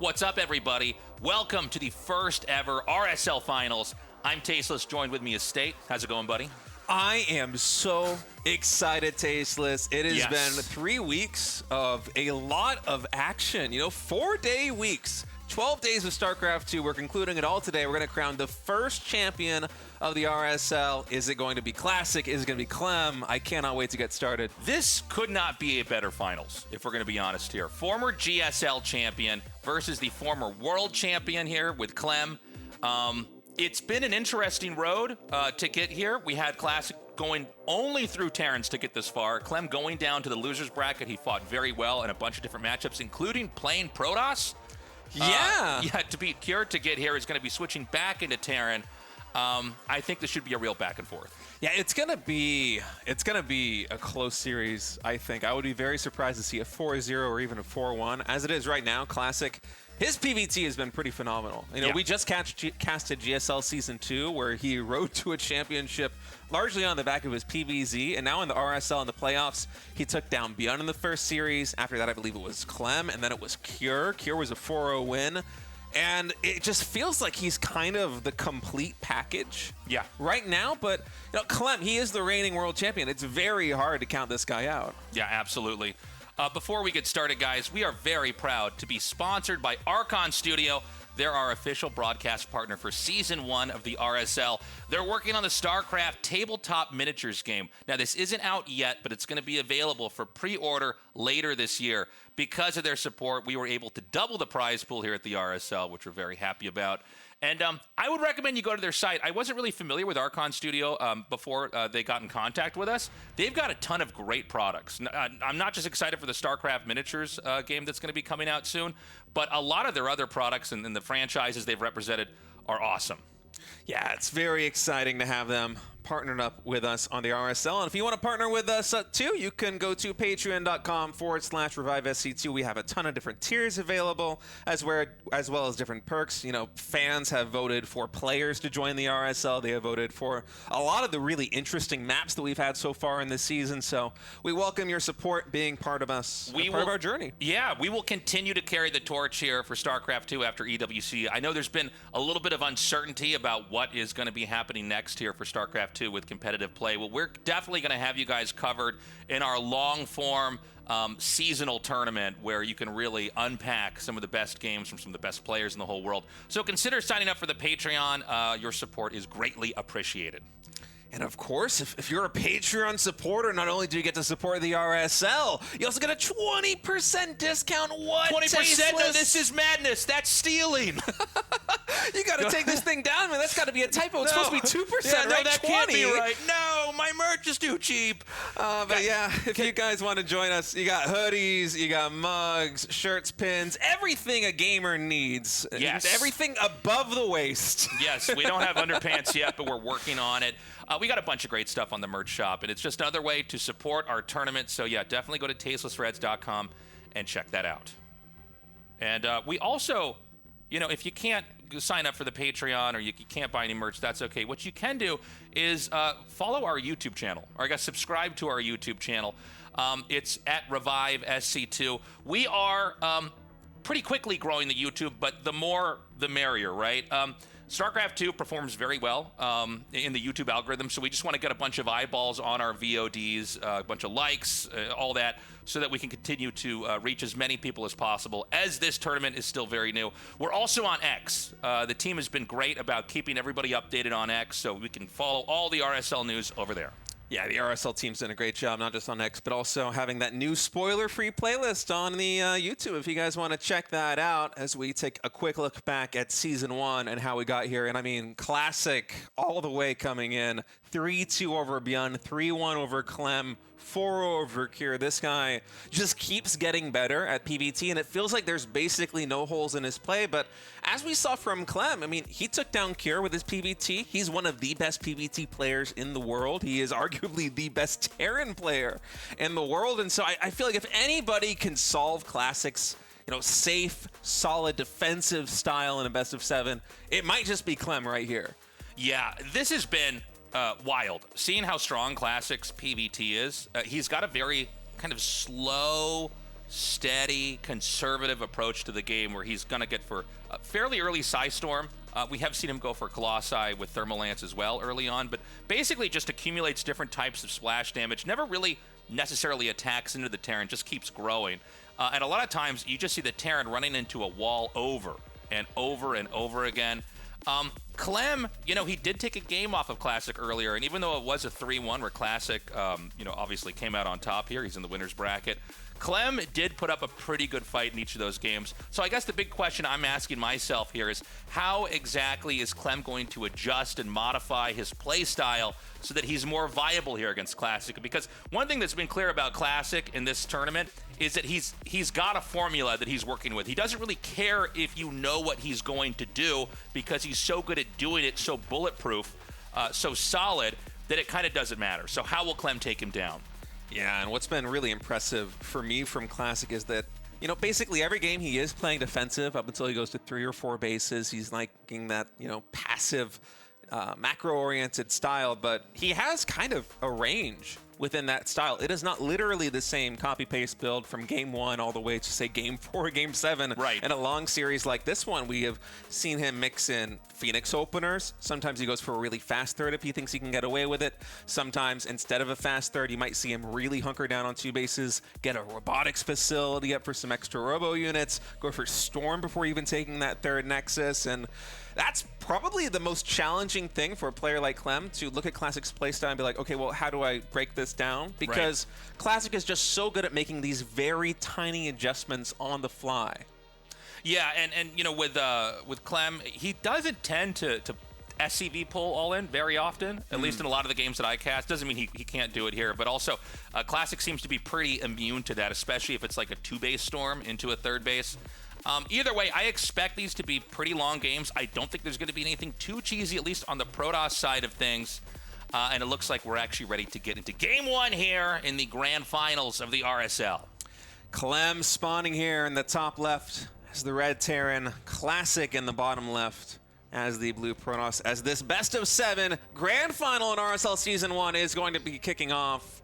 What's up, everybody? Welcome to the first ever RSL Finals. I'm Tasteless, joined with me is State. How's it going, buddy? I am so excited, Tasteless. It has been 3 weeks of a lot of action. 4-day weeks, 12 days of StarCraft II. We're concluding it all today. We're going to crown the first champion of the RSL. Is it going to be Classic? Is it going to be Clem? I cannot wait to get started. This could not be a better finals, if we're going to be honest here. Former GSL champion versus the former world champion here with Clem. It's been an interesting road to get here. We had Classic going only through Terrans to get this far. Clem going down to the loser's bracket. He fought very well in a bunch of different matchups, including playing Protoss. Yeah, to beat Cure to get here is going to be switching back into Terran. I think this should be a real back and forth. Yeah, it's gonna be a close series. I think I would be very surprised to see a 4-0 or even a 4-1. As it is right now, Classic, his PVT has been pretty phenomenal. We just casted GSL Season 2, where he rode to a championship largely on the back of his PVZ, and now in the RSL in the playoffs, he took down Beyond in the first series. After that, I believe it was Clem, and then it was Cure. Cure was a 4-0 win. And it just feels like he's kind of the complete package right now. But Clem, he is the reigning world champion. It's very hard to count this guy out. Yeah, absolutely. Before we get started, guys, we are very proud to be sponsored by Archon Studio. They're our official broadcast partner for Season 1 of the RSL. They're working on the StarCraft tabletop miniatures game. Now, this isn't out yet, but it's going to be available for pre-order later this year. Because of their support, we were able to double the prize pool here at the RSL, which we're very happy about. And I would recommend you go to their site. I wasn't really familiar with Archon Studio before they got in contact with us. They've got a ton of great products. I'm not just excited for the StarCraft miniatures game that's going to be coming out soon, but a lot of their other products and the franchises they've represented are awesome. Yeah, it's very exciting to have them partnered up with us on the RSL. And if you want to partner with us too, you can go to patreon.com/ReviveSC2. We have a ton of different tiers available, as well as different perks. Fans have voted for players to join the RSL. They have voted for a lot of the really interesting maps that we've had so far in this season. So we welcome your support being part of us, part of our journey. Yeah, we will continue to carry the torch here for StarCraft II after EWC. I know there's been a little bit of uncertainty about what is going to be happening next here for StarCraft II with competitive play. Well, we're definitely going to have you guys covered in our long-form seasonal tournament where you can really unpack some of the best games from some of the best players in the whole world. So consider signing up for the Patreon. Your support is greatly appreciated. And of course, if you're a Patreon supporter, not only do you get to support the RSL, you also get a 20% discount. What? 20%? No, this is madness. That's stealing. You got to take this thing down, man. That's got to be a typo. It's supposed to be 2%, right? No, that can't be right. No, my merch is too cheap. But yeah, if you guys want to join us, you got hoodies, you got mugs, shirts, pins, everything a gamer needs. Yes. Everything above the waist. Yes, we don't have underpants yet, but we're working on it. We got a bunch of great stuff on the merch shop, and it's just another way to support our tournament. So yeah, definitely go to tastelessreds.com and check that out. And we also, if you can't sign up for the Patreon or you can't buy any merch, that's okay. What you can do is follow our YouTube channel, or I guess subscribe to our YouTube channel. It's at Revive SC2. We are pretty quickly growing the YouTube, but the more the merrier, right? StarCraft II performs very well in the YouTube algorithm, so we just want to get a bunch of eyeballs on our VODs, a bunch of likes, all that, so that we can continue to reach as many people as possible, as this tournament is still very new. We're also on X. The team has been great about keeping everybody updated on X, so we can follow all the RSL news over there. Yeah, the RSL team's done a great job, not just on X, but also having that new spoiler-free playlist on the YouTube, if you guys want to check that out, as we take a quick look back at Season 1 and how we got here. And I mean, Classic all the way coming in, 3-2 over Bjorn, 3-1 over Clem, 4-0 over Kier. This guy just keeps getting better at PvT, and it feels like there's basically no holes in his play. But as we saw from Clem, I mean, he took down Kier with his PvT. He's one of the best PvT players in the world. He is arguably the best Terran player in the world. And so I feel like if anybody can solve Classic's safe, solid, defensive style in a best of 7, it might just be Clem right here. Yeah, this has been wild. Seeing how strong Classic's PvT is, he's got a very kind of slow, steady, conservative approach to the game where he's going to get for a fairly early Psystorm. We have seen him go for Colossi with Thermal Lance as well early on, but basically just accumulates different types of splash damage, never really necessarily attacks into the Terran, just keeps growing. And a lot of times you just see the Terran running into a wall over and over and over again. Clem, he did take a game off of Classic earlier, and even though it was a 3-1 where Classic, obviously came out on top here, he's in the winner's bracket, Clem did put up a pretty good fight in each of those games. So I guess the big question I'm asking myself here is how exactly is Clem going to adjust and modify his play style so that he's more viable here against Classic? Because one thing that's been clear about Classic in this tournament is that he's got a formula that he's working with. He doesn't really care if you know what he's going to do because he's so good at doing it, so bulletproof, so solid, that it kind of doesn't matter. So how will Clem take him down? Yeah, and what's been really impressive for me from Classic is that, basically every game he is playing defensive up until he goes to 3 or 4 bases. He's liking that, passive, macro-oriented style, but he has kind of a range within that style. It is not literally the same copy-paste build from game 1 all the way to, say, game 4, game 7. Right. In a long series like this one, we have seen him mix in Phoenix openers. Sometimes he goes for a really fast third if he thinks he can get away with it. Sometimes, instead of a fast third, you might see him really hunker down on 2 bases, get a robotics facility up for some extra robo units, go for Storm before even taking that third Nexus, and that's probably the most challenging thing for a player like Clem, to look at Classic's playstyle and be like, okay, well, how do I break this down? Because Classic is just so good at making these very tiny adjustments on the fly. Yeah, and with Clem, he doesn't tend to SCV pull all in very often, at least in a lot of the games that I cast. Doesn't mean he can't do it here, but also Classic seems to be pretty immune to that, especially if it's like a 2-base Storm into a 3rd base. Either way, I expect these to be pretty long games. I don't think there's going to be anything too cheesy, at least on the Protoss side of things. And it looks like we're actually ready to get into game 1 here in the grand finals of the RSL. Clem spawning here in the top left as the red Terran, Classic in the bottom left as the blue Protoss, as this best of 7 grand final in RSL Season 1 is going to be kicking off.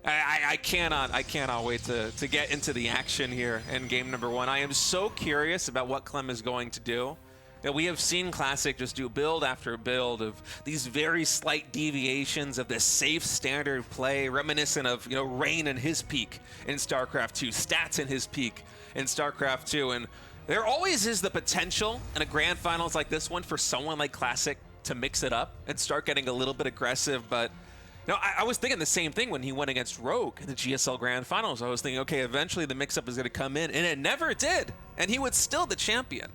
I cannot wait to get into the action here in game number 1. I am so curious about what Clem is going to do. That we have seen Classic just do build after build of these very slight deviations of this safe standard play, reminiscent of Rain in his peak in StarCraft II, Stats in his peak in StarCraft II, and there always is the potential in a grand finals like this one for someone like Classic to mix it up and start getting a little bit aggressive, but I was thinking the same thing when he went against Rogue in the GSL Grand Finals. I was thinking, okay, eventually the mix-up is going to come in, and it never did, and he was still the champion.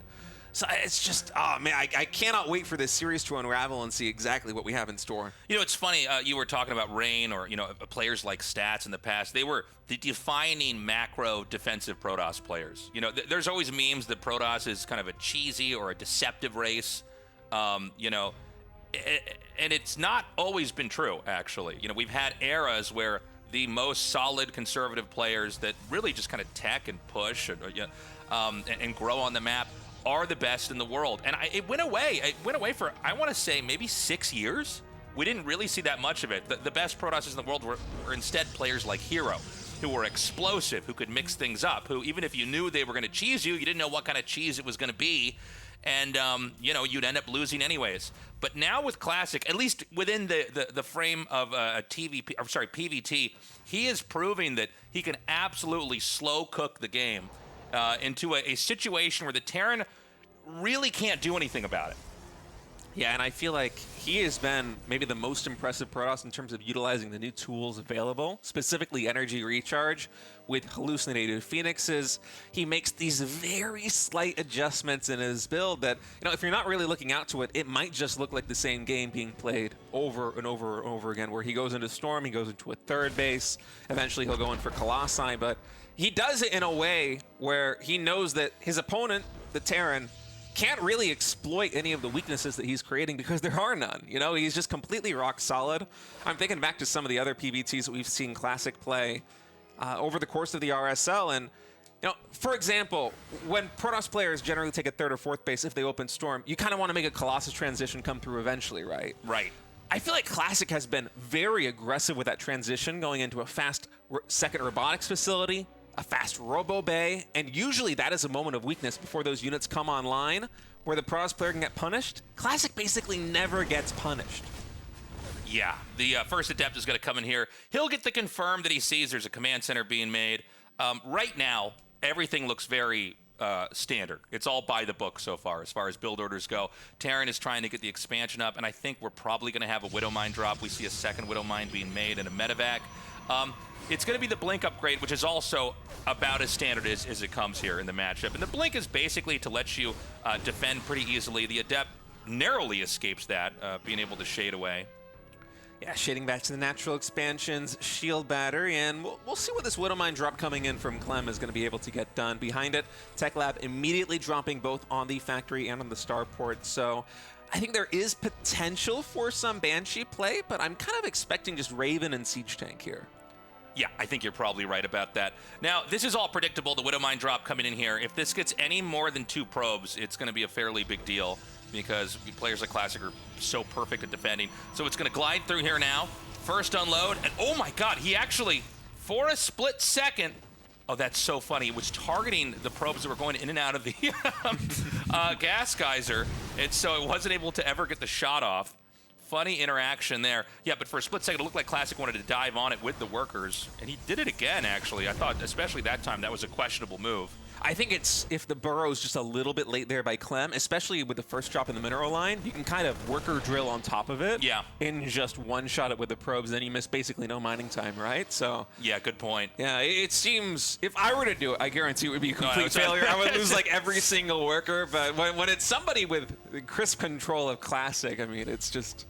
So it's just, oh man, I cannot wait for this series to unravel and see exactly what we have in store. It's funny, you were talking about Rain or, players like Stats in the past. They were the defining macro defensive Protoss players. There's always memes that Protoss is kind of a cheesy or a deceptive race, and it's not always been true, actually. We've had eras where the most solid conservative players that really just kind of tech and push and grow on the map are the best in the world. And it went away. It went away for, I want to say, maybe 6 years. We didn't really see that much of it. The best Protoss in the world were instead players like Hero, who were explosive, who could mix things up, who even if you knew they were going to cheese you, you didn't know what kind of cheese it was going to be. And, you'd end up losing anyways. But now with Classic, at least within the frame of PvT, he is proving that he can absolutely slow cook the game into a situation where the Terran really can't do anything about it. Yeah, and I feel like he has been maybe the most impressive Protoss in terms of utilizing the new tools available, specifically energy recharge with hallucinated phoenixes. He makes these very slight adjustments in his build that, if you're not really looking out to it, it might just look like the same game being played over and over and over again, where he goes into Storm, he goes into a third base, eventually he'll go in for Colossi, but he does it in a way where he knows that his opponent, the Terran, can't really exploit any of the weaknesses that he's creating because there are none. He's just completely rock solid. I'm thinking back to some of the other PVTs that we've seen Classic play over the course of the RSL, and for example, when Protoss players generally take a third or fourth base if they open Storm, you kind of want to make a Colossus transition come through eventually, right? Right. I feel like Classic has been very aggressive with that transition, going into a fast second robotics facility, a fast robo bay, and usually that is a moment of weakness before those units come online where the Protoss player can get punished. Classic basically never gets punished. Yeah, the first Adept is going to come in here. He'll get the confirm that he sees there's a command center being made. Right now, everything looks very standard. It's all by the book so far as build orders go. Terran is trying to get the expansion up, and I think we're probably going to have a Widow Mine drop. We see a second Widow Mine being made and a medevac. It's going to be the Blink upgrade, which is also about as standard as it comes here in the matchup. And the Blink is basically to let you defend pretty easily. The Adept narrowly escapes that, being able to shade away. Yeah, shading back to the natural expansions, shield battery, and we'll see what this Widow Mine drop coming in from Clem is going to be able to get done. Behind it, Tech Lab immediately dropping both on the factory and on the starport. So I think there is potential for some Banshee play, but I'm kind of expecting just Raven and Siege Tank here. Yeah, I think you're probably right about that. Now, this is all predictable, the Widow Mine drop coming in here. If this gets any more than 2 probes, it's going to be a fairly big deal because players like Classic are so perfect at defending. So it's going to glide through here now. First unload, and oh my god, he actually, for a split second, oh, that's so funny. It was targeting the probes that were going in and out of the gas geyser, and so it wasn't able to ever get the shot off. Funny interaction there. Yeah, but for a split second, it looked like Classic wanted to dive on it with the workers, and he did it again, actually. I thought, especially that time, that was a questionable move. I think it's, if the burrow's just a little bit late there by Clem, especially with the first drop in the mineral line, you can kind of worker drill on top of it. Yeah. And just one-shot it with the probes, then you miss basically no mining time, right? So. Yeah, good point. Yeah, it seems, if I were to do it, I guarantee it would be a complete failure. I would lose like every single worker, but when it's somebody with crisp control of Classic, I mean, it's just.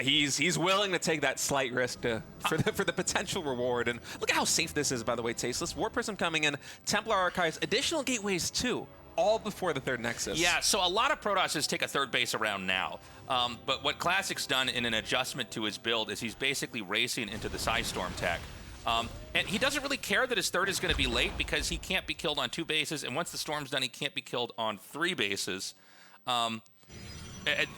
He's willing to take that slight risk for the potential reward. And look at how safe this is, by the way, Tasteless. War Prism coming in, Templar Archives, additional gateways too, all before the third Nexus. Yeah, so a lot of Protosses take a third base around now. But what Classic's done in an adjustment to his build is he's basically racing into the Psystorm tech. And he doesn't really care that his third is going to be late because he can't be killed on 2 bases. And once the Storm's done, he can't be killed on 3 bases.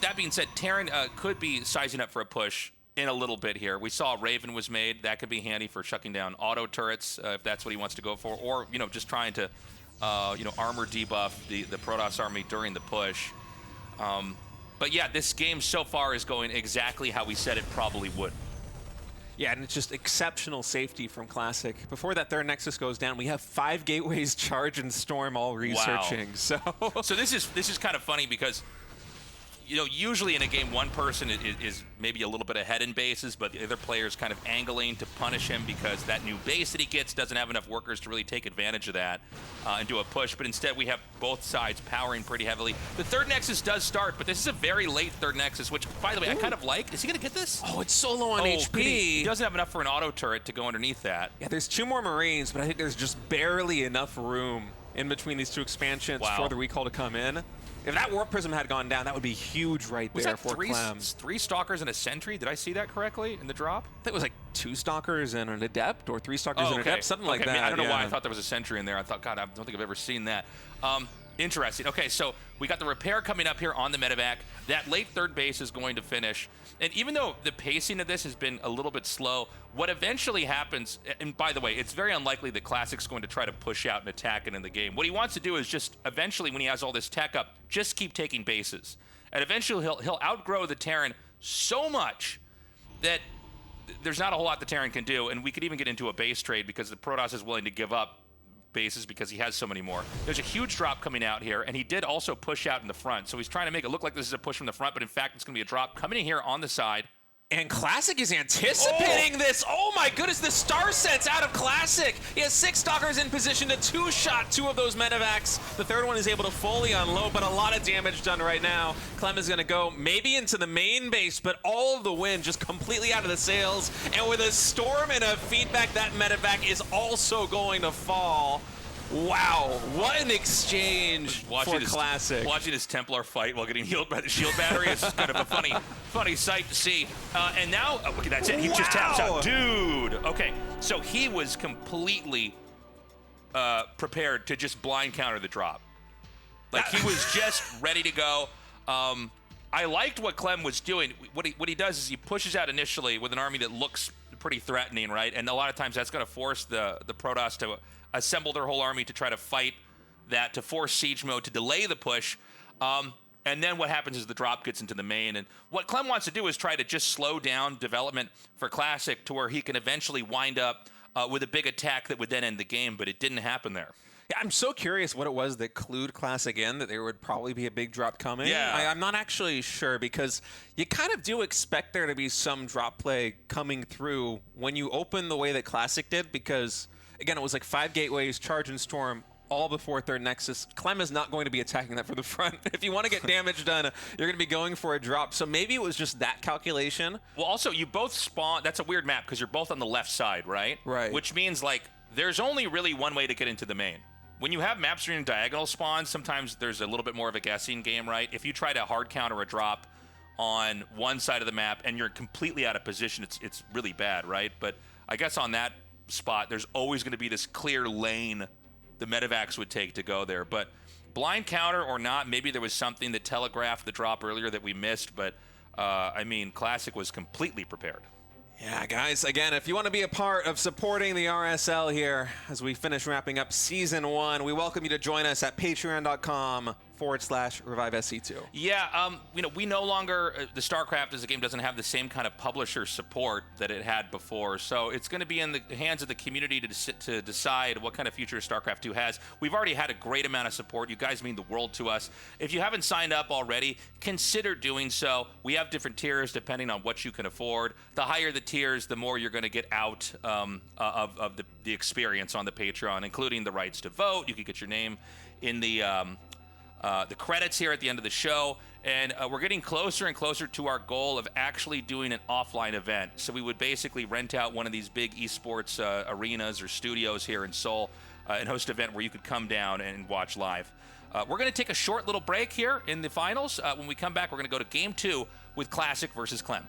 That being said, Terran could be sizing up for a push in a little bit here. We saw Raven was made. That could be handy for shucking down auto turrets if that's what he wants to go for, or just trying to armor debuff the Protoss army during the push. But yeah, this game so far is going exactly how we said it probably would. Yeah, and it's just exceptional safety from Classic. Before that third Nexus goes down, we have 5 gateways, Charge, and Storm all researching. Wow. So this is kind of funny because usually in a game, one person is maybe a little bit ahead in bases, but the other player is kind of angling to punish him because that new base that he gets doesn't have enough workers to really take advantage of that and do a push. But instead, we have both sides powering pretty heavily. The third Nexus does start, but this is a very late third Nexus, which, by the way, I kind of like. Is he going to get this? Oh, it's so low on HP. He doesn't have enough for an auto turret to go underneath that. Yeah, there's 2 more Marines, but I think there's just barely enough room in between these 2 expansions for the recall to come in. If that Warp Prism had gone down, that would be huge right there for Clem. 3 Stalkers and a Sentry? Did I see that correctly in the drop? I think it was like 2 Stalkers and an Adept, or 3 Stalkers and an Adept, something like that. I don't know why I thought there was a Sentry in there. I thought, God, I don't think I've ever seen that. Interesting. Okay, so we got the repair coming up here on the medevac. That late third base is going to finish. And even though the pacing of this has been a little bit slow, what eventually happens, and by the way, it's very unlikely that Classic's going to try to push out and attack it in the game. What he wants to do is just eventually, when he has all this tech up, just keep taking bases. And eventually he'll outgrow the Terran so much that there's not a whole lot the Terran can do, and we could even get into a base trade because the Protoss is willing to give up bases because he has so many more. There's a huge drop coming out here, and he did also push out in the front. So he's trying to make it look like this is a push from the front, but in fact, it's going to be a drop coming in here on the side. And Classic is anticipating this. Oh my goodness, the Star Sense out of Classic. He has 6 Stalkers in position to 2-shot 2 of those medevacs. The third one is able to fully unload, but a lot of damage done right now. Clem is going to go maybe into the main base, but all of the wind just completely out of the sails. And with a storm and a feedback, that medevac is also going to fall. Wow, what an exchange for Classic. Watching his Templar fight while getting healed by the shield battery is kind of a funny sight to see. And now, okay, that's it. He just taps out. Dude. Okay, so he was completely prepared to just blind counter the drop. Like, he was just ready to go. I liked what Clem was doing. What he does is he pushes out initially with an army that looks pretty threatening, right? And a lot of times that's going to force the Protoss to assemble their whole army to try to fight that, to force siege mode, to delay the push. And then what happens is the drop gets into the main. And what Clem wants to do is try to just slow down development for Classic to where he can eventually wind up with a big attack that would then end the game, but it didn't happen there. Yeah, I'm so curious what it was that clued Classic in that there would probably be a big drop coming. Yeah. I'm not actually sure, because you kind of do expect there to be some drop play coming through when you open the way that Classic did, because, again, it was like 5 gateways, charge and storm, all before third Nexus. Clem is not going to be attacking that from the front. If you want to get damage done, you're going to be going for a drop. So maybe it was just that calculation. Well, also, you both spawn. That's a weird map because you're both on the left side, right? Right. Which means, like, there's only really one way to get into the main. When you have maps in diagonal spawns, sometimes there's a little bit more of a guessing game, right? If you try to hard counter a drop on one side of the map and you're completely out of position, it's really bad, right? But I guess on that spot, there's always going to be this clear lane the medevacs would take to go there. But blind counter or not, maybe there was something that telegraphed the drop earlier that we missed. But, I mean, Classic was completely prepared. Yeah, guys, again, if you want to be a part of supporting the RSL here as we finish wrapping up Season 1, we welcome you to join us at patreon.com/Revive SC2. Yeah, you know, we no longer, the StarCraft as a game doesn't have the same kind of publisher support that it had before, so it's going to be in the hands of the community to decide what kind of future StarCraft II has. We've already had a great amount of support. You guys mean the world to us. If you haven't signed up already, consider doing so. We have different tiers depending on what you can afford. The higher the tiers, the more you're going to get out of the experience on the Patreon, including the rights to vote. You can get your name in the credits here at the end of the show, and we're getting closer and closer to our goal of actually doing an offline event. So we would basically rent out one of these big esports arenas or studios here in Seoul and host an event where you could come down and watch live. We're going to take a short little break here in the finals. When we come back, we're going to go to Game 2 with Classic versus Clem.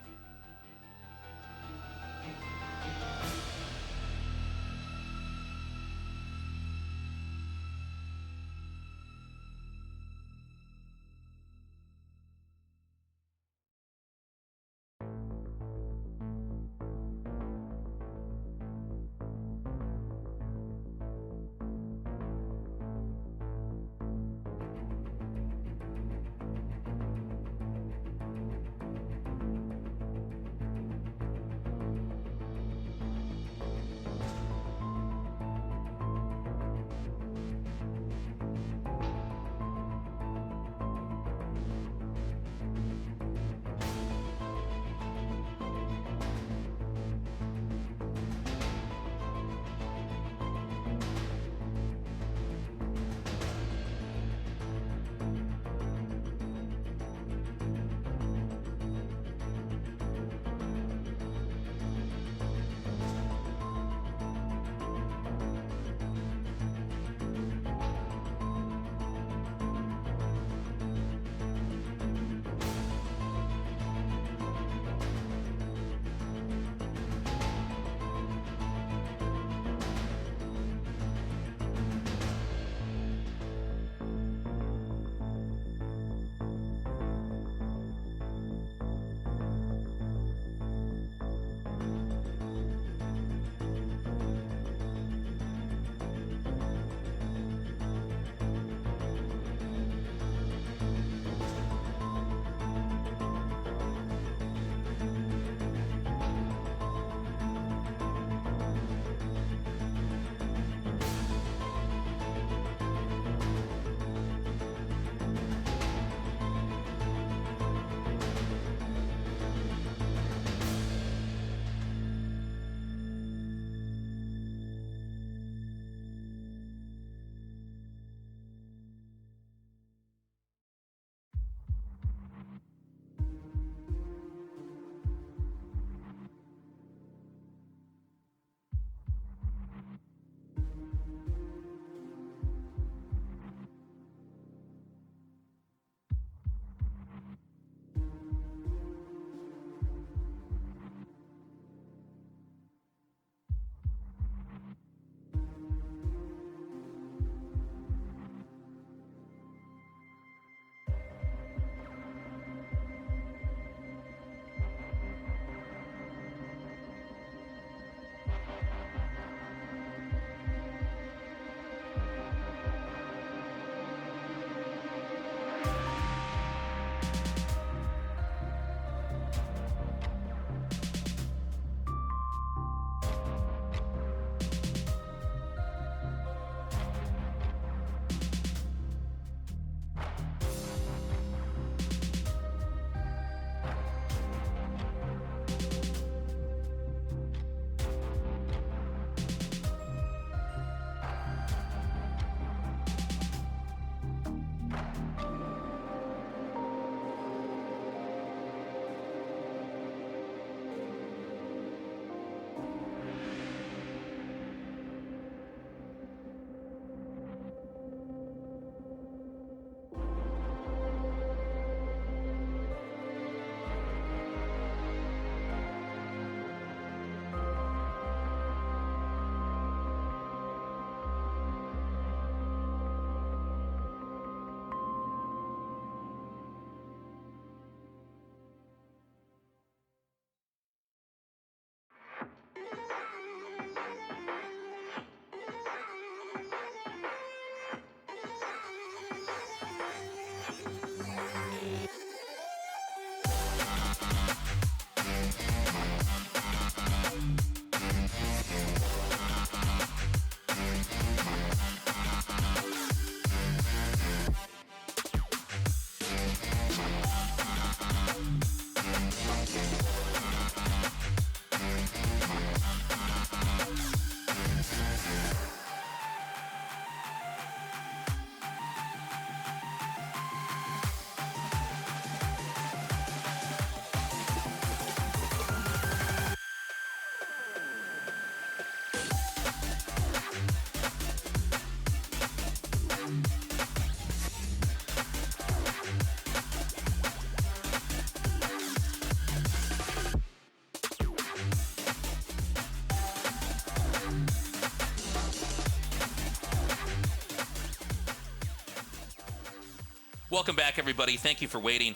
Welcome back, everybody. Thank you for waiting.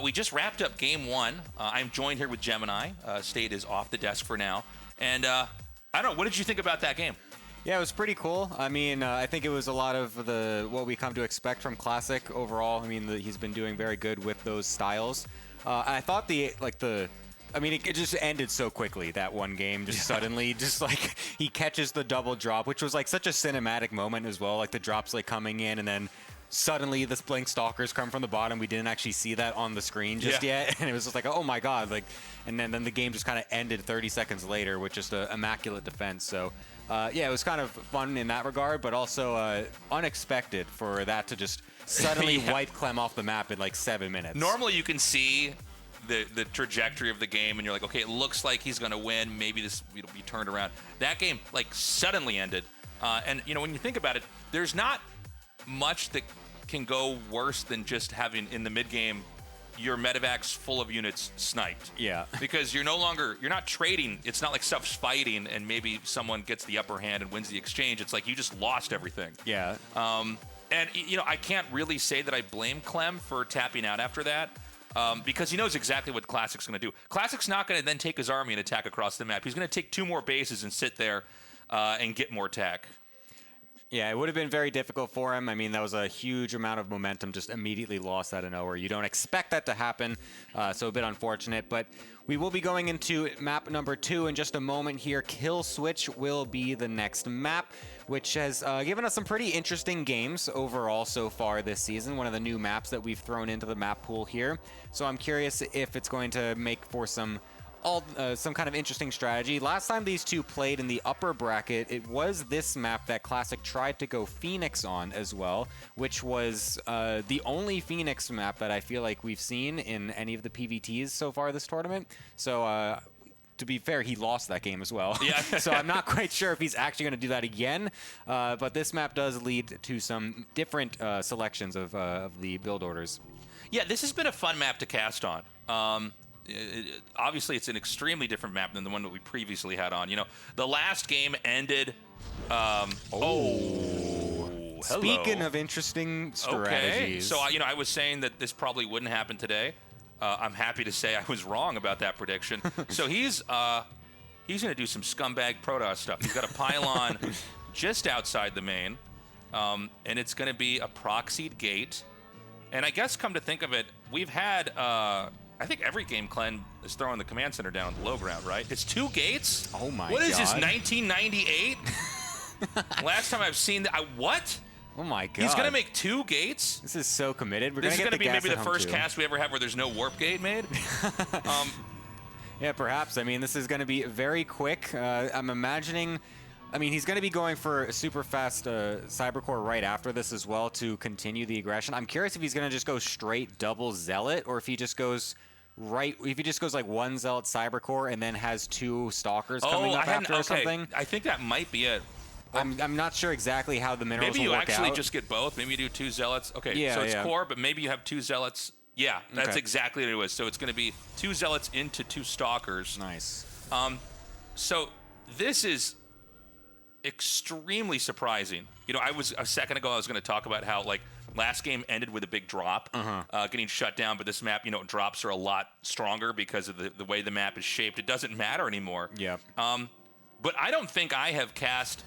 We just wrapped up Game 1. I'm joined here with Gemini. State is off the desk for now. And I don't know, what did you think about that game? Yeah, it was pretty cool. I mean, I think it was a lot of what we come to expect from Classic overall. I mean, he's been doing very good with those styles. I thought it just ended so quickly, that one game, just suddenly, just like he catches the double drop, which was like such a cinematic moment as well. Like the drops like coming in and then suddenly the Blink Stalkers come from the bottom. We didn't actually see that on the screen just yet. And it was just like, oh my God. Like, and then the game just kind of ended 30 seconds later with just an immaculate defense. So yeah, it was kind of fun in that regard, but also unexpected for that to just suddenly wipe Clem off the map in like 7 minutes. Normally you can see the trajectory of the game and you're like, okay, it looks like he's going to win. Maybe this will be turned around. That game like suddenly ended. And you know, when you think about it, there's not much that can go worse than just having in the mid game your medevacs full of units sniped. Yeah. Because you're not trading. It's not like stuff's fighting and maybe someone gets the upper hand and wins the exchange. It's like you just lost everything. Yeah. And you know, I can't really say that I blame Clem for tapping out after that. Because he knows exactly what Classic's going to do. Classic's not going to then take his army and attack across the map. He's going to take 2 more bases and sit there and get more tech. Yeah, it would have been very difficult for him. I mean, that was a huge amount of momentum just immediately lost out of nowhere. You don't expect that to happen, so a bit unfortunate. But we will be going into map number 2 in just a moment here. Kill Switch will be the next map, which has given us some pretty interesting games overall so far this season. One of the new maps that we've thrown into the map pool here. So I'm curious if it's going to make for some kind of interesting strategy. Last time these two played in the upper bracket, it was this map that Classic tried to go Phoenix on as well, which was the only Phoenix map that I feel like we've seen in any of the PVTs so far this tournament. So to be fair, he lost that game as well. Yeah. So I'm not quite sure if he's actually going to do that again. But this map does lead to some different selections of the build orders. Yeah, this has been a fun map to cast on. Obviously, it's an extremely different map than the one that we previously had on. You know, the last game ended. Hello. Speaking of interesting strategies. Okay. So, you know, I was saying that this probably wouldn't happen today. I'm happy to say I was wrong about that prediction. So he's going to do some scumbag Protoss stuff. He's got a pylon just outside the main, and it's going to be a proxied gate. And I guess, come to think of it, we've had. I think every game Clem is throwing the command center down at the low ground, right? It's 2 gates? Oh my God. What is this, 1998? Last time I've seen that. What? Oh my God. He's going to make 2 gates? This is so committed. This is going to be maybe the first cast we ever have where there's no warp gate made. Yeah, perhaps. I mean, this is going to be very quick. I'm imagining. I mean, he's going to be going for a super fast Cybercore right after this as well to continue the aggression. I'm curious if he's going to just go straight double Zealot or if he just goes like 1 Zealot Cybercore and then has 2 Stalkers coming up after or something. I think that might be it. I'm not sure exactly how the minerals maybe will work out. Maybe you actually just get both. Maybe you do 2 Zealots. Okay, yeah, so it's core, but maybe you have 2 Zealots. Yeah, that's exactly what it was. So it's going to be 2 Zealots into 2 Stalkers. Nice. So this is extremely surprising. You know, a second ago I was going to talk about how like last game ended with a big drop, getting shut down, but this map, you know, drops are a lot stronger because of the way the map is shaped. It doesn't matter anymore. Yeah. But I don't think I have cast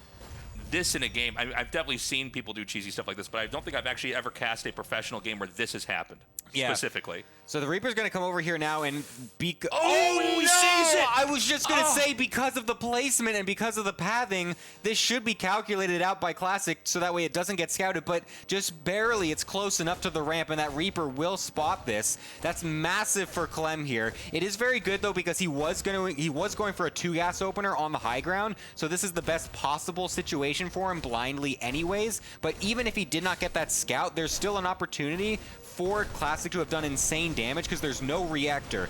this in a game. I've definitely seen people do cheesy stuff like this, but I don't think I've actually ever cast a professional game where this has happened. Yeah. Specifically. So the Reaper's going to come over here now and he sees it! I was just going to say, because of the placement and because of the pathing, this should be calculated out by Classic so that way it doesn't get scouted, but just barely it's close enough to the ramp and that Reaper will spot this. That's massive for Clem here. It is very good though because he was going for a 2-gas opener on the high ground, so this is the best possible situation for him blindly anyways, but even if he did not get that scout, there's still an opportunity for Classic to have done insane damage because there's no reactor.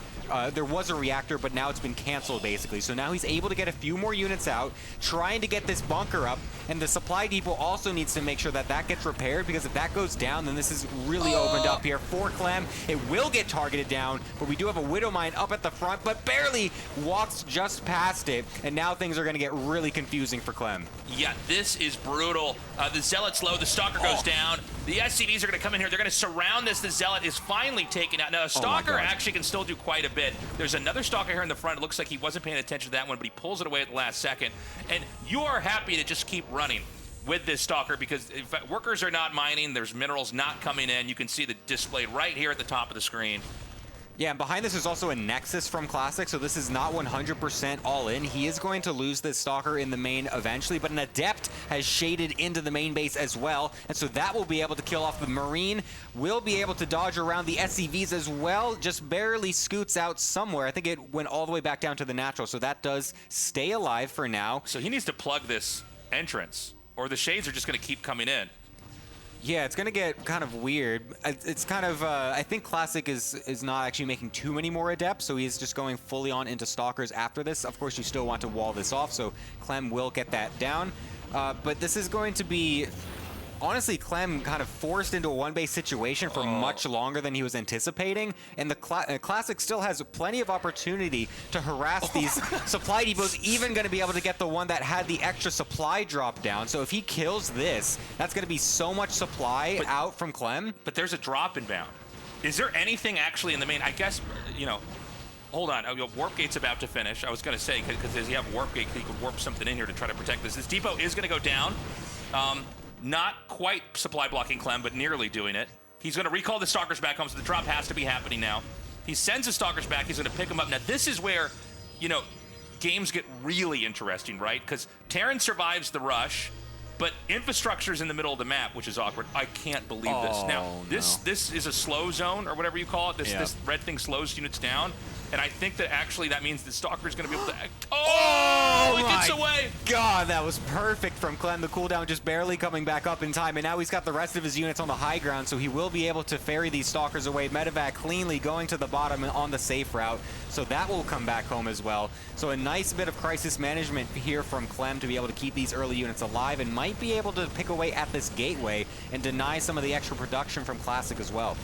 There was a reactor, but now it's been canceled basically. So now he's able to get a few more units out, trying to get this bunker up, and the supply depot also needs to make sure that that gets repaired because if that goes down, then this is really opened up here for Clem. It will get targeted down, but we do have a Widow Mine up at the front, but barely walks just past it, and now things are going to get really confusing for Clem. Yeah, this this is brutal. The Zealot's low, the Stalker goes down. The SCVs are going to come in here. They're going to surround this. The Zealot is finally taken out. Now, the Stalker actually can still do quite a bit. There's another Stalker here in the front. It looks like he wasn't paying attention to that one, but he pulls it away at the last second. And you are happy to just keep running with this Stalker because if workers are not mining, there's minerals not coming in. You can see the display right here at the top of the screen. Yeah, and behind this is also a Nexus from Classic, so this is not 100% all in. He is going to lose this Stalker in the main eventually, but an Adept has shaded into the main base as well, and so that will be able to kill off the Marine. Will be able to dodge around the SCVs as well, just barely scoots out somewhere. I think it went all the way back down to the natural, so that does stay alive for now. So he needs to plug this entrance, or the Shades are just going to keep coming in. Yeah, it's going to get kind of weird. It's kind of, I think Classic is not actually making too many more Adepts, so he's just going fully on into Stalkers after this. Of course, you still want to wall this off, so Clem will get that down. But this is going to be, honestly, Clem kind of forced into a one-base situation for much longer than he was anticipating, and the Classic still has plenty of opportunity to harass these supply depots, even going to be able to get the one that had the extra supply drop down. So if he kills this, that's going to be so much supply out from Clem. But there's a drop inbound. Is there anything actually in the main? I guess, you know, hold on. Warp Gate's about to finish. I was going to say, because does he have Warp Gate? He could warp something in here to try to protect this. This depot is going to go down. Not quite supply blocking Clem, but nearly doing it. He's going to recall the Stalkers back home, so the drop has to be happening now. He sends the Stalkers back. He's going to pick them up. Now, this is where, you know, games get really interesting, right? Because Terran survives the rush, but infrastructure's in the middle of the map, which is awkward. I can't believe this. Now, this is a slow zone, or whatever you call it. This red thing slows units down. And I think that actually that means the Stalker's going to be able to act. Oh, it gets away. God, that was perfect from Clem. The cooldown just barely coming back up in time. And now he's got the rest of his units on the high ground, so he will be able to ferry these Stalkers away. Medevac cleanly going to the bottom on the safe route. So that will come back home as well. So a nice bit of crisis management here from Clem to be able to keep these early units alive and might be able to pick away at this gateway and deny some of the extra production from Classic as well.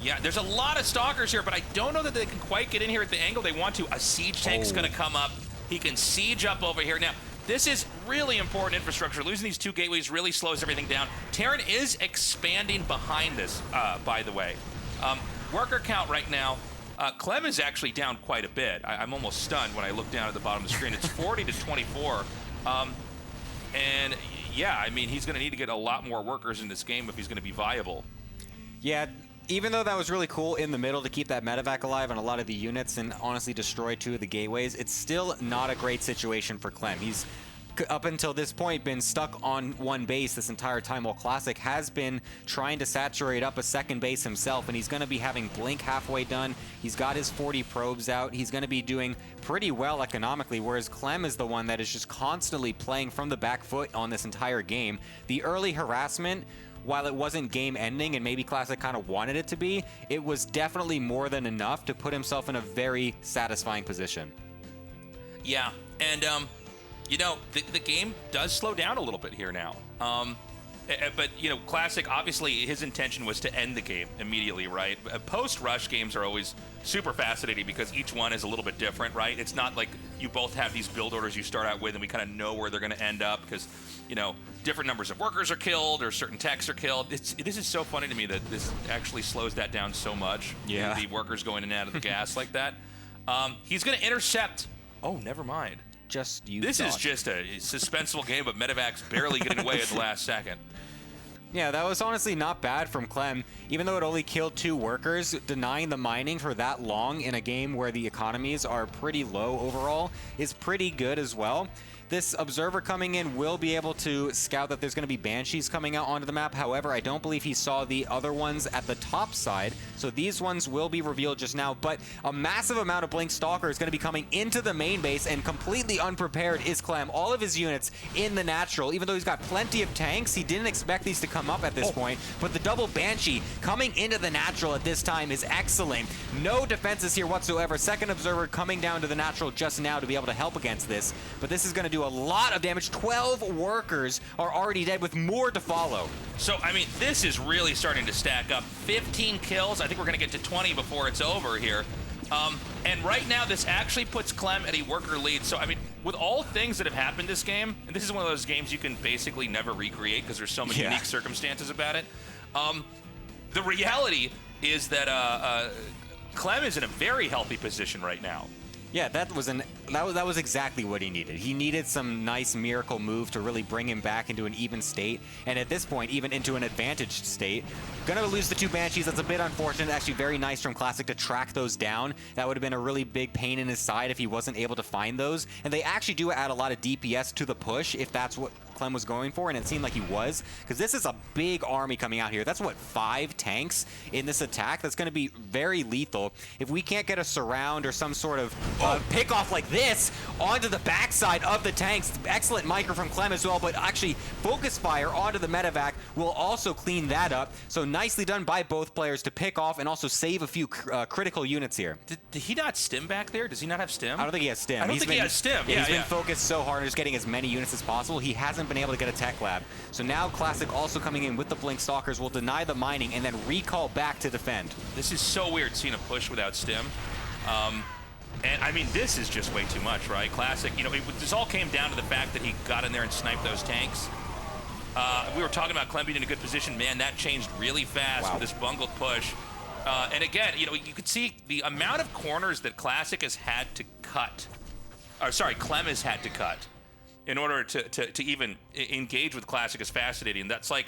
Yeah, there's a lot of Stalkers here, but I don't know that they can quite get in here at the angle they want to. A siege tank's going to come up. He can siege up over here. Now, this is really important infrastructure. Losing these two gateways really slows everything down. Terran is expanding behind this, by the way. Worker count right now, Clem is actually down quite a bit. I'm almost stunned when I look down at the bottom of the screen. It's 40 to 24. And yeah, I mean, he's going to need to get a lot more workers in this game if he's going to be viable. Yeah. Even though that was really cool in the middle to keep that medevac alive on a lot of the units and honestly destroy two of the gateways, it's still not a great situation for Clem. He's, up until this point, been stuck on one base this entire time, while Classic has been trying to saturate up a second base himself, and he's going to be having Blink halfway done. He's got his 40 probes out. He's going to be doing pretty well economically, whereas Clem is the one that is just constantly playing from the back foot on this entire game. The early harassment, while it wasn't game ending and maybe Classic kind of wanted it to be, it was definitely more than enough to put himself in a very satisfying position. Yeah, and you know, the game does slow down a little bit here now. But, you know, Classic, obviously his intention was to end the game immediately, right? Post-rush games are always super fascinating because each one is a little bit different, right? It's not like you both have these build orders you start out with and we kind of know where they're going to end up because, you know, different numbers of workers are killed or certain techs are killed. This is so funny to me that this actually slows that down so much. Yeah. The workers going in and out of the gas like that. He's going to intercept. Oh, never mind. This is just a suspenseful game, but Medevac's barely getting away at the last second. Yeah, that was honestly not bad from Clem. Even though it only killed 2 workers, denying the mining for that long in a game where the economies are pretty low overall is pretty good as well. This observer coming in will be able to scout that there's going to be Banshees coming out onto the map. However, I don't believe he saw the other ones at the top side. So these ones will be revealed just now. But a massive amount of Blink Stalker is going to be coming into the main base, and completely unprepared is Clem. All of his units in the natural, even though he's got plenty of tanks, he didn't expect these to come up at this point. But the double Banshee coming into the natural at this time is excellent. No defenses here whatsoever. Second observer coming down to the natural just now to be able to help against this. But this is going to do a lot of damage. 12 workers are already dead with more to follow. So, I mean, this is really starting to stack up. 15 kills. I think we're going to get to 20 before it's over here. And right now, this actually puts Clem at a worker lead. So, I mean, with all things that have happened this game, and this is one of those games you can basically never recreate because there's so many unique circumstances about it. The reality is that Clem is in a very healthy position right now. Yeah, that was exactly what he needed. He needed some nice miracle move to really bring him back into an even state, and at this point, even into an advantaged state. Gonna lose the 2 Banshees. That's a bit unfortunate. Actually, very nice from Classic to track those down. That would have been a really big pain in his side if he wasn't able to find those. And they actually do add a lot of DPS to the push if that's what Clem was going for, and it seemed like he was, because this is a big army coming out here. That's what, 5 tanks in this attack? That's going to be very lethal. If we can't get a surround or some sort of pick off like this onto the backside of the tanks, excellent micro from Clem as well, but actually focus fire onto the medevac will also clean that up. So nicely done by both players to pick off and also save a few critical units here. Did he not stim back there? Does he not have stim? I don't think he has stim. I don't think he has stim. He's been focused so hard on just getting as many units as possible. He hasn't been able to get a tech lab. So now Classic also coming in with the Blink Stalkers will deny the mining and then recall back to defend. This is so weird seeing a push without stim. And I mean, this is just way too much, right? Classic, you know, this all came down to the fact that he got in there and sniped those tanks. We were talking about Clem being in a good position. Man, that changed really fast with this bungled push. And again, you know, you could see the amount of corners that Classic has had to cut. Or sorry, Clem has had to cut in order to even engage with Classic is fascinating. That's like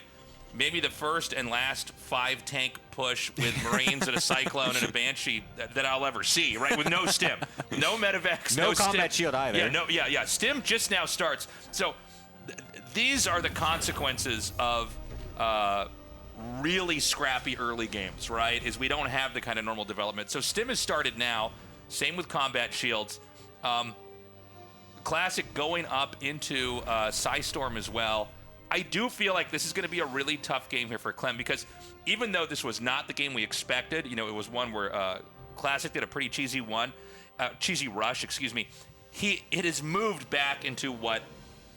maybe the first and last 5 tank push with Marines and a Cyclone and a Banshee that I'll ever see, right? With no stim, no medevacs, no combat stim. shield either. Yeah, stim just now starts. So these are the consequences of really scrappy early games, right? Is we don't have the kind of normal development. So stim has started now, same with combat shields. Classic going up into Psystorm as well. I do feel like this is going to be a really tough game here for Clem because even though this was not the game we expected, you know, it was one where Classic did a pretty cheesy rush, excuse me. It has moved back into what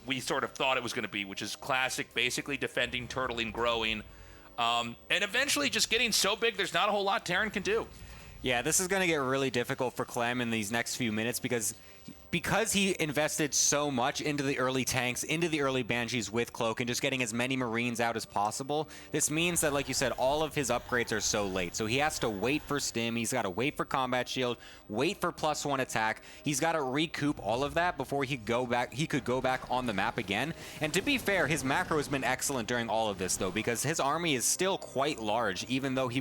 we sort of thought it was going to be, which is Classic basically defending, turtling, growing, and eventually just getting so big there's not a whole lot Terran can do. Yeah, this is going to get really difficult for Clem in these next few minutes because he invested so much into the early tanks, into the early Banshees with Cloak, and just getting as many Marines out as possible. This means that, like you said, all of his upgrades are so late. So he has to wait for Stim, he's got to wait for Combat Shield, wait for +1 attack. He's got to recoup all of that before he could go back on the map again. And to be fair, his macro has been excellent during all of this, though, because his army is still quite large, even though he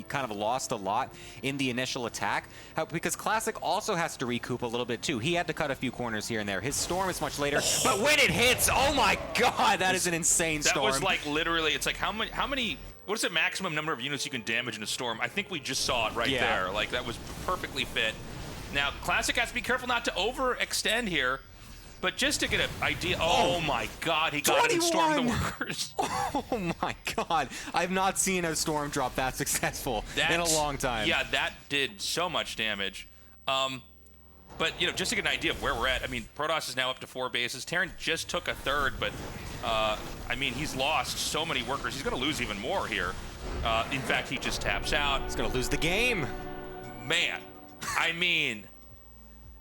kind of lost a lot in the initial attack. Because Classic also has to recoup a little bit, too. He had to cut a few corners here and there. His storm is much later, but when it hits, oh my god, that is an insane storm. That was like literally, it's like how many, what is the maximum number of units you can damage in a storm? I think we just saw it right there. Like that was perfectly fit. Now, Classic has to be careful not to overextend here, but just to get an idea, oh my god, he got it and stormed the workers. Oh my god, I've not seen a storm drop that successful in a long time. Yeah, that did so much damage. But, you know, just to get an idea of where we're at, I mean, Protoss is now up to 4 bases. Terran just took a 3rd, but, I mean, he's lost so many workers. He's going to lose even more here. In fact, he just taps out. He's going to lose the game. Man, I mean,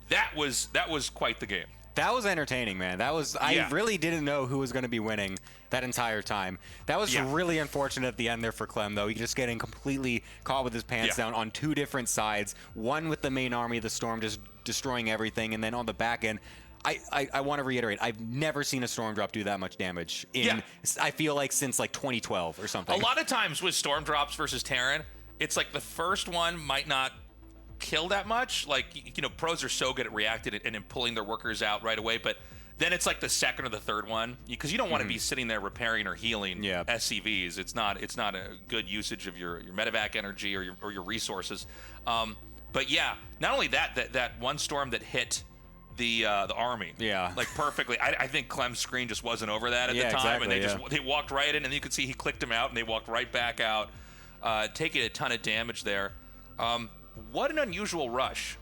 that was quite the game. That was entertaining, man. That was I really didn't know who was going to be winning that entire time. That was really unfortunate at the end there for Clem, though. He's just getting completely caught with his pants down on 2 different sides. One with the main army, the Storm, just destroying everything, and then on the back end, I want to reiterate, I've never seen a Storm Drop do that much damage in, I feel like, since like 2012 or something. A lot of times with Storm Drops versus Terran, it's like the first one might not kill that much. Like, you know, pros are so good at reacting and pulling their workers out right away, but then it's like the second or the third one, because you don't want to be sitting there repairing or healing SCVs. It's not a good usage of your medevac energy or your resources. But yeah, not only that one storm that hit the army, like perfectly. I think Clem's screen just wasn't over that at the time, and they walked right in, and you could see he clicked them out, and they walked right back out, taking a ton of damage there. What an unusual rush.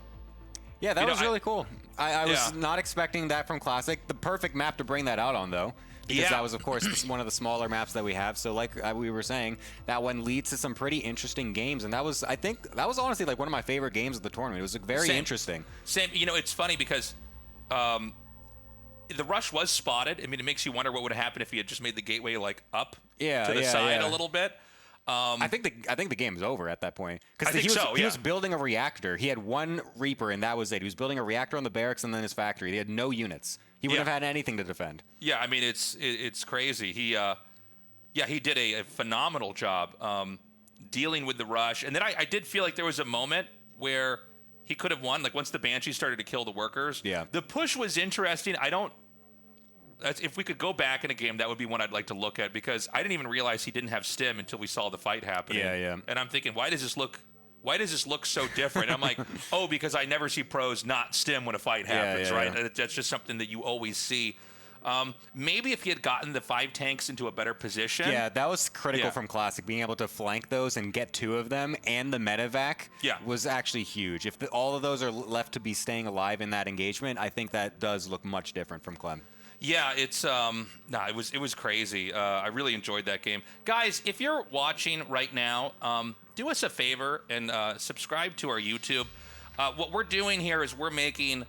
Yeah, that was really cool. I was not expecting that from Classic. The perfect map to bring that out on, though. Because that was, of course, one of the smaller maps that we have. So like we were saying, that one leads to some pretty interesting games. And that was, I think, that was honestly like one of my favorite games of the tournament. It was very interesting. Same. You know, it's funny because the rush was spotted. I mean, it makes you wonder what would have happened if he had just made the gateway like up Yeah, to the yeah, side yeah. a little bit. I think the game's over at that point because I think so, he yeah. was building a reactor. He had one Reaper and that was it. He was building a reactor on the barracks and then his factory. He had no units. He wouldn't Yeah. have had anything to defend. Yeah, I mean it's crazy. He did a phenomenal job dealing with the rush. And then I did feel like there was a moment where he could have won. Like once the Banshee started to kill the workers. Yeah. The push was interesting. If we could go back in a game, that would be one I'd like to look at because I didn't even realize he didn't have stim until we saw the fight happening. Yeah, yeah. And I'm thinking, why does this look so different? I'm like, oh, because I never see pros not stim when a fight happens, yeah, right? yeah. That's just something that you always see. Maybe if he had gotten the 5 tanks into a better position. Yeah, that was critical Yeah. from Classic. Being able to flank those and get 2 of them and the medevac Yeah. was actually huge. If all of those are left to be staying alive in that engagement, I think that does look much different from Clem. Yeah, it was crazy. I really enjoyed that game. Guys, if you're watching right now, do us a favor and subscribe to our YouTube. What we're doing here is we're making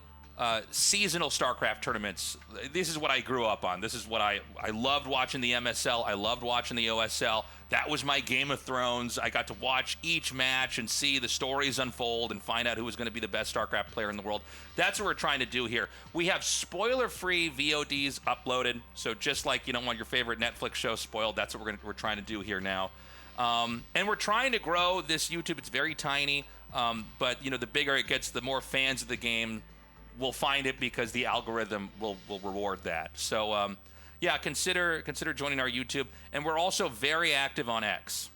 seasonal StarCraft tournaments. This is what I grew up on. This is what I loved watching the MSL. I loved watching the OSL. That was my Game of Thrones. I got to watch each match and see the stories unfold and find out who was going to be the best StarCraft player in the world. That's what we're trying to do here. We have spoiler-free VODs uploaded. So just like you don't want your favorite Netflix show spoiled, that's what we're trying to do here now. And we're trying to grow this YouTube. It's very tiny, but the bigger it gets, the more fans of the game will find it because the algorithm will reward that. So yeah, consider joining our YouTube, and we're also very active on X.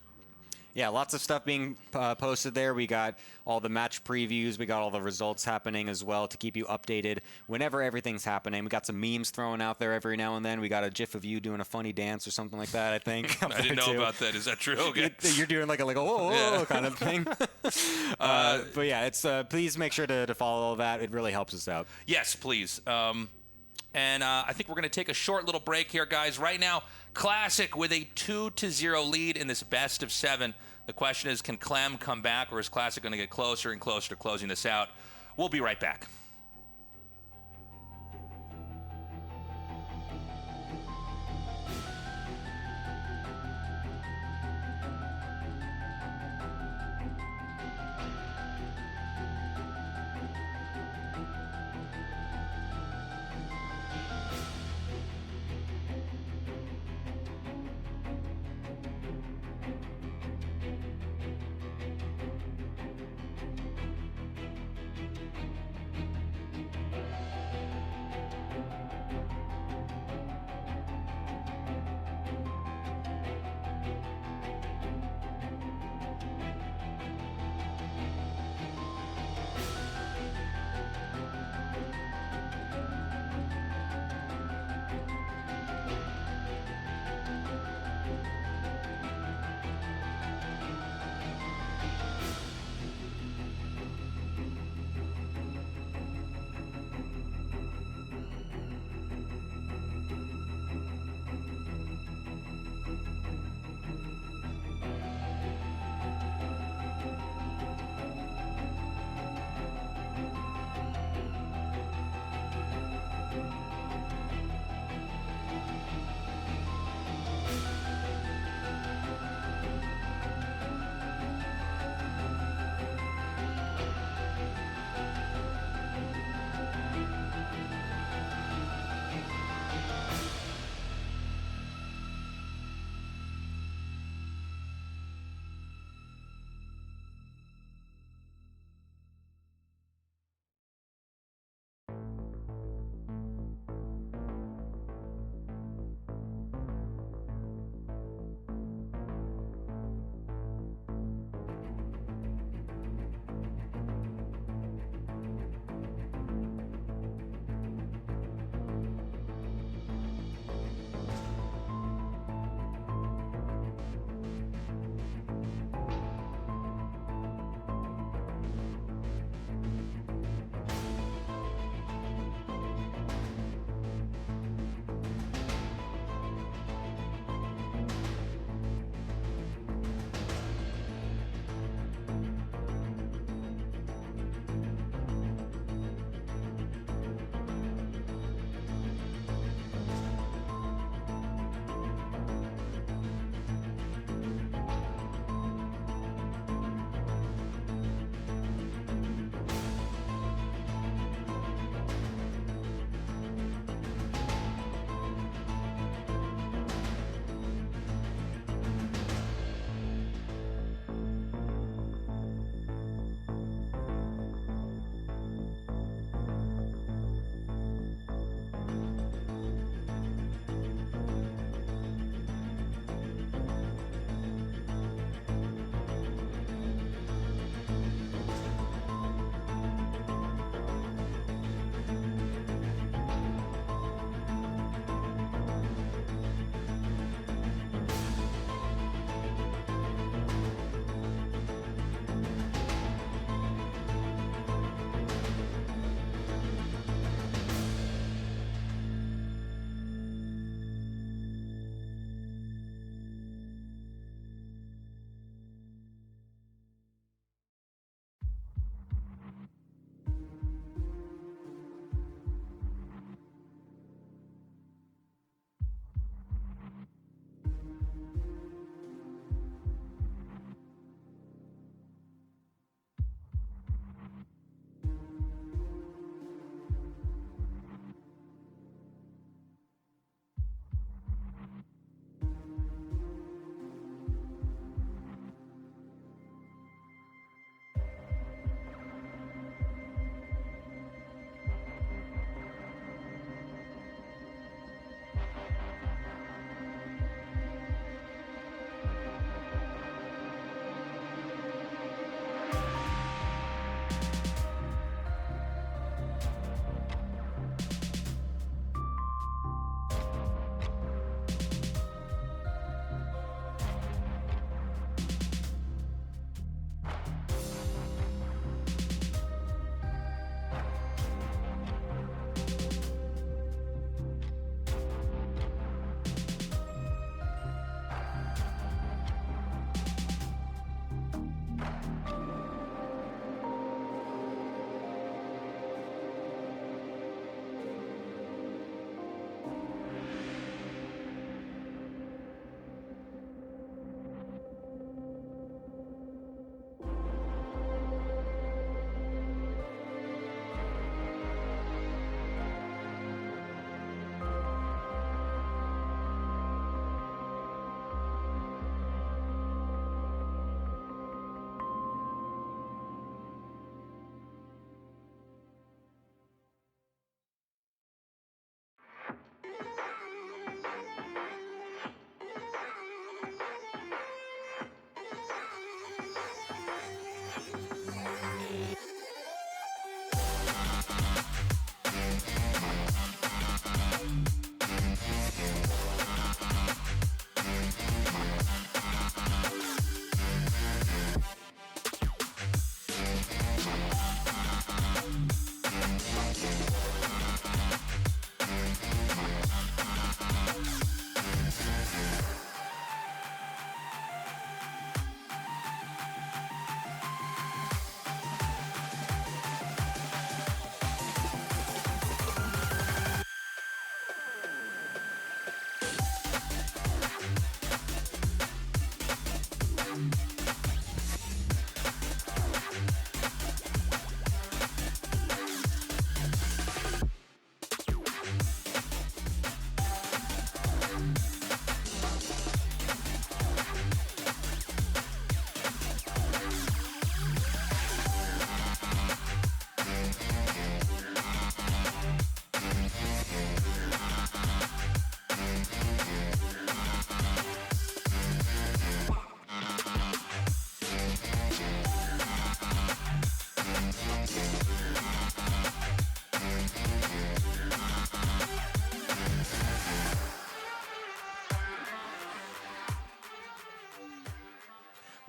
Yeah, lots of stuff being posted there. We got all the match previews. We got all the results happening as well to keep you updated whenever everything's happening. We got some memes thrown out there every now and then. We got a GIF of you doing a funny dance or something like that, I think. I didn't know about that. Is that true? Okay. You're doing like a whoa, Yeah. kind of thing. But yeah, it's please make sure to follow all that. It really helps us out. Yes, please. And I think we're going to take a short little break here, guys. Right now, Classic with a 2-0 lead in this best of 7. The question is, can Clem come back, or is Classic going to get closer and closer to closing this out? We'll be right back.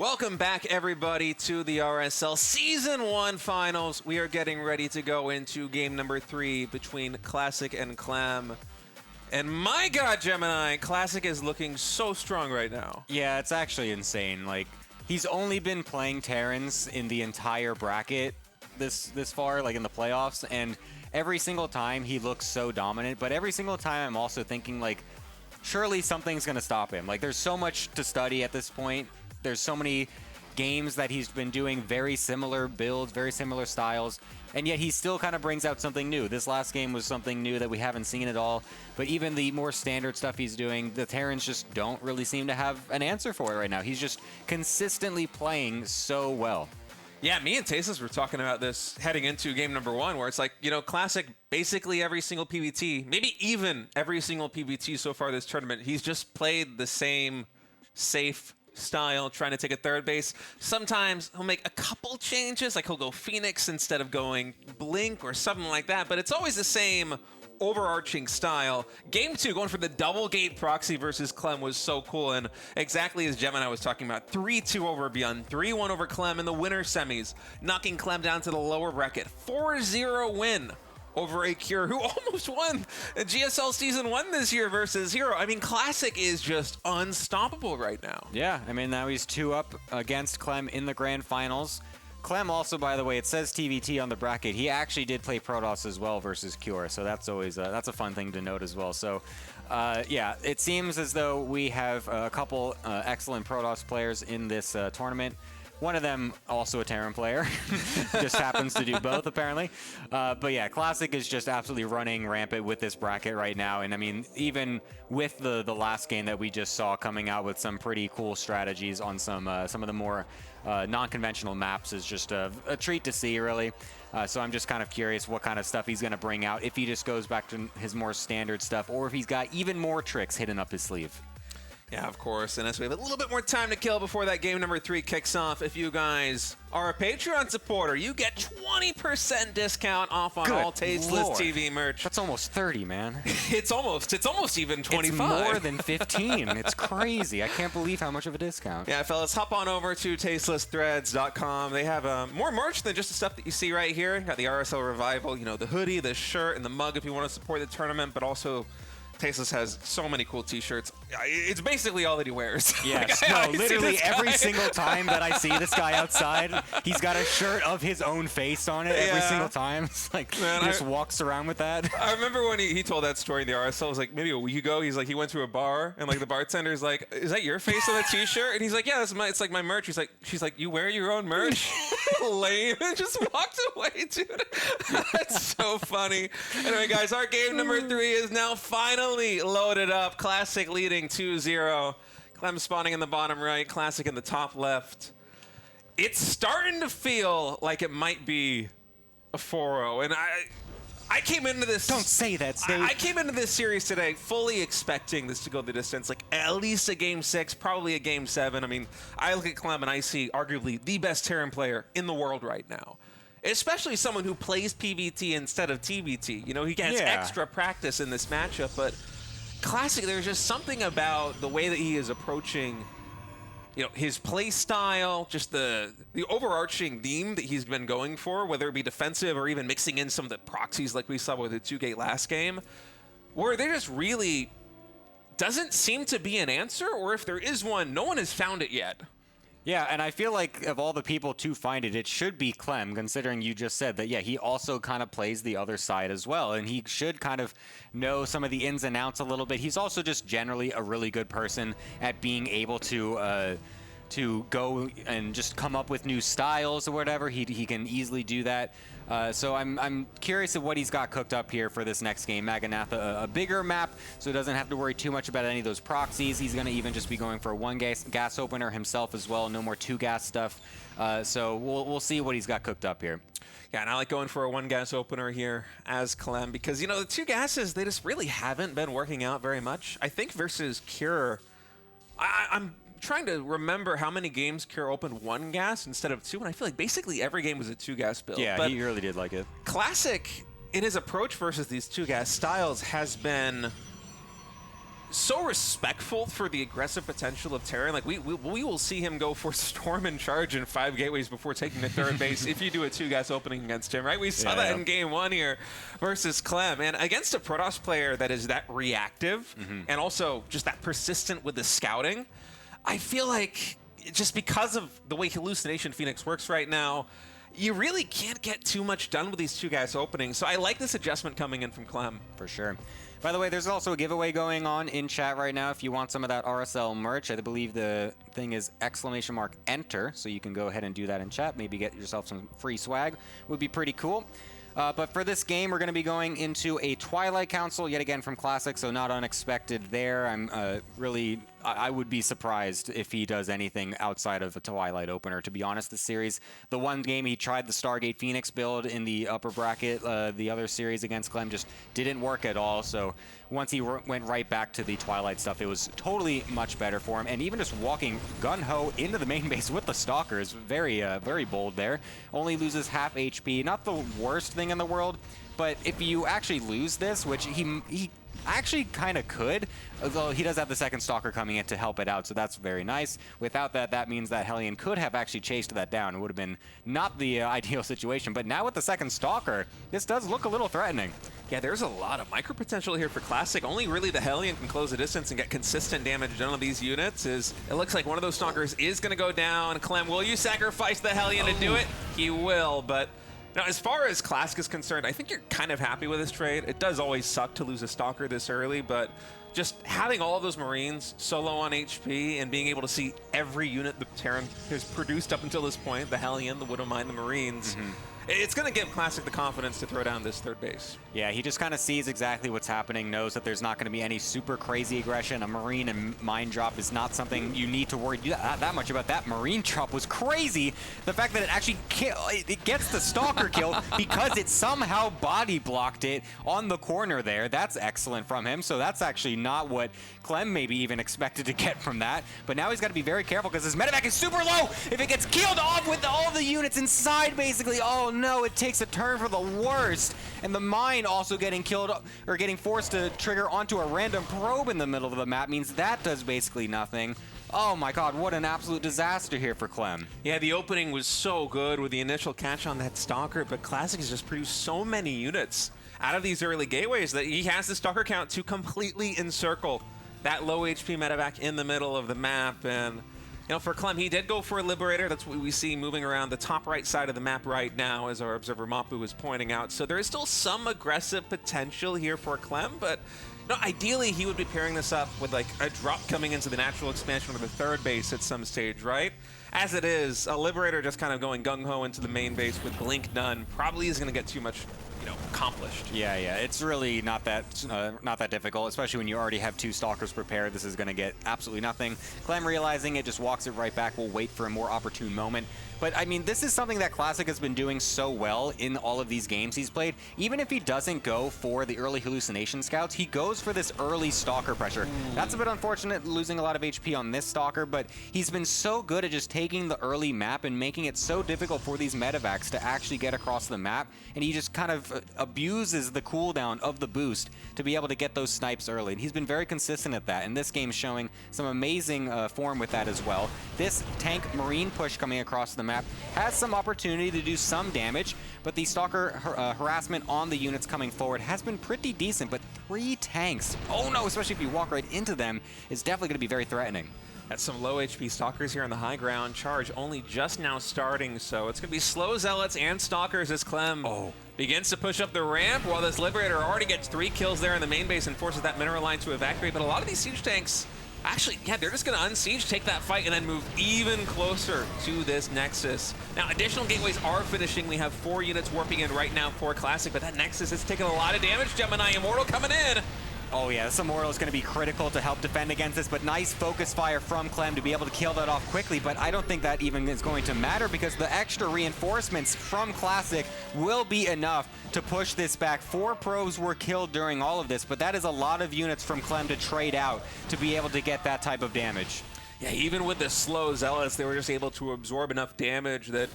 Welcome back, everybody, to the RSL Season 1 Finals. We are getting ready to go into game number 3 between Classic and Clem. And my God, Gemini, Classic is looking so strong right now. Yeah, it's actually insane. Like, he's only been playing Terrans in the entire bracket this far, like in the playoffs, and every single time he looks so dominant, but every single time I'm also thinking, like, surely something's going to stop him. Like, there's so much to study at this point. There's so many games that he's been doing very similar builds, very similar styles, and yet he still kind of brings out something new. This last game was something new that we haven't seen at all, but even the more standard stuff he's doing, the Terrans just don't really seem to have an answer for it right now. He's just consistently playing so well. Yeah, me and Tasteless were talking about this heading into game number 1, where it's like, you know, Classic, basically every single PvT, maybe even every single PvT so far this tournament, he's just played the same safe style, trying to take a third base. Sometimes he'll make a couple changes, like he'll go Phoenix instead of going Blink or something like that, but it's always the same overarching style. Game 2, going for the double gate proxy versus Clem was so cool, and exactly as Gemini was talking about, 3-2 over Beyond, 3-1 over Clem in the winner semis, knocking Clem down to the lower bracket. 4-0 win over a Cure, who almost won GSL Season 1 this year versus Hero. I mean, Classic is just unstoppable right now. Yeah, I mean, now he's 2 up against Clem in the grand finals. Clem also, by the way, it says TVT on the bracket. He actually did play Protoss as well versus Cure, so that's always that's a fun thing to note as well. So, yeah, it seems as though we have a couple excellent Protoss players in this tournament. One of them also a Terran player, just happens to do both apparently. But yeah, Classic is just absolutely running rampant with this bracket right now. And I mean, even with the last game that we just saw coming out with some pretty cool strategies on some of the more non-conventional maps is just a treat to see, really. So I'm just kind of curious what kind of stuff he's going to bring out, if he just goes back to his more standard stuff, or if he's got even more tricks hidden up his sleeve. Yeah, of course. And as we have a little bit more time to kill before that game number 3 kicks off, if you guys are a Patreon supporter, you get 20% discount off on all Tasteless Lord. TV merch. That's almost 30, man. It's almost even 25. It's more than 15. It's crazy. I can't believe how much of a discount. Yeah, fellas, hop on over to tastelessthreads.com. They have more merch than just the stuff that you see right here. Got the RSL Revival, you know, the hoodie, the shirt, and the mug if you want to support the tournament, but also Tasteless has so many cool t-shirts. It's basically all that he wears. Yes, like, no, literally every single time that I see this guy outside, he's got a shirt of his own face on it every single time. It's like, man, he just walks around with that. I remember when he told that story in the RSL, it was like maybe a week ago. He's like, he went to a bar and like the bartender's like, is that your face on the t-shirt? And he's like, yeah, it's like my merch. She's like, you wear your own merch? Lame. And just walked away, dude. That's so funny. Anyway, guys, our game number 3 is now finally loaded up. Classic leading 2-0. Clem spawning in the bottom right, Classic in the top left. It's starting to feel like it might be a 4-0. And I came into this... Don't say that, Steve. I came into this series today fully expecting this to go the distance. Like, at least a Game 6, probably a Game 7. I mean, I look at Clem and I see arguably the best Terran player in the world right now. Especially someone who plays PvT instead of TvT. You know, he gets extra practice in this matchup, but Classic, there's just something about the way that he is approaching, you know, his play style, just the overarching theme that he's been going for, whether it be defensive or even mixing in some of the proxies like we saw with the 2-gate last game, where there just really doesn't seem to be an answer, or if there is one, no one has found it yet. Yeah, and I feel like of all the people to find it, it should be Clem, considering you just said that, yeah, he also kind of plays the other side as well, and he should kind of know some of the ins and outs a little bit. He's also just generally a really good person at being able to go and just come up with new styles or whatever. He can easily do that. So I'm curious of what he's got cooked up here for this next game. Maganatha, a bigger map, so he doesn't have to worry too much about any of those proxies. He's going to even just be going for a 1-gas opener himself as well. No more 2-gas stuff. So we'll see what he's got cooked up here. Yeah, and I like going for a 1-gas opener here as Clem because, you know, the 2 gases, they just really haven't been working out very much. I think versus Cure, I'm trying to remember how many games Cure opened 1 gas instead of 2, and I feel like basically every game was a 2-gas build. Yeah, but he really did like it. Classic, in his approach versus these 2-gas styles, has been so respectful for the aggressive potential of Terran. Like, we will see him go for Storm and Charge in 5 gateways before taking the third base if you do a 2-gas opening against him, right? We saw that in game 1 here versus Clem. And against a Protoss player that is that reactive and also just that persistent with the scouting, I feel like just because of the way Hallucination Phoenix works right now, you really can't get too much done with these 2-gas openings. So I like this adjustment coming in from Clem. For sure. By the way, there's also a giveaway going on in chat right now if you want some of that RSL merch. I believe the thing is !enter, so you can go ahead and do that in chat. Maybe get yourself some free swag. Would be pretty cool. But for this game, we're going to be going into a Twilight Council, yet again from Classic, so not unexpected there. I would be surprised if he does anything outside of a Twilight opener, to be honest, this series. The one game he tried the Stargate Phoenix build in the upper bracket, the other series against Clem just didn't work at all, so once he went right back to the Twilight stuff, it was totally much better for him. And even just walking gun-ho into the main base with the Stalker is very, very bold there. Only loses half HP, not the worst thing in the world, but if you actually lose this, which he actually kind of could, although he does have the second Stalker coming in to help it out, so that's very nice. Without that, that means that Hellion could have actually chased that down. It would have been not the ideal situation, but now with the second Stalker, this does look a little threatening. Yeah, there's a lot of micro potential here for Classic. Only really the Hellion can close the distance and get consistent damage done on these units. It looks like one of those Stalkers is going to go down. Clem, will you sacrifice the Hellion to do it? He will, but now, as far as Classic is concerned, I think you're kind of happy with this trade. It does always suck to lose a Stalker this early, but just having all of those Marines so low on HP and being able to see every unit the Terran has produced up until this point, the Hellion, the Widowmine, the Marines, it's going to give Classic the confidence to throw down this third base. Yeah, he just kind of sees exactly what's happening, knows that there's not going to be any super crazy aggression. A Marine and Mine drop is not something you need to worry that much about. That Marine drop was crazy. The fact that it actually it gets the Stalker kill because it somehow body blocked it on the corner there. That's excellent from him. So that's actually not what Clem maybe even expected to get from that. But now he's got to be very careful because his medevac is super low. If it gets killed off with all the units inside, basically, oh no, it takes a turn for the worst. And the Mine also getting killed or getting forced to trigger onto a random probe in the middle of the map means that does basically nothing. Oh my god, what an absolute disaster here for Clem. Yeah, the opening was so good with the initial catch on that Stalker, but Classic has just produced so many units out of these early gateways that he has the Stalker count to completely encircle that low HP medevac in the middle of the map. And you know, for Clem, he did go for a Liberator. That's what we see moving around the top right side of the map right now, as our observer Mapu is pointing out. So there is still some aggressive potential here for Clem, but no, ideally he would be pairing this up with like a drop coming into the natural expansion of the third base at some stage, right? As it is, a Liberator just kind of going gung-ho into the main base with Blink none probably is going to get too much, you know, accomplished. Yeah, it's really not that difficult, especially when you already have 2 Stalkers prepared. This is going to get absolutely nothing. Clem realizing it just walks it right back. We'll wait for a more opportune moment. But, I mean, this is something that Classic has been doing so well in all of these games he's played. Even if he doesn't go for the early Hallucination Scouts, he goes for this early Stalker pressure. That's a bit unfortunate, losing a lot of HP on this Stalker, but he's been so good at just taking the early map and making it so difficult for these medevacs to actually get across the map. And he just kind of abuses the cooldown of the boost to be able to get those snipes early. And he's been very consistent at that. And this game's showing some amazing form with that as well. This tank Marine push coming across the map has some opportunity to do some damage, but the Stalker harassment on the units coming forward has been pretty decent, but 3 tanks, oh no, especially if you walk right into them, is definitely going to be very threatening. That's some low HP Stalkers here on the high ground. Charge only just now starting, so it's going to be slow Zealots and Stalkers as Clem begins to push up the ramp, while this Liberator already gets 3 kills there in the main base and forces that mineral line to evacuate. But a lot of these siege tanks, actually, yeah, they're just going to unsiege, take that fight, and then move even closer to this Nexus. Now, additional gateways are finishing. We have 4 units warping in right now for Classic, but that Nexus is taking a lot of damage. Gemini Immortal coming in. Oh yeah, this Immortal is going to be critical to help defend against this, but nice focus fire from Clem to be able to kill that off quickly, but I don't think that even is going to matter because the extra reinforcements from Classic will be enough to push this back. 4 probes were killed during all of this, but that is a lot of units from Clem to trade out to be able to get that type of damage. Yeah, even with the slow Zealots, they were just able to absorb enough damage that,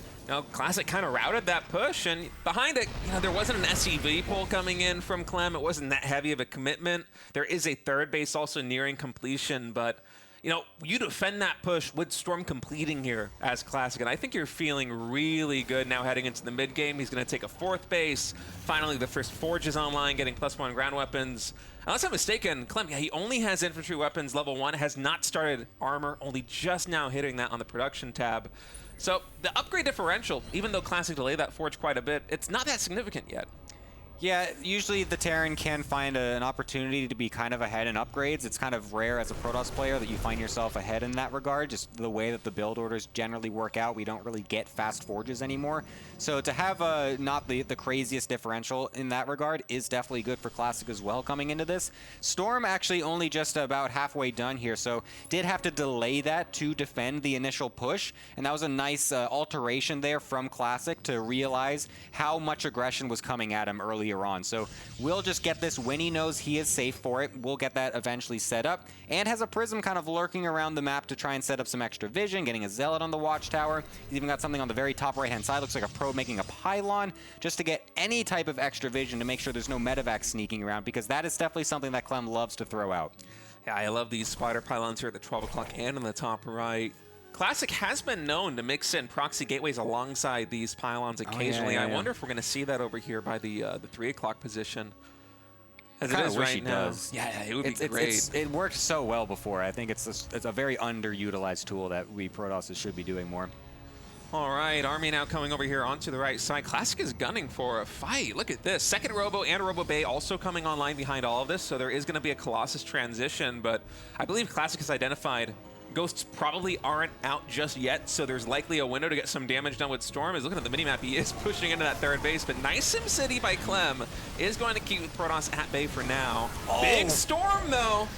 Classic kind of routed that push. And behind it, there wasn't an SEV pull coming in from Clem. It wasn't that heavy of a commitment. There is a third base also nearing completion, but you defend that push with Storm completing here as Classic, and I think you're feeling really good now heading into the mid game. He's going to take a fourth base. Finally, the first Forge is online, getting +1 ground weapons. Unless I'm mistaken, Clem, he only has infantry weapons level 1, has not started armor, only just now hitting that on the production tab. So the upgrade differential, even though Classic delayed that Forge quite a bit, it's not that significant yet. Yeah, usually the Terran can find an opportunity to be kind of ahead in upgrades. It's kind of rare as a Protoss player that you find yourself ahead in that regard. Just the way that the build orders generally work out, we don't really get fast forges anymore. So to have not the craziest differential in that regard is definitely good for Classic as well coming into this. Storm actually only just about halfway done here, so did have to delay that to defend the initial push, and that was a nice alteration there from Classic to realize how much aggression was coming at him earlier on. So we'll just get this when he knows he is safe for it. We'll get that eventually set up, and has a Prism kind of lurking around the map to try and set up some extra vision, getting a Zealot on the watchtower. He's even got something on the very top right hand side, looks like a probe making a pylon, just to get any type of extra vision to make sure there's no medevac sneaking around, because that is definitely something that Clem loves to throw out. Yeah, I love these spider pylons here at the 12 o'clock and on the top right. Classic has been known to mix in proxy gateways alongside these pylons occasionally. Yeah. I wonder if we're going to see that over here by the 3 o'clock position. As I it is wish right he now. does. Yeah, it would be great. It worked so well before. I think it's a very underutilized tool that we Protosses should be doing more. All right, Army now coming over here onto the right side. Classic is gunning for a fight. Look at this. Second Robo and Robo Bay also coming online behind all of this, so there is going to be a Colossus transition, but I believe Classic has identified Ghosts probably aren't out just yet, so there's likely a window to get some damage done with Storm. Is looking at the minimap, he is pushing into that third base, but nice SimCity by Clem is going to keep Protoss at bay for now. Oh. Big Storm, though.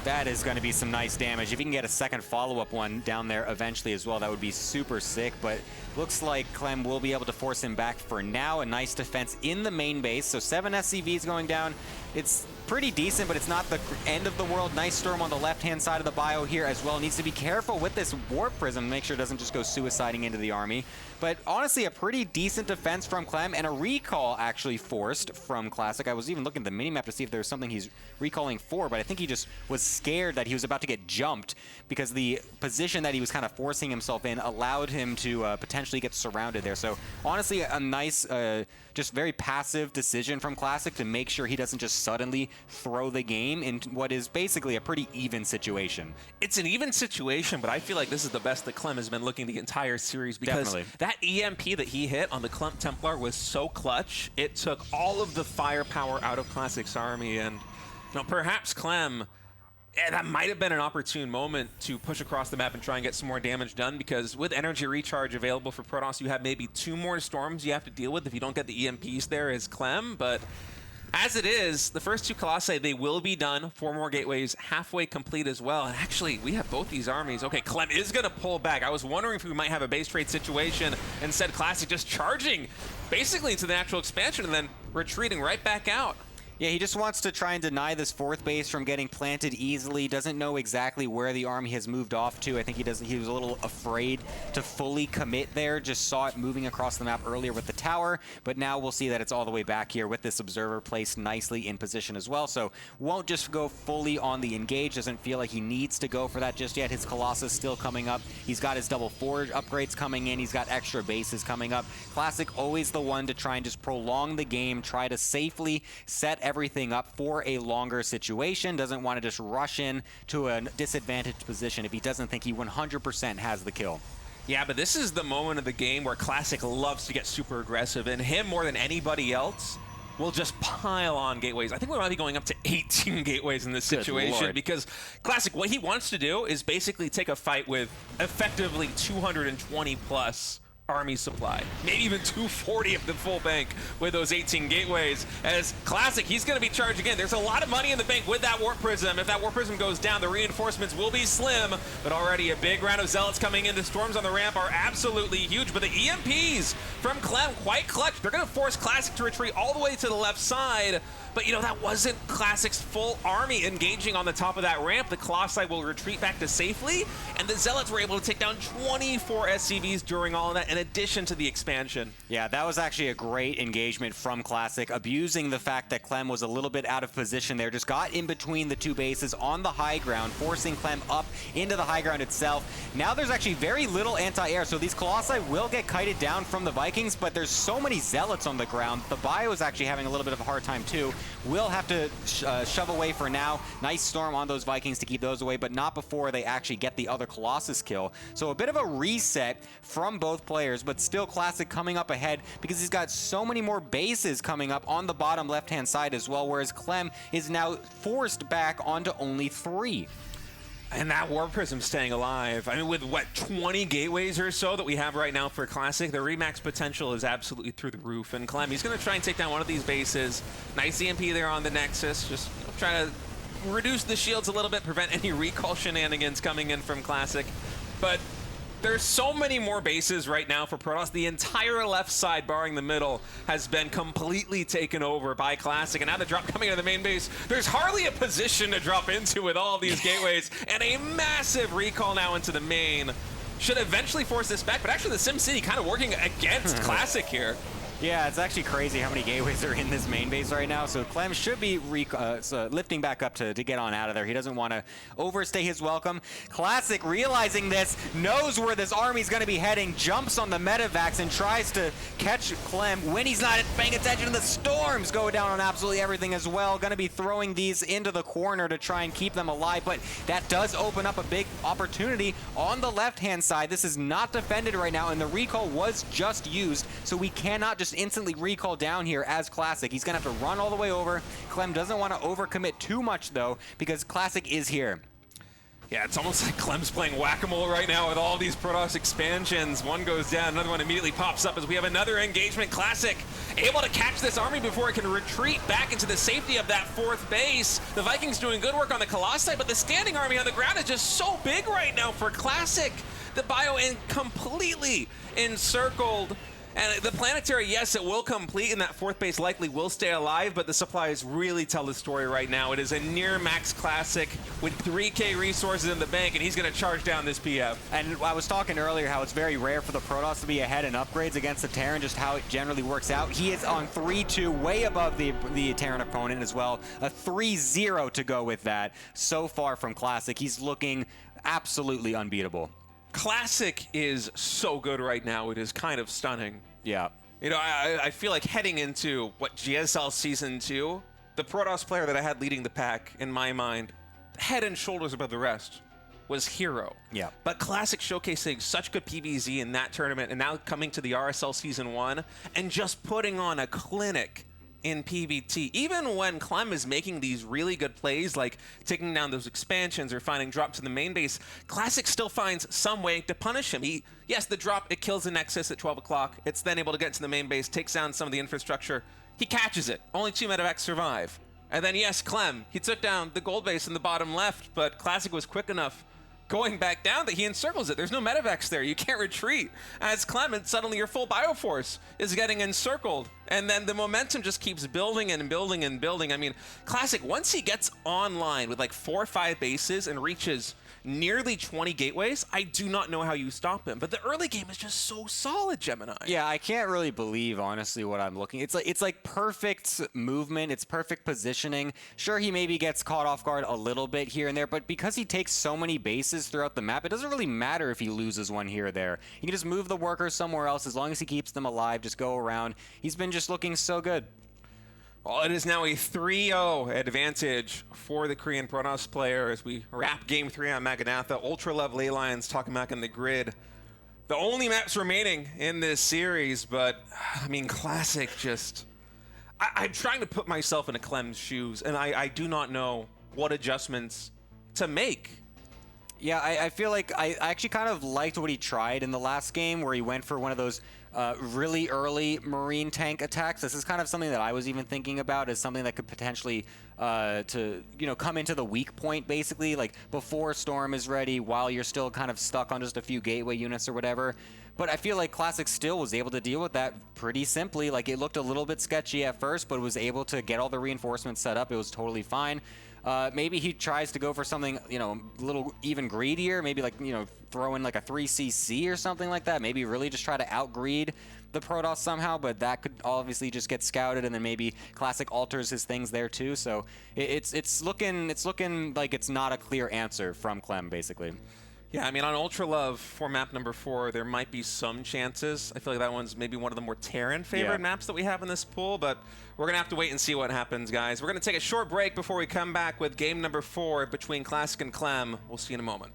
That is going to be some nice damage. If you can get a second follow-up one down there eventually as well, that would be super sick, but looks like Clem will be able to force him back for now. A nice defense in the main base, so 7 SCVs going down. It's pretty decent, but it's not the end of the world. Nice Storm on the left-hand side of the bio here as well. Needs to be careful with this Warp Prism, make sure it doesn't just go suiciding into the army. But honestly, a pretty decent defense from Clem, and a recall actually forced from Classic. I was even looking at the minimap to see if there was something he's recalling for, but I think he just was scared that he was about to get jumped because the position that he was kind of forcing himself in allowed him to potentially get surrounded there. So honestly, a nice, just very passive decision from Classic to make sure he doesn't just suddenly throw the game in what is basically a pretty even situation. It's an even situation, but I feel like this is the best that Clem has been looking the entire series, because that EMP that he hit on the Clem Templar was so clutch. It took all of the firepower out of Classic's army, and perhaps Clem, that might have been an opportune moment to push across the map and try and get some more damage done, because with energy recharge available for Protoss, you have maybe 2 more Storms you have to deal with if you don't get the EMPs there as Clem. But as it is, the first 2 Colossi, they will be done. 4 more gateways halfway complete as well. And actually, we have both these armies. Okay, Clem is going to pull back. I was wondering if we might have a base trade situation. Instead, Classic just charging basically into the natural expansion and then retreating right back out. Yeah, he just wants to try and deny this 4th base from getting planted easily. Doesn't know exactly where the army has moved off to. I think he was a little afraid to fully commit there. Just saw it moving across the map earlier with the tower, but now we'll see that it's all the way back here with this observer placed nicely in position as well. So won't just go fully on the engage. Doesn't feel like he needs to go for that just yet. His Colossus still coming up. He's got his double forge upgrades coming in. He's got extra bases coming up. Classic always the one to try and just prolong the game, try to safely set everything up for a longer situation. Doesn't want to just rush in to a disadvantaged position if he doesn't think he 100% has the kill. Yeah, but this is the moment of the game where Classic loves to get super aggressive, and him more than anybody else will just pile on gateways. I think we might be going up to 18 gateways in this situation, because Classic, what he wants to do is basically take a fight with effectively 220 plus army supply, maybe even 240 of the full bank with those 18 gateways. As Classic, he's going to be charged again. There's a lot of money in the bank with that Warp Prism. If that Warp Prism goes down, the reinforcements will be slim, but already a big round of Zealots coming in. The storms on the ramp are absolutely huge, but the EMPs from Clem, quite clutch. They're going to force Classic to retreat all the way to the left side. But, you know, that wasn't Classic's full army engaging on the top of that ramp. The Colossi will retreat back to safely, and the Zealots were able to take down 24 SCVs during all of that, in addition to the expansion. Yeah, that was actually a great engagement from Classic, abusing the fact that Clem was a little bit out of position there. Just got in between the two bases on the high ground, forcing Clem up into the high ground itself. Now there's actually very little anti-air, so these Colossi will get kited down from the Vikings, but there's so many Zealots on the ground. The Bio is actually having a little bit of a hard time too. Will have to shove away for now. Nice storm on those Vikings to keep those away, but not before they actually get the other Colossus kill. So a bit of a reset from both players, but still Classic coming up ahead because he's got so many more bases coming up on the bottom left-hand side as well, whereas Clem is now forced back onto only 3. And that Warp Prism staying alive. I mean, with, what, 20 gateways or so that we have right now for Classic, the Remax potential is absolutely through the roof. And Clem, he's going to try and take down one of these bases. Nice EMP there on the Nexus. Just try to reduce the shields a little bit, prevent any recall shenanigans coming in from Classic. But there's so many more bases right now for Protoss. The entire left side, barring the middle, has been completely taken over by Classic. And now the drop coming into the main base. There's hardly a position to drop into with all of these gateways. And a massive recall now into the main. Should eventually force this back, but actually the SimCity kind of working against Classic here. Yeah, it's actually crazy how many gateways are in this main base right now. So Clem should be lifting back up to get on out of there. He doesn't want to overstay his welcome. Classic, realizing this, knows where this army's going to be heading, jumps on the medevacs and tries to catch Clem when he's not paying attention. The storms go down on absolutely everything as well. Going to be throwing these into the corner to try and keep them alive, but that does open up a big opportunity on the left-hand side. This is not defended right now, and the recall was just used, so we cannot just instantly recall down here as Classic. He's gonna have to run all the way over. Clem doesn't want to overcommit too much though, because Classic is here. Yeah, it's almost like Clem's playing whack-a-mole right now with all these Protoss expansions. One goes down, another one immediately pops up as we have another engagement. Classic able to catch this army before it can retreat back into the safety of that 4th base. The Vikings doing good work on the Colossi, but the standing army on the ground is just so big right now for Classic. The Bio completely encircled. And the planetary, yes, it will complete, and that 4th base likely will stay alive, but the supplies really tell the story right now. It is a near-max Classic with 3K resources in the bank, and he's going to charge down this PF. And I was talking earlier how it's very rare for the Protoss to be ahead in upgrades against the Terran, just how it generally works out. He is on 3-2, way above the Terran opponent as well. A 3-0 to go with that. So far from Classic, he's looking absolutely unbeatable. Classic is so good right now. It is kind of stunning. Yeah. You know, I feel like heading into, GSL Season 2, the Protoss player that I had leading the pack, in my mind, head and shoulders above the rest, was Hero. Yeah. But Classic showcasing such good PvZ in that tournament, and now coming to the RSL Season 1, and just putting on a clinic in PvT. Even when Clem is making these really good plays, like taking down those expansions or finding drops in the main base, Classic still finds some way to punish him. Yes, the drop, it kills the Nexus at 12 o'clock. It's then able to get into the main base, takes down some of the infrastructure. He catches it. Only 2 medevacs survive. And then, yes, Clem, he took down the gold base in the bottom left, but Classic was quick enough going back down that he encircles it. There's no medevacs there. You can't retreat. As Clement, suddenly your full bioforce is getting encircled. And then the momentum just keeps building and building and building. I mean, Classic, once he gets online with like 4 or 5 bases and reaches nearly 20 gateways, I do not know how you stop him. But the early game is just so solid, Gemini. Yeah, I can't really believe, honestly, what I'm looking. It's like perfect movement. It's perfect positioning. Sure, he maybe gets caught off guard a little bit here and there, but because he takes so many bases throughout the map, it doesn't really matter if he loses one here or there. He can just move the workers somewhere else as long as he keeps them alive, just go around. He's been just looking so good. Well, it is now a 3-0 advantage for the Korean Protoss player as we wrap Game 3 on Maganatha. Ultra-level A-Lions talking back in the grid. The only maps remaining in this series, but, I mean, Classic just... I'm trying to put myself into Clem's shoes, and I do not know what adjustments to make. Yeah, I feel like I actually kind of liked what he tried in the last game where he went for one of those really early Marine tank attacks. This is kind of something that I was even thinking about as something that could potentially come into the weak point, basically, like before Storm is ready, while you're still kind of stuck on just a few gateway units or whatever. But I feel like Classic still was able to deal with that pretty simply. Like, it looked a little bit sketchy at first, but was able to get all the reinforcements set up. It was totally fine. Maybe he tries to go for something, a little even greedier. Maybe like, throw in like a 3CC or something like that. Maybe really just try to outgreed the Protoss somehow, but that could obviously just get scouted, and then maybe Classic alters his things there too. So it's looking like it's not a clear answer from Clem, basically. Yeah, I mean, on Ultra Love for map number 4, there might be some chances. I feel like that one's maybe one of the more Terran favorite maps that we have in this pool, but we're going to have to wait and see what happens, guys. We're going to take a short break before we come back with game number 4 between Classic and Clem. We'll see you in a moment.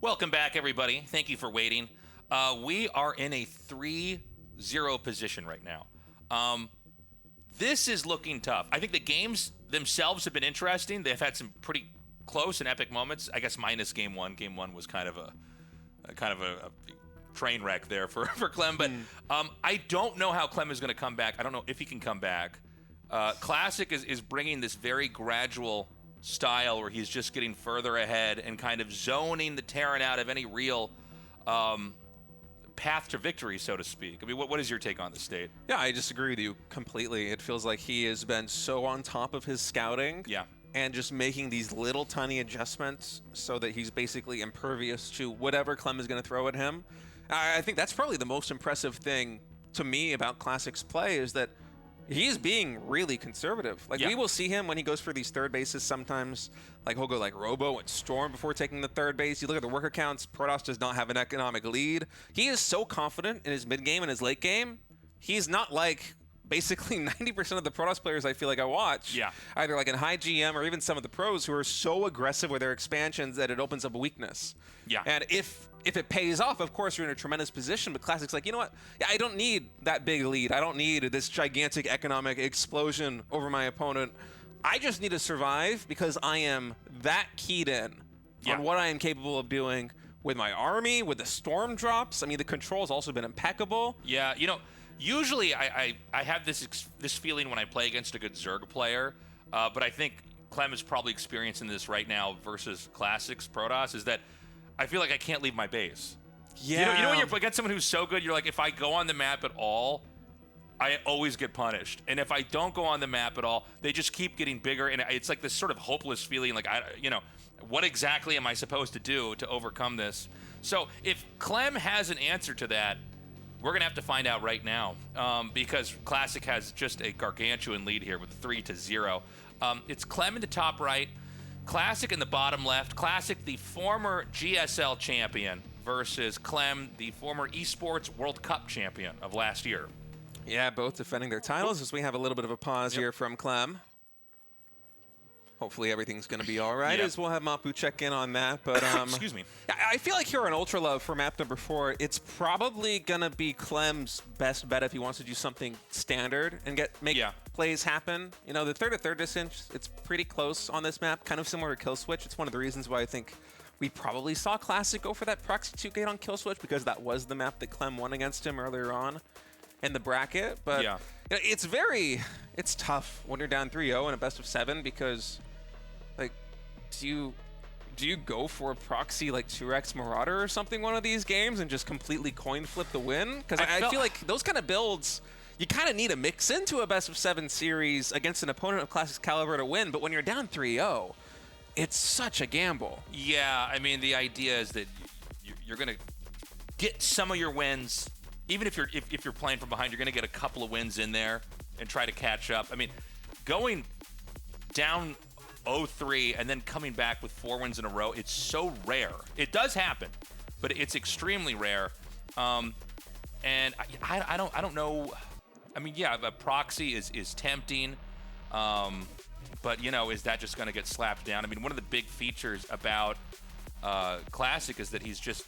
Welcome back, everybody. Thank you for waiting. We are in a 3-0 position right now. This is looking tough. I think the games themselves have been interesting. They've had some pretty close and epic moments. I guess minus game one. Game one was kind of a train wreck there for Clem. But I don't know how Clem is going to come back. I don't know if he can come back. Classic is bringing this very gradual style where he's just getting further ahead and kind of zoning the Terran out of any real path to victory, so to speak. I mean, what is your take on this, State? Yeah, I disagree with you completely. It feels like he has been so on top of his scouting. Yeah. And just making these little tiny adjustments so that he's basically impervious to whatever Clem is going to throw at him. I think that's probably the most impressive thing to me about Classic's play is that he's being really conservative. Like, we will see him when he goes for these third bases sometimes. Like, he'll go like Robo and Storm before taking the third base. You look at the worker counts, Protoss does not have an economic lead. He is so confident in his mid game and his late game. He's not like basically 90% of the Protoss players I feel like I watch. Yeah. Either like in high GM or even some of the pros who are so aggressive with their expansions that it opens up a weakness. Yeah. And if it pays off, of course, you're in a tremendous position. But Classic's like, you know what? Yeah, I don't need that big lead. I don't need this gigantic economic explosion over my opponent. I just need to survive because I am that keyed in on what I am capable of doing with my army, with the storm drops. I mean, the control's also been impeccable. Yeah, you know, usually I have this feeling when I play against a good Zerg player, but I think Clem is probably experiencing this right now versus Classics Protoss, is that I feel like I can't leave my base. Yeah. You know when you're against someone who's so good, you're like, if I go on the map at all, I always get punished. And if I don't go on the map at all, they just keep getting bigger. And it's like this sort of hopeless feeling, like, what exactly am I supposed to do to overcome this? So if Clem has an answer to that, we're going to have to find out right now, because Classic has just a gargantuan lead here with 3-0. It's Clem in the top right, Classic in the bottom left. Classic, the former GSL champion, versus Clem, the former esports World Cup champion of last year. Yeah, both defending their titles as we have a little bit of a pause here from Clem. Hopefully everything's going to be all right as we'll have Mapu check in on that. But excuse me. I feel like here on Ultra Love for map number 4, it's probably going to be Clem's best bet if he wants to do something standard and make plays happen. You know, the third to third distance, it's pretty close on this map, kind of similar to Kill Switch. It's one of the reasons why I think we probably saw Classic go for that proxy 2 gate on Kill Switch, because that was the map that Clem won against him earlier on in the bracket. But it's tough when you're down 3-0 in a best of 7, because like, do you go for a proxy like 2x Marauder or something one of these games and just completely coin flip the win? Because I feel like those kind of builds, you kind of need to mix into a best of 7 series against an opponent of Classic's caliber to win. But when you're down 3-0, it's such a gamble. Yeah, I mean, the idea is that you're going to get some of your wins. Even if you're playing from behind, you're going to get a couple of wins in there and try to catch up. I mean, going down 0-3 and then coming back with 4 wins in a row, it's so rare. It does happen, but it's extremely rare. And I don't know. I mean, yeah, a proxy is tempting, but you know, is that just going to get slapped down? I mean, one of the big features about Classic is that he's just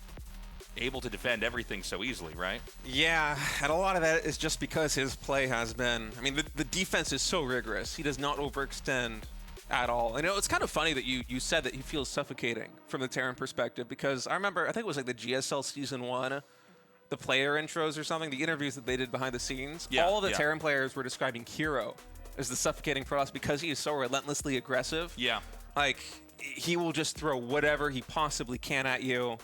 able to defend everything so easily, right? Yeah, and a lot of that is just because his play has been, I mean, the defense is so rigorous. He does not overextend at all. And you know, it's kind of funny that you said that he feels suffocating from the Terran perspective, because I remember, I think it was like the GSL Season 1, the player intros or something, the interviews that they did behind the scenes. All of the Terran players were describing Hero as the suffocating Protoss because he is so relentlessly aggressive. Yeah. Like, he will just throw whatever he possibly can at you.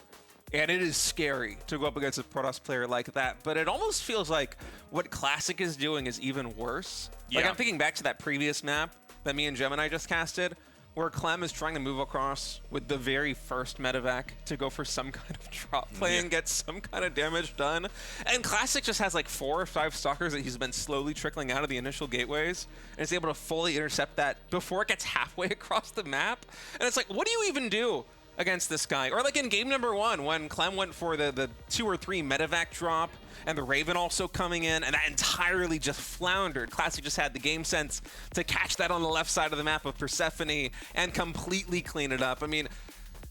And it is scary to go up against a Protoss player like that. But it almost feels like what Classic is doing is even worse. Like, I'm thinking back to that previous map that me and Gemini just casted, where Clem is trying to move across with the very first medevac to go for some kind of drop play and get some kind of damage done. And Classic just has like 4 or 5 stalkers that he's been slowly trickling out of the initial gateways, and is able to fully intercept that before it gets halfway across the map. And it's like, what do you even do against this guy. Or like in game number 1 when Clem went for the 2 or 3 medevac drop and the Raven also coming in, and that entirely just floundered. Classic just had the game sense to catch that on the left side of the map of Persephone and completely clean it up. I mean,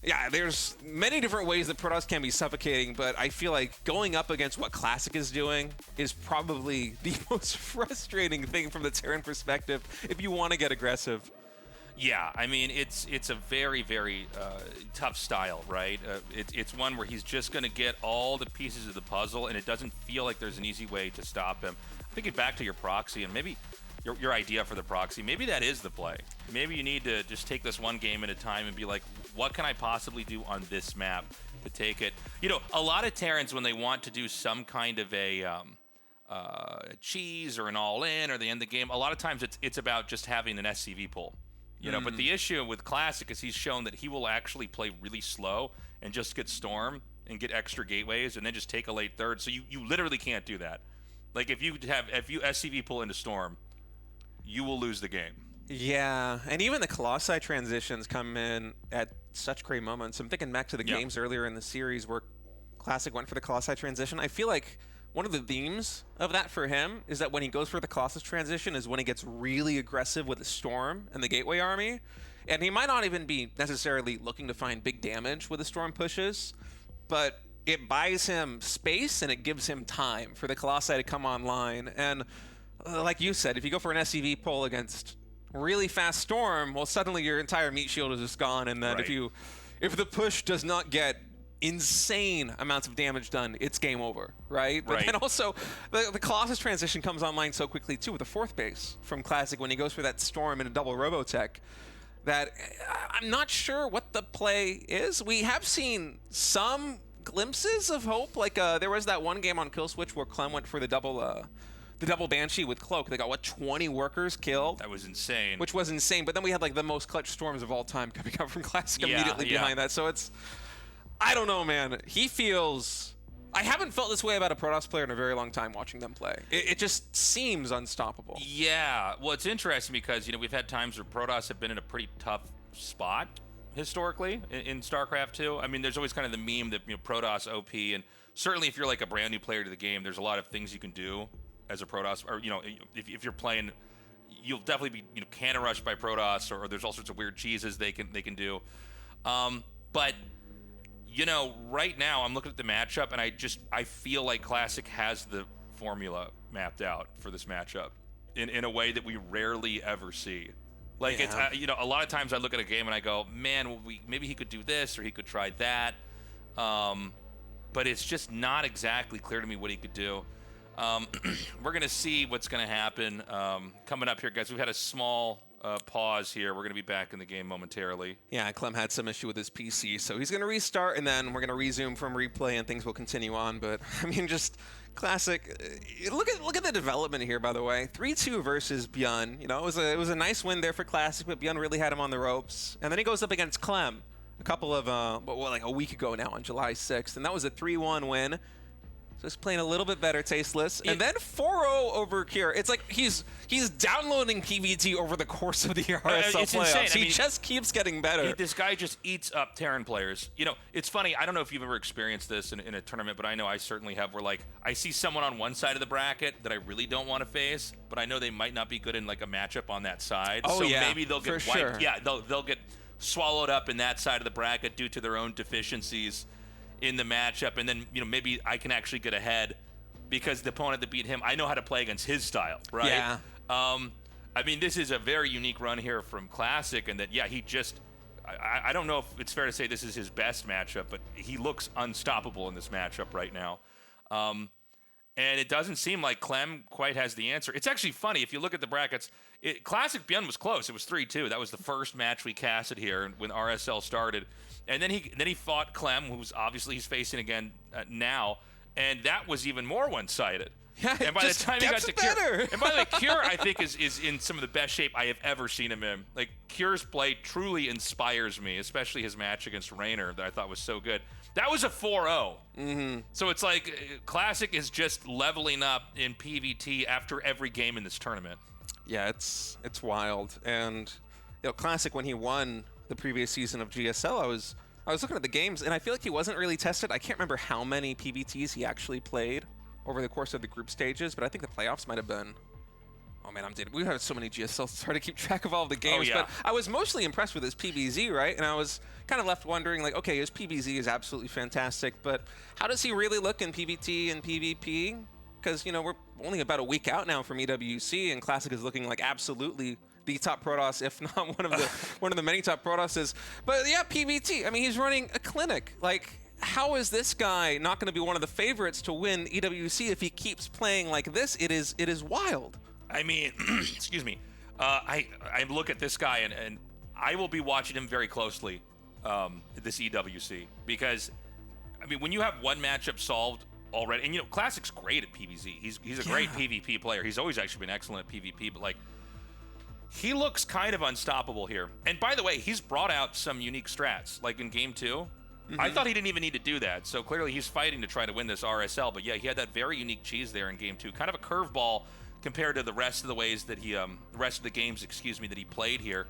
yeah, there's many different ways that Protoss can be suffocating, but I feel like going up against what Classic is doing is probably the most frustrating thing from the Terran perspective if you want to get aggressive. Yeah, I mean, it's a very, very tough style, right? It's one where he's just going to get all the pieces of the puzzle, and it doesn't feel like there's an easy way to stop him. Thinking back to your proxy, and maybe your idea for the proxy, maybe that is the play. Maybe you need to just take this one game at a time and be like, what can I possibly do on this map to take it? You know, a lot of Terrans, when they want to do some kind of a cheese or an all-in or they end the game, a lot of times it's about just having an SCV pull. You know, but the issue with Classic is he's shown that he will actually play really slow and just get Storm and get extra gateways and then just take a late third. So you literally can't do that. Like if you SCV pull into Storm, you will lose the game. Yeah, and even the Colossi transitions come in at such great moments. I'm thinking back to the games earlier in the series where Classic went for the Colossi transition. I feel like one of the themes of that for him is that when he goes for the Colossus transition is when he gets really aggressive with the Storm and the Gateway Army. And he might not even be necessarily looking to find big damage with the Storm pushes, but it buys him space and it gives him time for the Colossi to come online. And like you said, if you go for an SCV pull against really fast Storm, well, suddenly your entire meat shield is just gone. And then if the push does not get insane amounts of damage done, it's game over, right? But then also, the Colossus transition comes online so quickly, too, with the 4th base from Classic when he goes for that Storm and a double Robotech, that I'm not sure what the play is. We have seen some glimpses of hope. Like, there was that one game on Kill Switch where Clem went for the double Banshee with Cloak. They got, what, 20 workers killed? That was insane. Which was insane. But then we had, like, the most clutch Storms of all time coming out from Classic immediately behind that. So it's... I don't know, man. He feels... I haven't felt this way about a Protoss player in a very long time watching them play. It just seems unstoppable. Yeah. Well, it's interesting because, you know, we've had times where Protoss have been in a pretty tough spot historically in StarCraft II. I mean, there's always kind of the meme that, you know, Protoss OP, and certainly if you're like a brand new player to the game, there's a lot of things you can do as a Protoss, or, you know, if you're playing, you'll definitely be, you know, cannon rushed by Protoss, or there's all sorts of weird cheeses they can do. But... you know, right now I'm looking at the matchup, and I feel like Classic has the formula mapped out for this matchup in a way that we rarely ever see. Like, it's you know, a lot of times I look at a game and I go, man, well, maybe he could do this or he could try that, but it's just not exactly clear to me what he could do. We're gonna see what's gonna happen coming up here, guys. We've had a small pause here. We're going to be back in the game momentarily. Yeah, Clem had some issue with his PC, so he's going to restart, and then we're going to resume from replay, and things will continue on. But, I mean, just Classic. Look at the development here, by the way. 3-2 versus Bjorn. You know, it was a nice win there for Classic, but Bjorn really had him on the ropes. And then he goes up against Clem a couple of, like a week ago now on July 6th, and that was a 3-1 win. So he's playing a little bit better, Tasteless. And then 4-0 over Kier. It's like he's downloading PVT over the course of the RSL it's playoffs. insane. He just keeps getting better. This guy just eats up Terran players. You know, it's funny. I don't know if you've ever experienced this in a tournament, but I know I certainly have, where, like, I see someone on one side of the bracket that I really don't want to face, but I know they might not be good in, like, a matchup on that side. Oh, so yeah, maybe they'll get for wiped. sure. Yeah, they'll get swallowed up in that side of the bracket due to their own deficiencies in the matchup, and then, you know, maybe I can actually get ahead because the opponent that beat him, I know how to play against his style, right? Yeah. I mean, this is a very unique run here from Classic, and that, yeah, he just, I don't know if it's fair to say this is his best matchup, but he looks unstoppable in this matchup right now. And it doesn't seem like Clem quite has the answer. It's actually funny, if you look at the brackets, Classic Bjorn was close. It was 3-2. That was the first match we casted here when RSL started. And then he fought Clem, who's obviously he's facing again now, and that was even more one-sided. Yeah, and by the time he got to better. Cure, and by the way, Cure, I think is in some of the best shape I have ever seen him in. Like, Cure's play truly inspires me, especially his match against Raynor that I thought was so good. That was a 4-0. Mm-hmm. So it's like Classic is just leveling up in PVT after every game in this tournament. Yeah, it's wild. And, you know, Classic, when he won the previous season of GSL, I was I was looking at the games, and I feel like he wasn't really tested. I can't remember how many PVTs he actually played over the course of the group stages, but I think the playoffs might have been... Oh man, I'm dated. We've had so many GSLs, it's hard to keep track of all of the games, but I was mostly impressed with his PBZ, right? And I was kind of left wondering, like, okay, his PBZ is absolutely fantastic, but how does he really look in PVT and PvP? Because, you know, we're only about a week out now from EWC, and Classic is looking like absolutely the top Protoss, if not one of the many top Protosses. But yeah, PVT. I mean, he's running a clinic. Like, how is this guy not going to be one of the favorites to win EWC if he keeps playing like this? It is wild. I mean, excuse me. I look at this guy and I will be watching him very closely this EWC because, I mean, when you have one matchup solved already, and you know, Classic's great at PvZ. He's a great PvP player. He's always actually been excellent at PvP, but like, he looks kind of unstoppable here. And by the way, he's brought out some unique strats, like in Game 2. I thought he didn't even need to do that, so clearly he's fighting to try to win this RSL. But yeah, he had that very unique cheese there in Game 2, kind of a curveball compared to the rest of the ways that he, rest of the games, excuse me, that he played here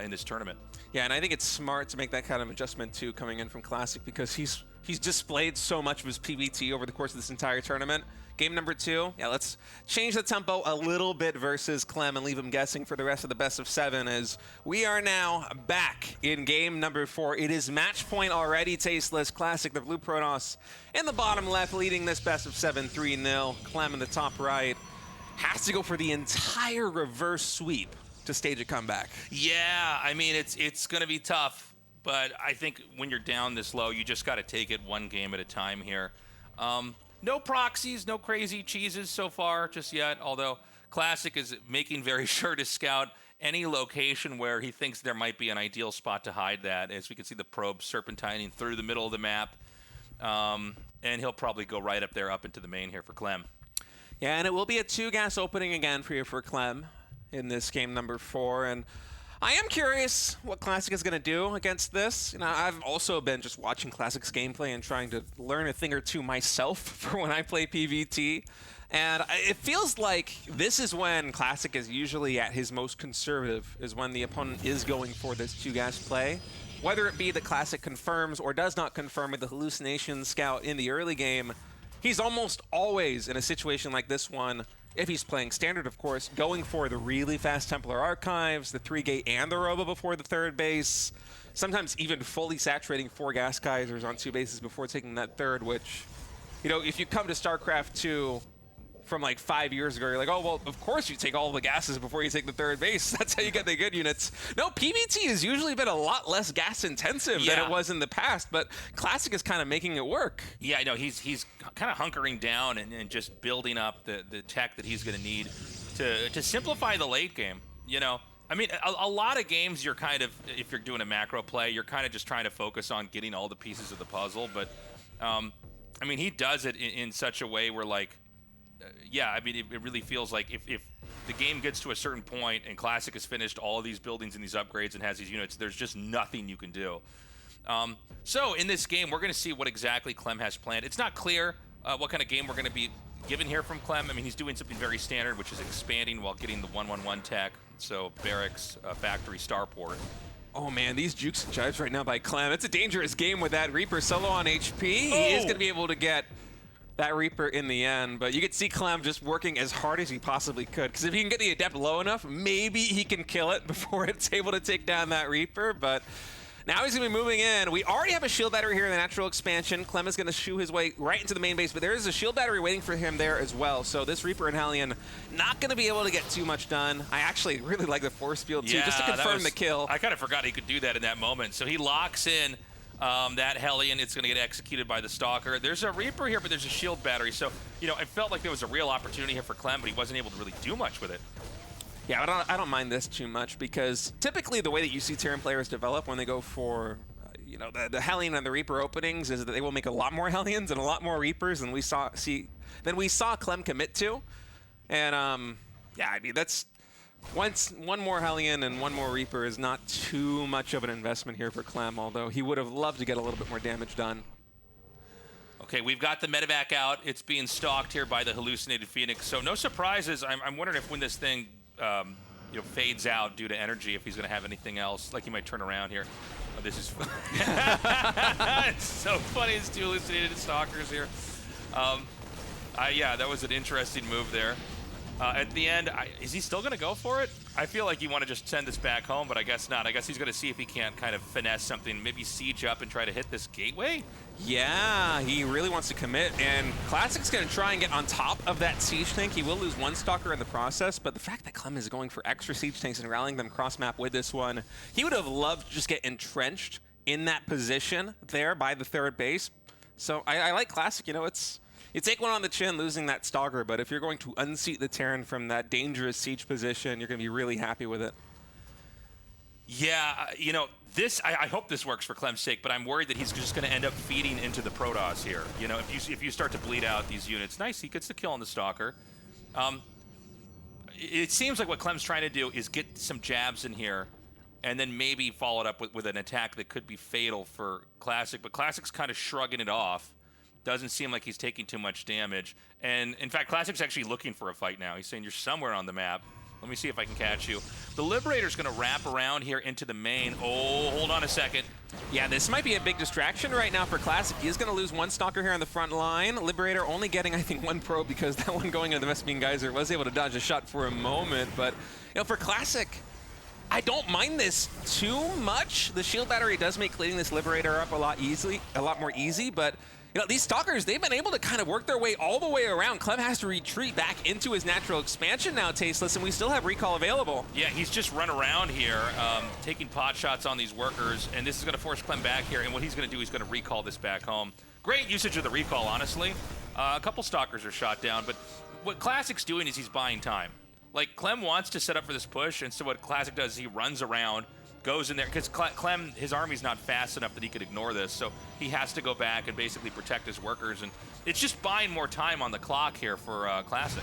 in this tournament. Yeah, and I think it's smart to make that kind of adjustment too, coming in from Classic, because he's displayed so much of his PvT over the course of this entire tournament. Game number 2, yeah, let's change the tempo a little bit versus Clem and leave him guessing for the rest of the best of 7 as we are now back in game number 4. It is match point already, Tasteless. Classic, the blue Protoss in the bottom left, leading this best of 7, 3-0. Clem in the top right has to go for the entire reverse sweep to stage a comeback. Yeah, I mean, it's going to be tough, but I think when you're down this low, you just got to take it one game at a time here. No proxies, no crazy cheeses so far just yet, although Classic is making very sure to scout any location where he thinks there might be an ideal spot to hide that. As we can see the probe serpentining through the middle of the map, and he'll probably go right up there, up into the main here for Clem. Yeah, and it will be a 2-gas opening again for Clem in this game number 4, and I am curious what Classic is going to do against this. You know, I've also been just watching Classic's gameplay and trying to learn a thing or two myself for when I play PvT. And it feels like this is when Classic is usually at his most conservative, is when the opponent is going for this 2-gas play. Whether it be that Classic confirms or does not confirm with the hallucination scout in the early game, he's almost always in a situation like this one, if he's playing standard, of course, going for the really fast Templar Archives, the 3-gate and the Robo before the 3rd base, sometimes even fully saturating 4 gas Kaisers on 2 bases before taking that 3rd, which, you know, if you come to StarCraft II from like 5 years ago, you're like, oh, well, of course you take all the gases before you take the 3rd base. That's how you get the good units. No, PvT has usually been a lot less gas intensive than it was in the past, but Classic is kind of making it work. Yeah, I know, he's kind of hunkering down and just building up the tech that he's going to need to simplify the late game, you know. I mean, a lot of games you're kind of, if you're doing a macro play, you're kind of just trying to focus on getting all the pieces of the puzzle, but, I mean, he does it in such a way where, like, yeah, I mean, it really feels like if the game gets to a certain point and Classic has finished all of these buildings and these upgrades and has these units, there's just nothing you can do. So in this game, we're going to see what exactly Clem has planned. It's not clear what kind of game we're going to be given here from Clem. I mean, he's doing something very standard, which is expanding while getting the 1-1-1 tech. So barracks, factory, starport. Oh man, these jukes and jives right now by Clem. It's a dangerous game with that Reaper solo on HP. He is going to be able to get that Reaper in the end, but you could see Clem just working as hard as he possibly could, because if he can get the Adept low enough, maybe he can kill it before it's able to take down that Reaper, but now he's going to be moving in. We already have a shield battery here in the natural expansion. Clem is going to shoo his way right into the main base, but there is a shield battery waiting for him there as well, so this Reaper and Hellion not going to be able to get too much done. I actually really like the force field too, just to confirm the kill. I kind of forgot he could do that in that moment, so he locks in that Hellion. It's going to get executed by the Stalker. There's a Reaper here, but there's a shield battery. So, you know, it felt like there was a real opportunity here for Clem, but he wasn't able to really do much with it. Yeah, but I don't mind this too much, because typically the way that you see Terran players develop when they go for, you know, the Hellion and the Reaper openings is that they will make a lot more Hellions and a lot more Reapers than we saw Clem commit to. And, yeah, I mean, that's... one more Hellion and one more Reaper is not too much of an investment here for Clem, although he would have loved to get a little bit more damage done. Okay, we've got the medevac out. It's being stalked here by the hallucinated Phoenix, so no surprises. I'm wondering if when this thing fades out due to energy if he's going to have anything else. Like he might turn around here. Oh, this is fun. It's so funny. It's two hallucinated stalkers here. Yeah, that was an interesting move there. At the end, is he still going to go for it? I feel like you want to just send this back home, but I guess not. I guess he's going to see if he can't kind of finesse something, maybe siege up and try to hit this gateway. Yeah, he really wants to commit, and Classic's going to try and get on top of that siege tank. He will lose one stalker in the process, but the fact that Clem is going for extra siege tanks and rallying them cross-map with this one, he would have loved to just get entrenched in that position there by the third base. So I like Classic. You take one on the chin losing that stalker, but if you're going to unseat the Terran from that dangerous siege position, you're going to be really happy with it. Yeah, I hope this works for Clem's sake, but I'm worried that he's just going to end up feeding into the Protoss here. If you start to bleed out these units, nice, he gets the kill on the stalker. It seems like what Clem's trying to do is get some jabs in here, and then maybe follow it up with an attack that could be fatal for Classic, but Classic's kind of shrugging it off. Doesn't seem like he's taking too much damage. And in fact, Classic's actually looking for a fight now. He's saying, you're somewhere on the map. Let me see if I can catch you. The Liberator's going to wrap around here into the main. Oh, hold on a second. Yeah, this might be a big distraction right now for Classic. He is going to lose one stalker here on the front line. Liberator only getting, I think, one probe because that one going into the Vespene Geyser was able to dodge a shot for a moment. But, for Classic, I don't mind this too much. The shield battery does make cleaning this Liberator up a lot more easy, but these stalkers, they've been able to kind of work their way all the way around. Clem has to retreat back into his natural expansion now, Tasteless, and we still have recall available. Yeah, he's just run around here, taking pot shots on these workers, and this is going to force Clem back here, and what he's going to do, he's going to recall this back home. Great usage of the recall, honestly. A couple stalkers are shot down, but what Classic's doing is he's buying time. Like, Clem wants to set up for this push, and so what Classic does is he runs around, goes in there, because Clem, his army's not fast enough that he could ignore this, so he has to go back and basically protect his workers, and it's just buying more time on the clock here for Classic.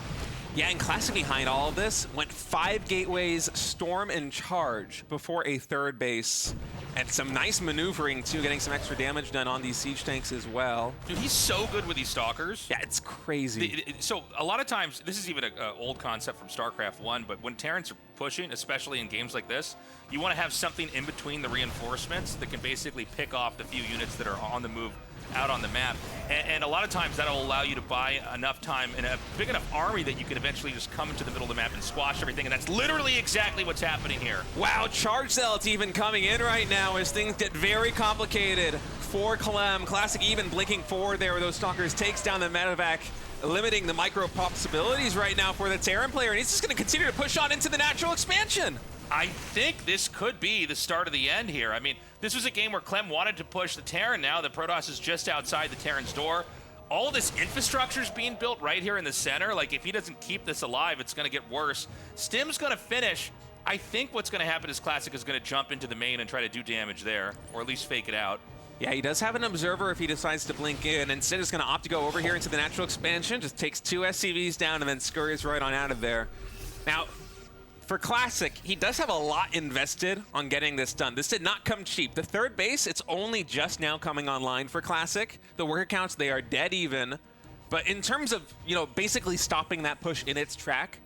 Yeah, and Classic behind all of this went 5 gateways, storm, and charge before a third base. And some nice maneuvering, too, getting some extra damage done on these siege tanks as well. Dude, he's so good with these stalkers. Yeah, it's crazy. So a lot of times, this is even an old concept from StarCraft I, but when Terrans are pushing, especially in games like this, you want to have something in between the reinforcements that can basically pick off the few units that are on the move out on the map. And a lot of times that'll allow you to buy enough time and a big enough army that you can eventually just come into the middle of the map and squash everything, and that's literally exactly what's happening here. Wow, Charge Zealot's even coming in right now as things get very complicated for Clem. Classic even blinking forward there with those stalkers, takes down the medevac, limiting the micro possibilities right now for the Terran player, and he's just going to continue to push on into the natural expansion. I think this could be the start of the end here. I mean, this was a game where Clem wanted to push the Terran. Now the Protoss is just outside the Terran's door. All this infrastructure is being built right here in the center. Like, if he doesn't keep this alive, it's going to get worse. Stim's going to finish. I think what's going to happen is Classic is going to jump into the main and try to do damage there, or at least fake it out. Yeah, he does have an observer if he decides to blink in. Instead, he's going to opt to go over here into the natural expansion, just takes 2 SCVs down and then scurries right on out of there. Now, for Classic, he does have a lot invested on getting this done. This did not come cheap. The third base, it's only just now coming online for Classic. The worker counts, they are dead even. But in terms of, basically stopping that push in its track,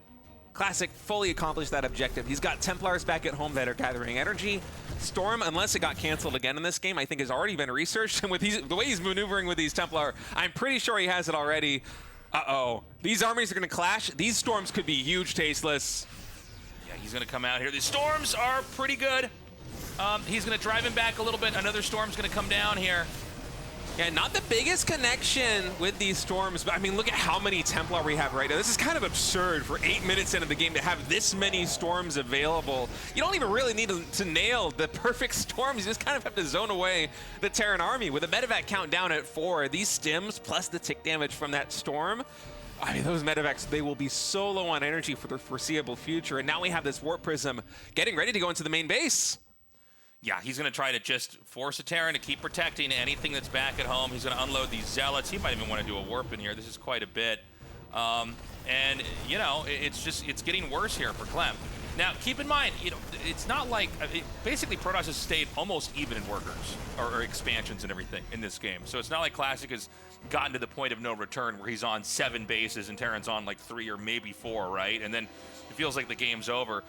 Classic fully accomplished that objective. He's got Templars back at home that are gathering energy. Storm, unless it got canceled again in this game, I think has already been researched. And with the way he's maneuvering with these Templar, I'm pretty sure he has it already. Uh-oh. These armies are going to clash. These storms could be huge, Tasteless. Yeah, he's going to come out here. These storms are pretty good. He's going to drive him back a little bit. Another storm's going to come down here. Yeah, not the biggest connection with these storms, but I mean, look at how many Templar we have right now. This is kind of absurd for 8 minutes into the game to have this many storms available. You don't even really need to nail the perfect storms. You just kind of have to zone away the Terran army. With a medevac count down at 4, these stims plus the tick damage from that storm, I mean, those medevacs, they will be so low on energy for the foreseeable future. And now we have this Warp Prism getting ready to go into the main base. Yeah, he's going to try to just force a Terran to keep protecting anything that's back at home. He's going to unload these Zealots. He might even want to do a warp in here. This is quite a bit. And, it's getting worse here for Clem. Now, keep in mind, you know, it's not like basically Protoss has stayed almost even in workers or expansions and everything in this game. So it's not like Classic has gotten to the point of no return where he's on 7 bases and Terran's on like 3 or maybe 4, right? And then it feels like the game's over.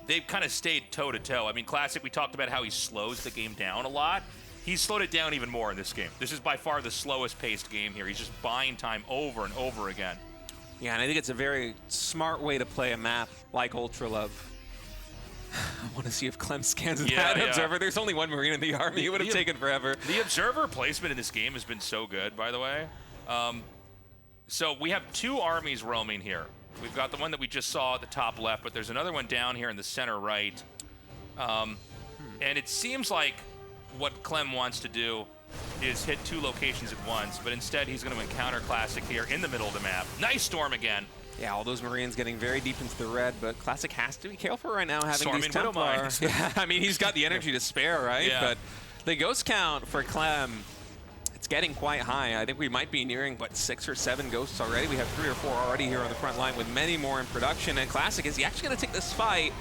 They've kind of stayed toe to toe. I mean, Classic, we talked about how he slows the game down a lot. He's slowed it down even more in this game. This is by far the slowest paced game here. He's just buying time over and over again. Yeah, and I think it's a very smart way to play a map like Ultra Love. I want to see if Clem scans that Observer. There's only one Marine in the army. It would have taken forever. The Observer placement in this game has been so good, by the way. So we have 2 armies roaming here. We've got the one that we just saw at the top left, but there's another one down here in the center right. And it seems like what Clem wants to do is hit 2 locations at once, but instead he's going to encounter Classic here in the middle of the map. Nice storm again. Yeah, all those Marines getting very deep into the red, but Classic has to be careful right now having Storming these Templar. Yeah, I mean, he's got the energy to spare, right? Yeah. But the ghost count for Clem, it's getting quite high. I think we might be nearing, what, 6 or 7 ghosts already? We have 3 or 4 already here on the front line with many more in production. And Classic, is he actually going to take this fight?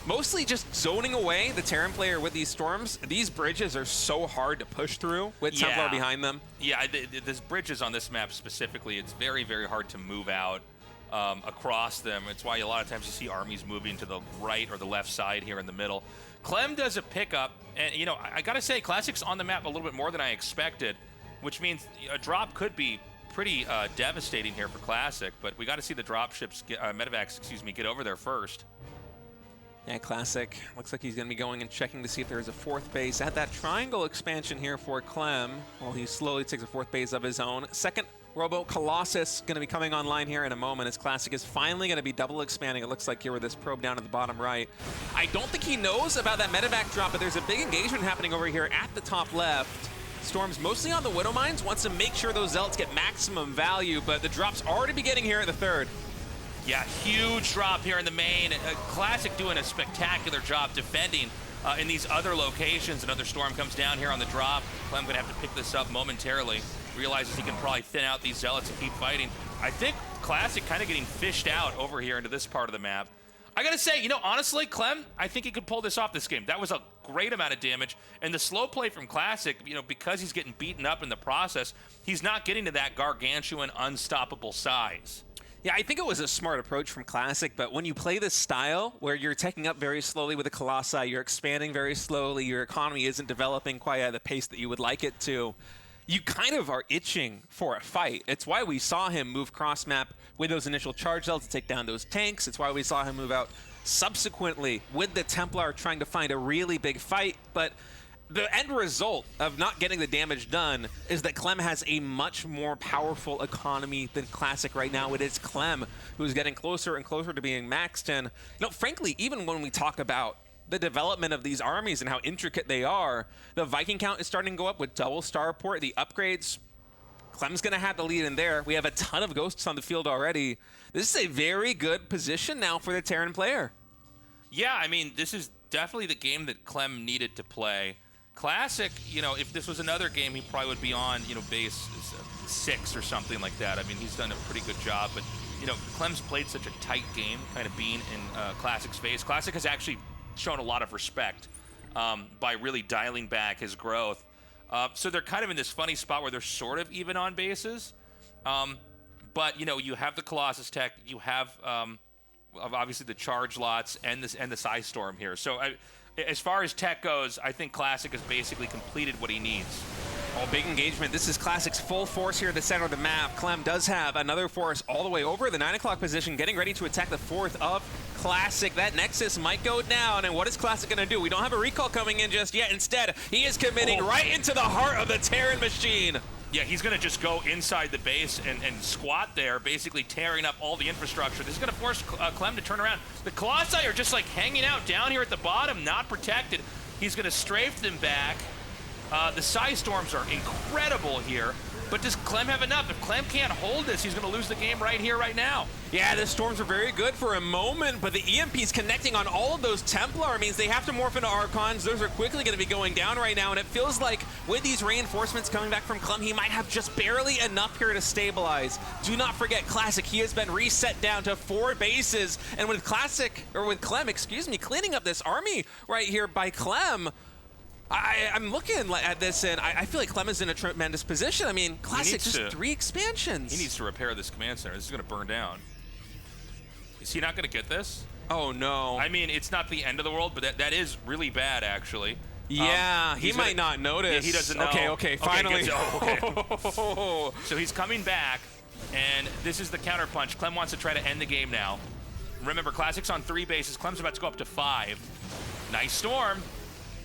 Mostly just zoning away the Terran player with these storms. These bridges are so hard to push through with Templar behind them. Yeah, there's bridges on this map specifically. It's very, very hard to move out across them. It's why a lot of times you see armies moving to the right or the left side here in the middle. Clem does a pickup, and you know, I gotta say, Classic's on the map a little bit more than I expected, which means a drop could be pretty devastating here for Classic, but we got to see the drop ships, medevacs, excuse me, get over there first. Yeah, Classic. Looks like he's going to be going and checking to see if there is a 4th base at that triangle expansion here for Clem. While he slowly takes a 4th base of his own. Second Robo Colossus going to be coming online here in a moment as Classic is finally going to be double expanding, it looks like here with this probe down at the bottom right. I don't think he knows about that medevac drop, but there's a big engagement happening over here at the top left. Storm's mostly on the Widow Mines, wants to make sure those Zealots get maximum value, but the drop's already beginning here at the 3rd. Yeah, huge drop here in the main. Classic doing a spectacular job defending in these other locations. Another storm comes down here on the drop. I'm going to have to pick this up momentarily. Realizes he can probably thin out these Zealots and keep fighting. I think Classic kind of getting fished out over here into this part of the map. I got to say, you know, honestly, Clem, I think he could pull this off this game. That was a great amount of damage. And the slow play from Classic, you know, because he's getting beaten up in the process, he's not getting to that gargantuan, unstoppable size. Yeah, I think it was a smart approach from Classic, but when you play this style where you're taking up very slowly with the Colossi, you're expanding very slowly, your economy isn't developing quite at the pace that you would like it to, you kind of are itching for a fight. It's why we saw him move cross-map with those initial charge cells to take down those tanks. It's why we saw him move out subsequently with the Templar trying to find a really big fight, but the end result of not getting the damage done is that Clem has a much more powerful economy than Classic right now. It is Clem who's getting closer and closer to being maxed. And, you know, frankly, even when we talk about the development of these armies and how intricate they are, the Viking count is starting to go up with double starport, the upgrades. Clem's going to have the lead in there. We have a ton of ghosts on the field already. This is a very good position now for the Terran player. Yeah, I mean, this is definitely the game that Clem needed to play. Classic, you know, if this was another game, he probably would be on, you know, base 6 or something like that. I mean, he's done a pretty good job, but, you know, Clem's played such a tight game, kind of being in Classic's face. Classic has actually shown a lot of respect by really dialing back his growth. So they're kind of in this funny spot where they're sort of even on bases. But, you know, you have the Colossus tech, you have obviously the charge lots and the Psy Storm here. So as far as tech goes, I think Classic has basically completed what he needs. Oh, big engagement. This is Classic's full force here at the center of the map. Clem does have another force all the way over the 9 o'clock position, getting ready to attack the 4th of Classic. That Nexus might go down, and what is Classic going to do? We don't have a recall coming in just yet. Instead, he is committing right into the heart of the Terran machine. Yeah, he's going to just go inside the base and squat there, basically tearing up all the infrastructure. This is going to force Clem to turn around. The Colossi are just like hanging out down here at the bottom, not protected. He's going to strafe them back. The Psy Storms are incredible here. But does Clem have enough? If Clem can't hold this, he's going to lose the game right here, right now. Yeah, the Storms are very good for a moment, but the EMP's connecting on all of those Templar means they have to morph into Archons. Those are quickly going to be going down right now, and it feels like with these reinforcements coming back from Clem, he might have just barely enough here to stabilize. Do not forget Classic. He has been reset down to 4 bases, and with Clem, excuse me, cleaning up this army right here by Clem, I'm looking at this, and I feel like Clem is in a tremendous position. I mean, Classic, just 3 expansions. He needs to repair this command center. This is going to burn down. Is he not going to get this? Oh, no. I mean, it's not the end of the world, but that is really bad, actually. Yeah, he might not notice. Yeah, he doesn't know. Okay, finally. Okay. So he's coming back, and this is the counterpunch. Clem wants to try to end the game now. Remember, Classic's on 3 bases. Clem's about to go up to 5. Nice storm.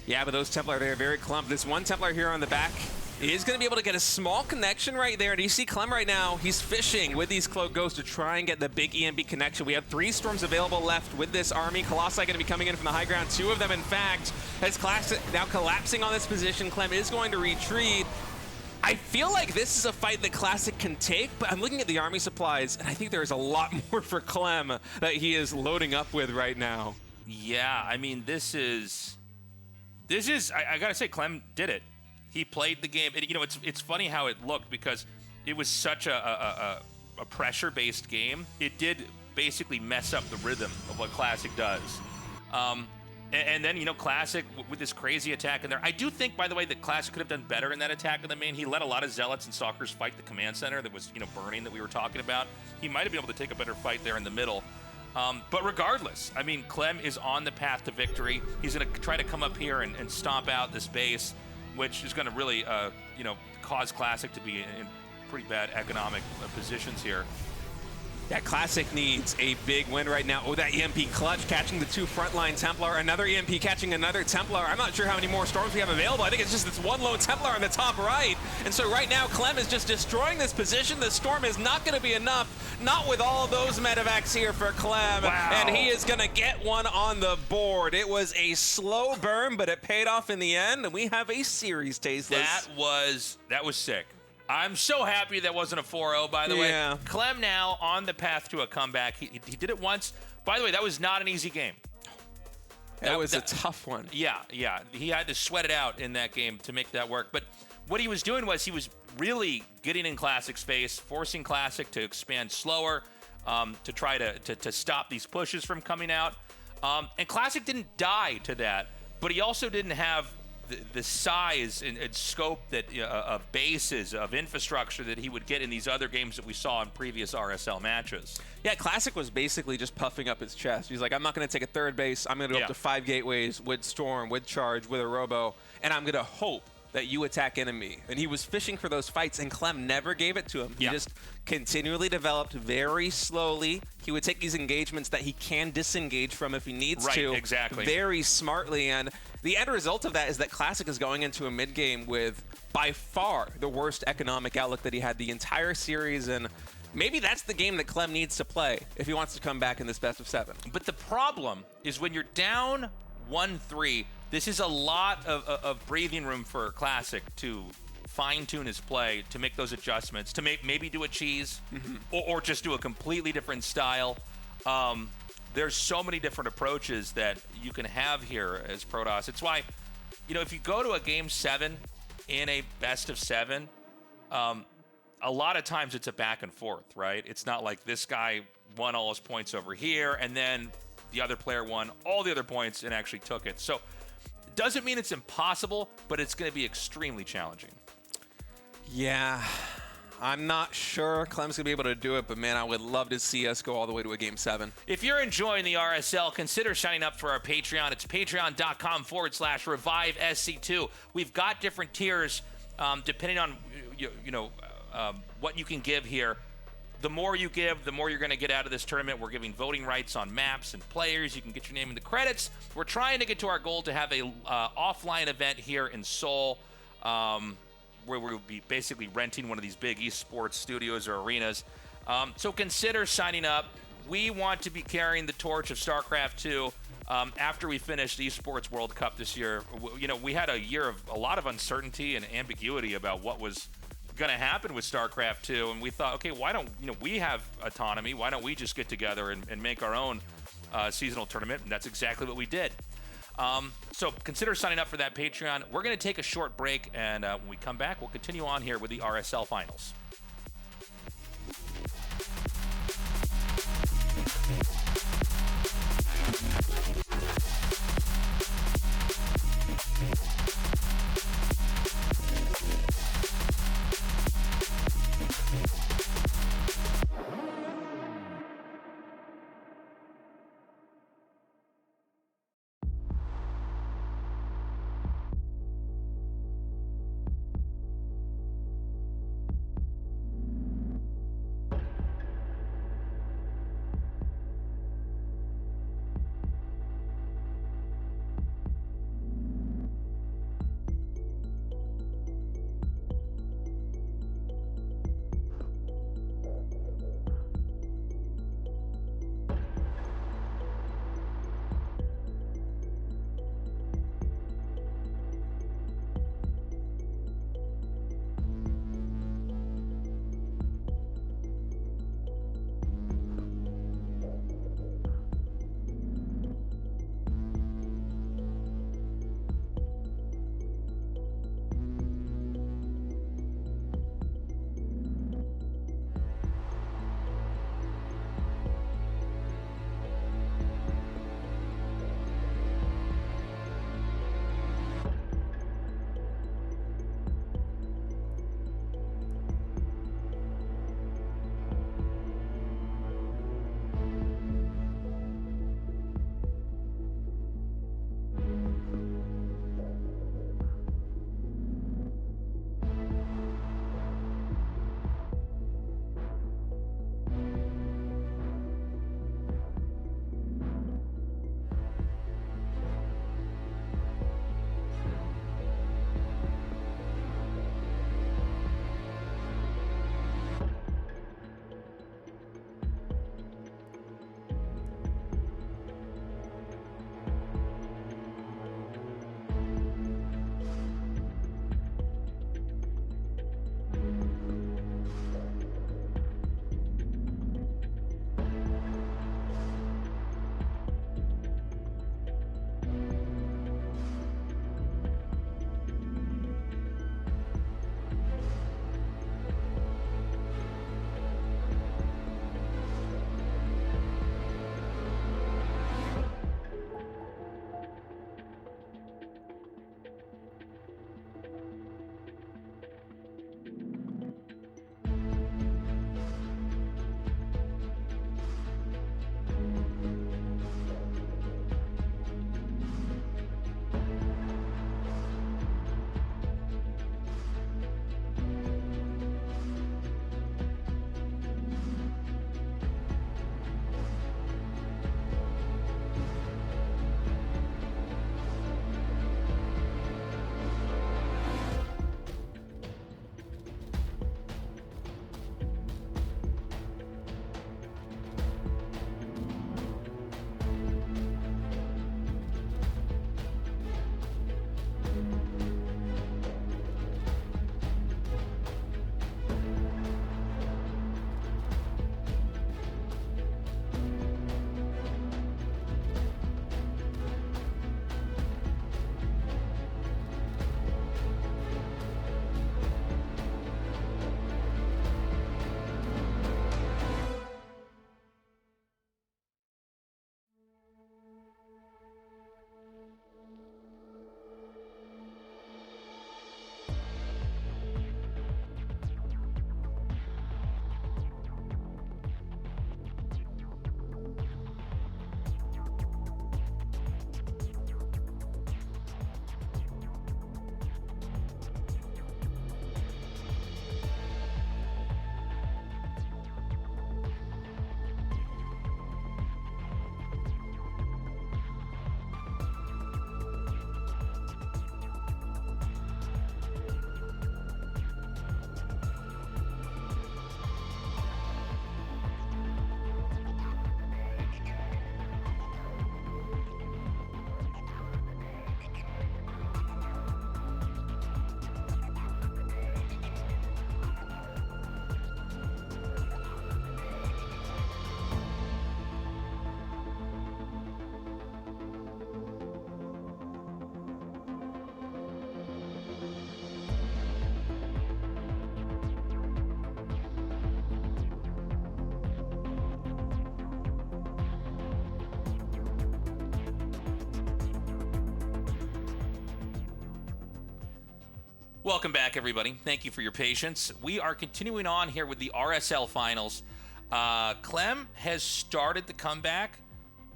Yeah, but those Templar, they're very clumped. This one Templar here on the back is going to be able to get a small connection right there. And you see Clem right now, he's fishing with these Cloak Ghosts to try and get the big EMP connection. We have 3 Storms available left with this army. Colossi going to be coming in from the high ground. 2 of them, in fact, as Classic now collapsing on this position. Clem is going to retreat. I feel like this is a fight that Classic can take, but I'm looking at the army supplies, and I think there's a lot more for Clem that he is loading up with right now. Yeah, I mean, this is I gotta say, Clem did it. He played the game. And, you know, it's funny how it looked because it was such a pressure-based game. It did basically mess up the rhythm of what Classic does. And then, you know, Classic with this crazy attack in there. I do think, by the way, that Classic could have done better in that attack in the main. He let a lot of Zealots and Stalkers fight the command center that was, you know, burning that we were talking about. He might have been able to take a better fight there in the middle. But regardless, I mean, Clem is on the path to victory. He's going to try to come up here and stomp out this base, which is going to really, you know, cause Classic to be in pretty bad economic positions here. That Classic needs a big win right now. Oh, that EMP clutch catching the 2 frontline Templar. Another EMP catching another Templar. I'm not sure how many more Storms we have available. I think it's just this one lone Templar on the top right. And so right now, Clem is just destroying this position. The Storm is not going to be enough. Not with all those medevacs here for Clem. Wow. And he is going to get one on the board. It was a slow burn, but it paid off in the end. And we have a series, Tasteless. That was sick. I'm so happy that wasn't a 4-0, by the way. Clem now on the path to a comeback. He did it once. By the way, that was not an easy game. That was a tough one. Yeah. He had to sweat it out in that game to make that work. But what he was doing was he was really getting in Classic's face, forcing Classic to expand slower, to try to stop these pushes from coming out. And Classic didn't die to that, but he also didn't have the size and scope that of bases, of infrastructure that he would get in these other games that we saw in previous RSL matches. Yeah, Classic was basically just puffing up his chest. He's like, I'm not going to take a 3rd base. I'm going to go up to 5 gateways with Storm, with Charge, with a Robo, and I'm going to hope that you attack enemy. And he was fishing for those fights, and Clem never gave it to him. He just continually developed very slowly. He would take these engagements that he can disengage from if he needs to. Right, exactly. Very smartly. And the end result of that is that Classic is going into a mid-game with, by far, the worst economic outlook that he had the entire series. And maybe that's the game that Clem needs to play if he wants to come back in this best of 7. But the problem is when you're down 1-3, this is a lot of breathing room for Classic to fine-tune his play, to make those adjustments, to maybe do a cheese, or just do a completely different style. There's so many different approaches that you can have here as Protoss. It's why, you know, if you go to a Game 7 in a best of 7, a lot of times it's a back and forth, right? It's not like this guy won all his points over here, and then the other player won all the other points and actually took it. So it doesn't mean it's impossible, but it's going to be extremely challenging. Yeah, I'm not sure Clem's going to be able to do it, but man, I would love to see us go all the way to a Game 7. If you're enjoying the RSL, consider signing up for our Patreon. It's patreon.com/Revive SC2. We've got different tiers depending on what you can give here. The more you give, the more you're going to get out of this tournament. We're giving voting rights on maps and players. You can get your name in the credits. We're trying to get to our goal to have a offline event here in Seoul, where we'll be basically renting one of these big esports studios or arenas. So consider signing up. We want to be carrying the torch of StarCraft II after we finish the Esports World Cup this year. You know, we had a year of a lot of uncertainty and ambiguity about what was going to happen with StarCraft II, and we thought, okay, why don't we have autonomy? Why don't we just get together and make our own seasonal tournament? And that's exactly what we did. So consider signing up for that Patreon. We're going to take a short break, and when we come back, we'll continue on here with the RSL Finals. Welcome back, everybody. Thank you for your patience. We are continuing on here with the RSL finals. Clem has started the comeback.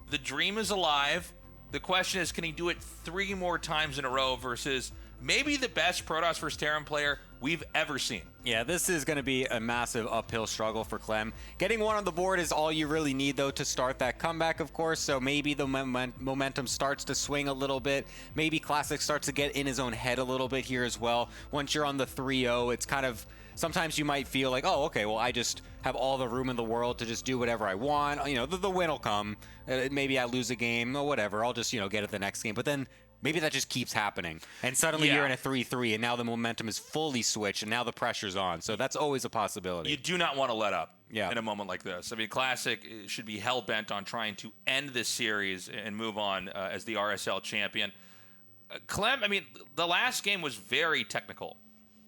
The dream is alive. The question is, can he do it 3 more times in a row versus maybe the best Protoss vs. Terran player we've ever seen? Yeah, this is going to be a massive uphill struggle for Clem. Getting 1 on the board is all you really need, though, to start that comeback, of course. So maybe the momentum starts to swing a little bit. Maybe Classic starts to get in his own head a little bit here as well. Once you're on the 3-0, it's kind of... Sometimes you might feel like, oh, okay, well, I just have all the room in the world to just do whatever I want. You know, the win will come. Maybe I lose a game or whatever. I'll just, get it the next game. But then maybe that just keeps happening. And suddenly you're in a 3-3, and now the momentum is fully switched, and now the pressure's on. So that's always a possibility. You do not want to let up in a moment like this. I mean, Classic should be hell-bent on trying to end this series and move on as the RSL champion. Clem, I mean, the last game was very technical.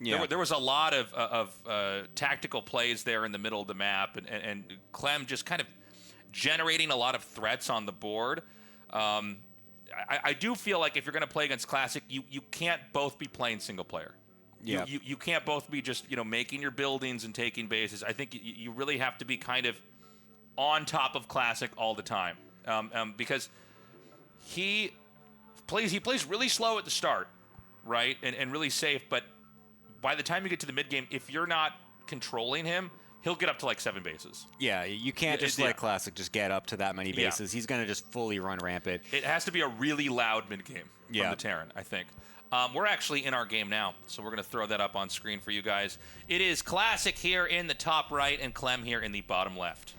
Yeah. There was a lot of tactical plays there in the middle of the map, and Clem just kind of generating a lot of threats on the board. I do feel like if you're going to play against Classic, you can't both be playing single player. Yeah. You can't both be just making your buildings and taking bases. I think you really have to be kind of on top of Classic all the time, because he plays really slow at the start, right, and really safe, but by the time you get to the mid game, if you're not controlling him, he'll get up to like 7 bases. Yeah, you can't just let Classic just get up to that many bases. He's going to just fully run rampant. It has to be a really loud mid game from the Terran, I think. We're actually in our game now, so we're going to throw that up on screen for you guys. It is Classic here in the top right and Clem here in the bottom left.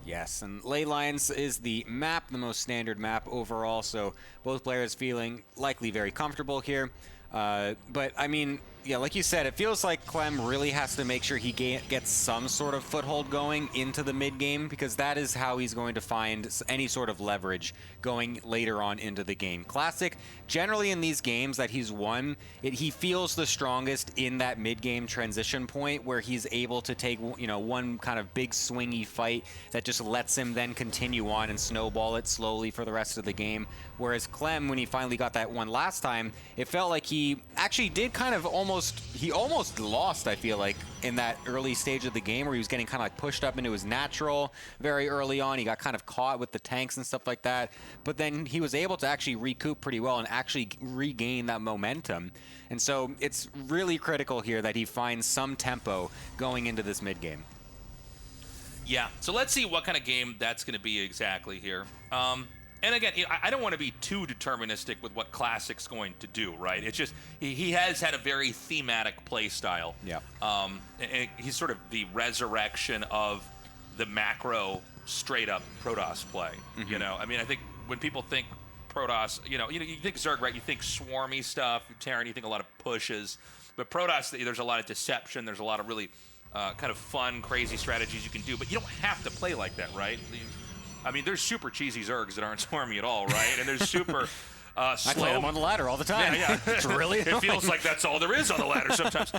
Yes, and Ley Lines is the map, the most standard map overall, so both players feeling likely very comfortable here. But, I mean, yeah, like you said, it feels like Clem really has to make sure he gets some sort of foothold going into the mid-game, because that is how he's going to find any sort of leverage going later on into the game. Classic, generally in these games that he's won, he feels the strongest in that mid-game transition point where he's able to take, one kind of big swingy fight that just lets him then continue on and snowball it slowly for the rest of the game. Whereas Clem, when he finally got that one last time, it felt like he actually did kind of almost lost, I feel like, in that early stage of the game where he was getting kind of like pushed up into his natural very early on. He got kind of caught with the tanks and stuff like that. But then he was able to actually recoup pretty well and actually regain that momentum. And so it's really critical here that he finds some tempo going into this mid game. Yeah, so let's see what kind of game that's going to be exactly here. And again, I don't want to be too deterministic with what Classic's going to do, right? It's just he has had a very thematic play style. Yeah. And he's sort of the resurrection of the macro, straight-up Protoss play. Mm-hmm. I mean, I think when people think Protoss, you think Zerg, right? You think swarmy stuff. Terran, you think a lot of pushes. But Protoss, there's a lot of deception. There's a lot of really kind of fun, crazy strategies you can do. But you don't have to play like that, right? I mean, there's super cheesy Zergs that aren't swarmy at all, right? And there's super slow. I play them on the ladder all the time. Yeah. It's really It feels like that's all there is on the ladder sometimes.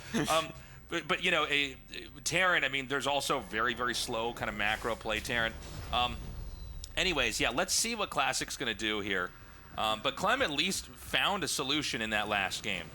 But a Terran, I mean, there's also very, very slow kind of macro play Terran. Anyways, yeah, let's see what Classic's going to do here. But Clem at least found a solution in that last game.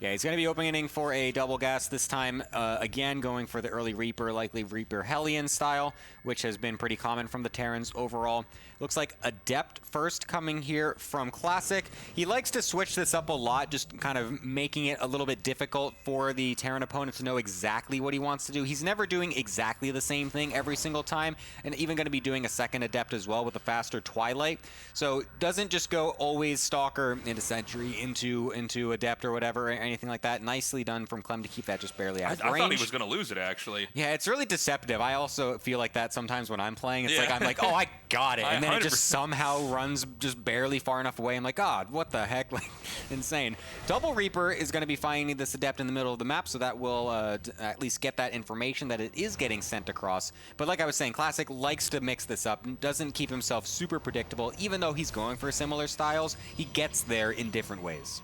Yeah, he's going to be opening for a double gas this time, again going for the early Reaper, likely Reaper Hellion style, which has been pretty common from the Terrans overall. Looks like Adept first coming here from Classic. He likes to switch this up a lot, just kind of making it a little bit difficult for the Terran opponent to know exactly what he wants to do. He's never doing exactly the same thing every single time, and even going to be doing a second Adept as well with a faster Twilight. So doesn't just go always Stalker into Sentry into Adept or whatever, or anything like that. Nicely done from Clem to keep that just barely out of range. I thought he was going to lose it, actually. Yeah, it's really deceptive. I also feel like that sometimes when I'm playing. It's like, I'm like, oh, I got it. And then it just somehow runs just barely far enough away. I'm like, God, what the heck? Like, insane. Double Reaper is going to be finding this Adept in the middle of the map, so that will at least get that information that it is getting sent across. But like I was saying, Classic likes to mix this up and doesn't keep himself super predictable. Even though he's going for similar styles, he gets there in different ways.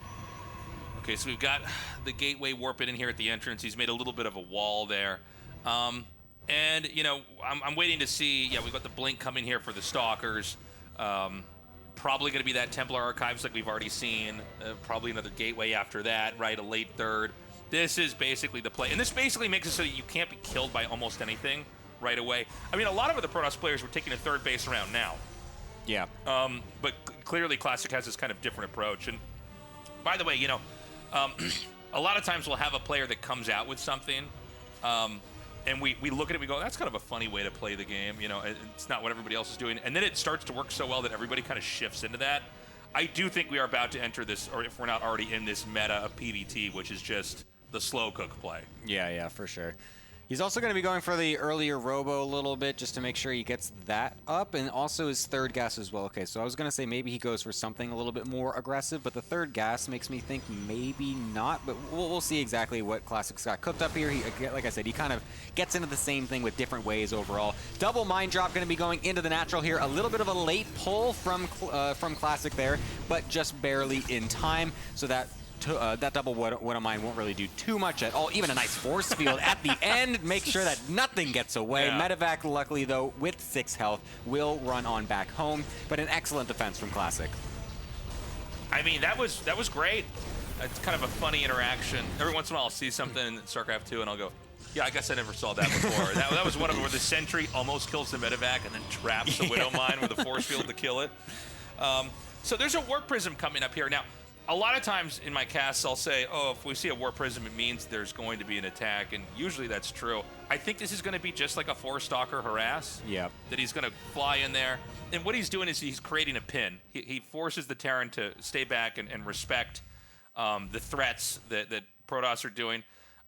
Okay, so we've got the gateway warping in here at the entrance. He's made a little bit of a wall there. And, I'm waiting to see, we've got the blink coming here for the Stalkers. Probably going to be that Templar Archives like we've already seen. Probably another gateway after that, right? A late third. This is basically the play. And this basically makes it so that you can't be killed by almost anything right away. I mean, a lot of other Protoss players were taking a third base around now. Yeah. But clearly Classic has this kind of different approach. And by the way, you know, a lot of times we'll have a player that comes out with something, and we look at it, we go, that's kind of a funny way to play the game. You know, it's not what everybody else is doing. And then it starts to work so well that everybody kind of shifts into that. I do think we are about to enter this, or if we're not already in this meta of PvT, which is just the slow cook play. Yeah, for sure. He's also going to be going for the earlier Robo a little bit just to make sure he gets that up, and also his third gas as well. Okay, so I was going to say maybe he goes for something a little bit more aggressive, but the third gas makes me think maybe not, but we'll see exactly what Classic's got cooked up here. He, like I said, he kind of gets into the same thing with different ways overall. Double Mine Drop going to be going into the natural here. A little bit of a late pull from Classic there, but just barely in time, so that double Widow Mine won't really do too much at all. Even a nice force field at the end. Make sure that nothing gets away. Yeah. Medevac, luckily, though, with 6 health, will run on back home. But an excellent defense from Classic. I mean, that was great. It's kind of a funny interaction. Every once in a while I'll see something in StarCraft II and I'll go, yeah, I guess I never saw that before. that was one of them where the Sentry almost kills the Medevac and then traps the Widow Mine with a force field to kill it. So there's a Warp Prism coming up here. Now, a lot of times in my casts, I'll say, oh, if we see a Warp Prism, it means there's going to be an attack, and usually that's true. I think this is going to be just like a 4-stalker harass. Yep. That he's going to fly in there. And what he's doing is he's creating a pin. He forces the Terran to stay back and respect the threats that Protoss are doing.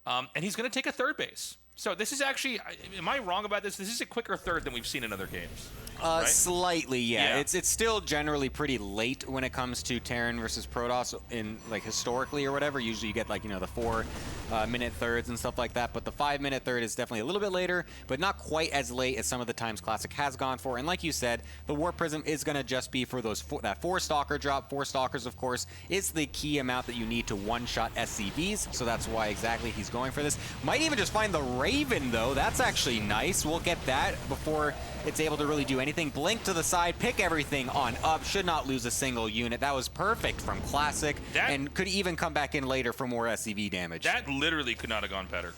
And he's going to take a third base. So this is actually, am I wrong about this? This is a quicker third than we've seen in other games. Right? Slightly, yeah. Yeah. It's still generally pretty late when it comes to Terran versus Protoss in like historically or whatever. Usually you get like, you know, the 4-minute thirds and stuff like that, but the 5-minute third is definitely a little bit later, but not quite as late as some of the times Classic has gone for. And like you said, the Warp Prism is going to just be for those that 4-stalker drop. 4 stalkers, of course, is the key amount that you need to one-shot SCVs, so that's why exactly he's going for this. Might even just find the Raven, though. That's actually nice. We'll get that before it's able to really do anything. Blink to the side, pick everything on up. Should not lose a single unit. That was perfect from Classic, and could even come back in later for more SCV damage. That literally could not have gone better.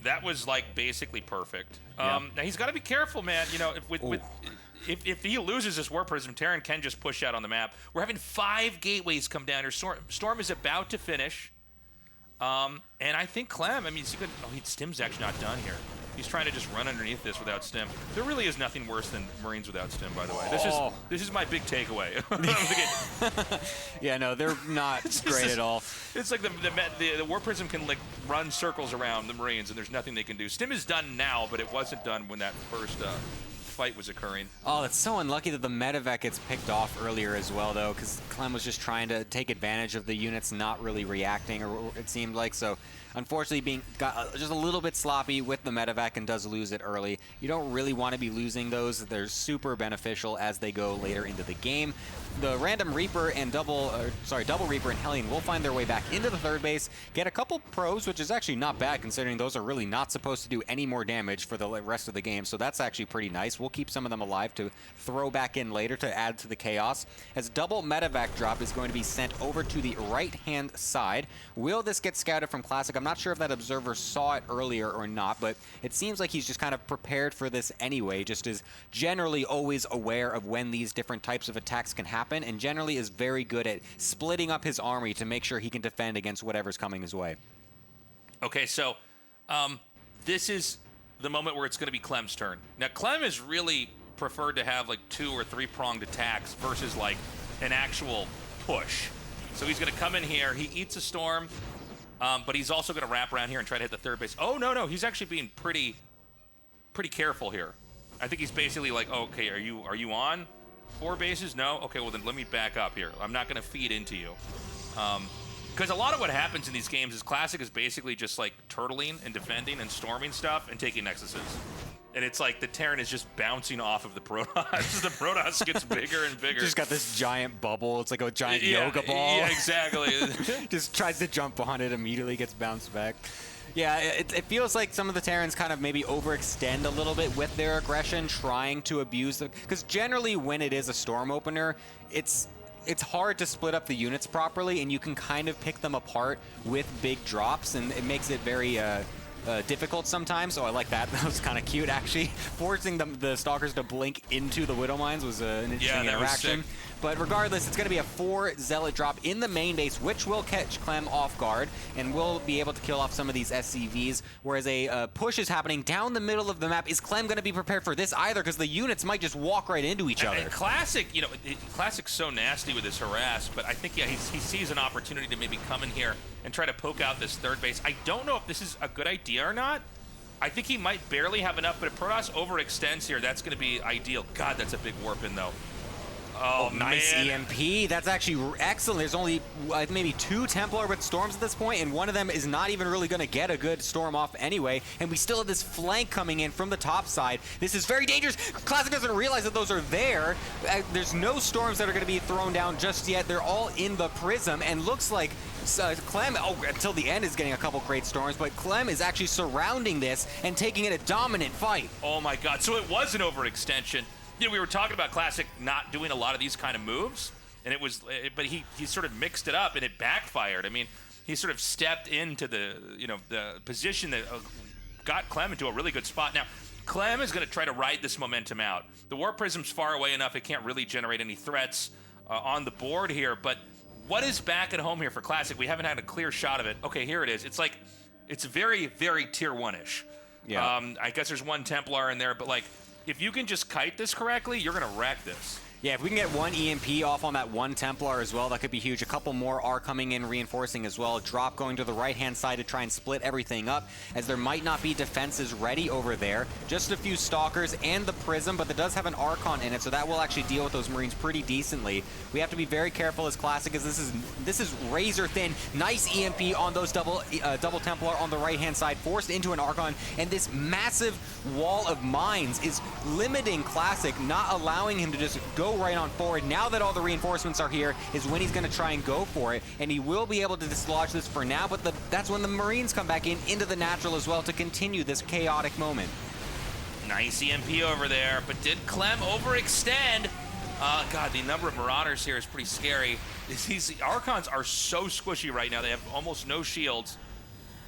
That was like basically perfect. Yeah. Now he's got to be careful, man. You know, if he loses this Warp Prism, Terran can just push out on the map. We're having 5 gateways come down here. Storm is about to finish. And I think Clem, I mean, Stim's actually not done here. He's trying to just run underneath this without Stim. There really is nothing worse than Marines without Stim, by the way. This is my big takeaway. Yeah, no, they're not great at all. It's like the Warp Prism can like run circles around the Marines, and there's nothing they can do. Stim is done now, but it wasn't done when that first fight was occurring. Oh, it's so unlucky that the Medevac gets picked off earlier as well, though, because Clem was just trying to take advantage of the units not really reacting, or it seemed like. So unfortunately got just a little bit sloppy with the Medevac and does lose it early. You don't really want to be losing those. They're super beneficial as they go later into the game. The random Reaper and double Reaper and Hellion will find their way back into the third base, get a couple probes, which is actually not bad considering those are really not supposed to do any more damage for the rest of the game, so that's actually pretty nice. We'll keep some of them alive to throw back in later to add to the chaos. As double Medevac drop is going to be sent over to the right-hand side. Will this get scouted from Classic? I'm not sure if that observer saw it earlier or not, but it seems like he's just kind of prepared for this anyway, just is generally always aware of when these different types of attacks can happen, and generally is very good at splitting up his army to make sure he can defend against whatever's coming his way. Okay, so this is the moment where it's going to be Clem's turn. Now, Clem is really preferred to have like 2 or 3-pronged attacks versus like an actual push. So he's going to come in here, he eats a storm, but he's also going to wrap around here and try to hit the third base. Oh, no, he's actually being pretty careful here. I think he's basically like, okay, are you on 4 bases? No? Okay, well then let me back up here. I'm not going to feed into you. Because a lot of what happens in these games is Classic is basically just like turtling and defending and storming stuff and taking nexuses. and it's like the Terran is just bouncing off of the Protoss. The Protoss gets bigger and bigger. Just got this giant bubble. It's like a giant yoga ball. Yeah, exactly. Just tries to jump on it, immediately gets bounced back. Yeah, it feels like some of the Terrans kind of maybe overextend a little bit with their aggression, trying to abuse them. Because generally when it is a storm opener, it's hard to split up the units properly, and you can kind of pick them apart with big drops, and it makes it very difficult sometimes. Oh, I like that. That was kind of cute, actually. Forcing the Stalkers to blink into the Widow Mines was an interesting interaction. But regardless, it's going to be a 4 Zealot drop in the main base, which will catch Clem off guard, and will be able to kill off some of these SCVs, whereas a push is happening down the middle of the map. Is Clem going to be prepared for this either? Because the units might just walk right into each other. And Classic, you know, Classic's so nasty with his harass, but I think, yeah, he sees an opportunity to maybe come in here and try to poke out this third base. I don't know if this is a good idea or not. I think he might barely have enough, but if Protoss overextends here, that's going to be ideal. God, that's a big warp in, though. Oh, nice man. EMP. That's actually excellent. There's only maybe 2 Templar with storms at this point, and one of them is not even really going to get a good storm off anyway. And we still have this flank coming in from the top side. This is very dangerous. Classic doesn't realize that those are there. There's no storms that are going to be thrown down just yet. They're all in the prism, and looks like Clem, until the end, is getting a couple great storms, but Clem is actually surrounding this and taking it a dominant fight. Oh my God, so it was an overextension. You know, we were talking about Classic not doing a lot of these kind of moves, and it was, but he sort of mixed it up and it backfired. I mean, he sort of stepped into the, you know, the position that got Clem into a really good spot. Now, Clem is going to try to ride this momentum out. The Warp Prism's far away enough, it can't really generate any threats on the board here, but what is back at home here for Classic? We haven't had a clear shot of it. Okay, here it is. It's like, it's very, very tier 1-ish. Yeah. I guess there's 1 Templar in there, but like, if you can just kite this correctly, you're going to wreck this. Yeah, if we can get 1 EMP off on that 1 Templar as well, that could be huge. A couple more are coming in, reinforcing as well. Drop going to the right-hand side to try and split everything up, as there might not be defenses ready over there. Just a few Stalkers and the Prism, but that does have an Archon in it, so that will actually deal with those Marines pretty decently. We have to be very careful as Classic, as this is razor thin. Nice EMP on those double Templar on the right-hand side, forced into an Archon, and this massive wall of mines is limiting Classic, not allowing him to just go right on forward. Now that all the reinforcements are here is when he's going to try and go for it, and he will be able to dislodge this for now, but that's when the Marines come back into the natural as well to continue this chaotic moment. Nice EMP over there, but did Clem overextend? God, the number of Marauders here is pretty scary. These Archons are so squishy right now. They have almost no shields.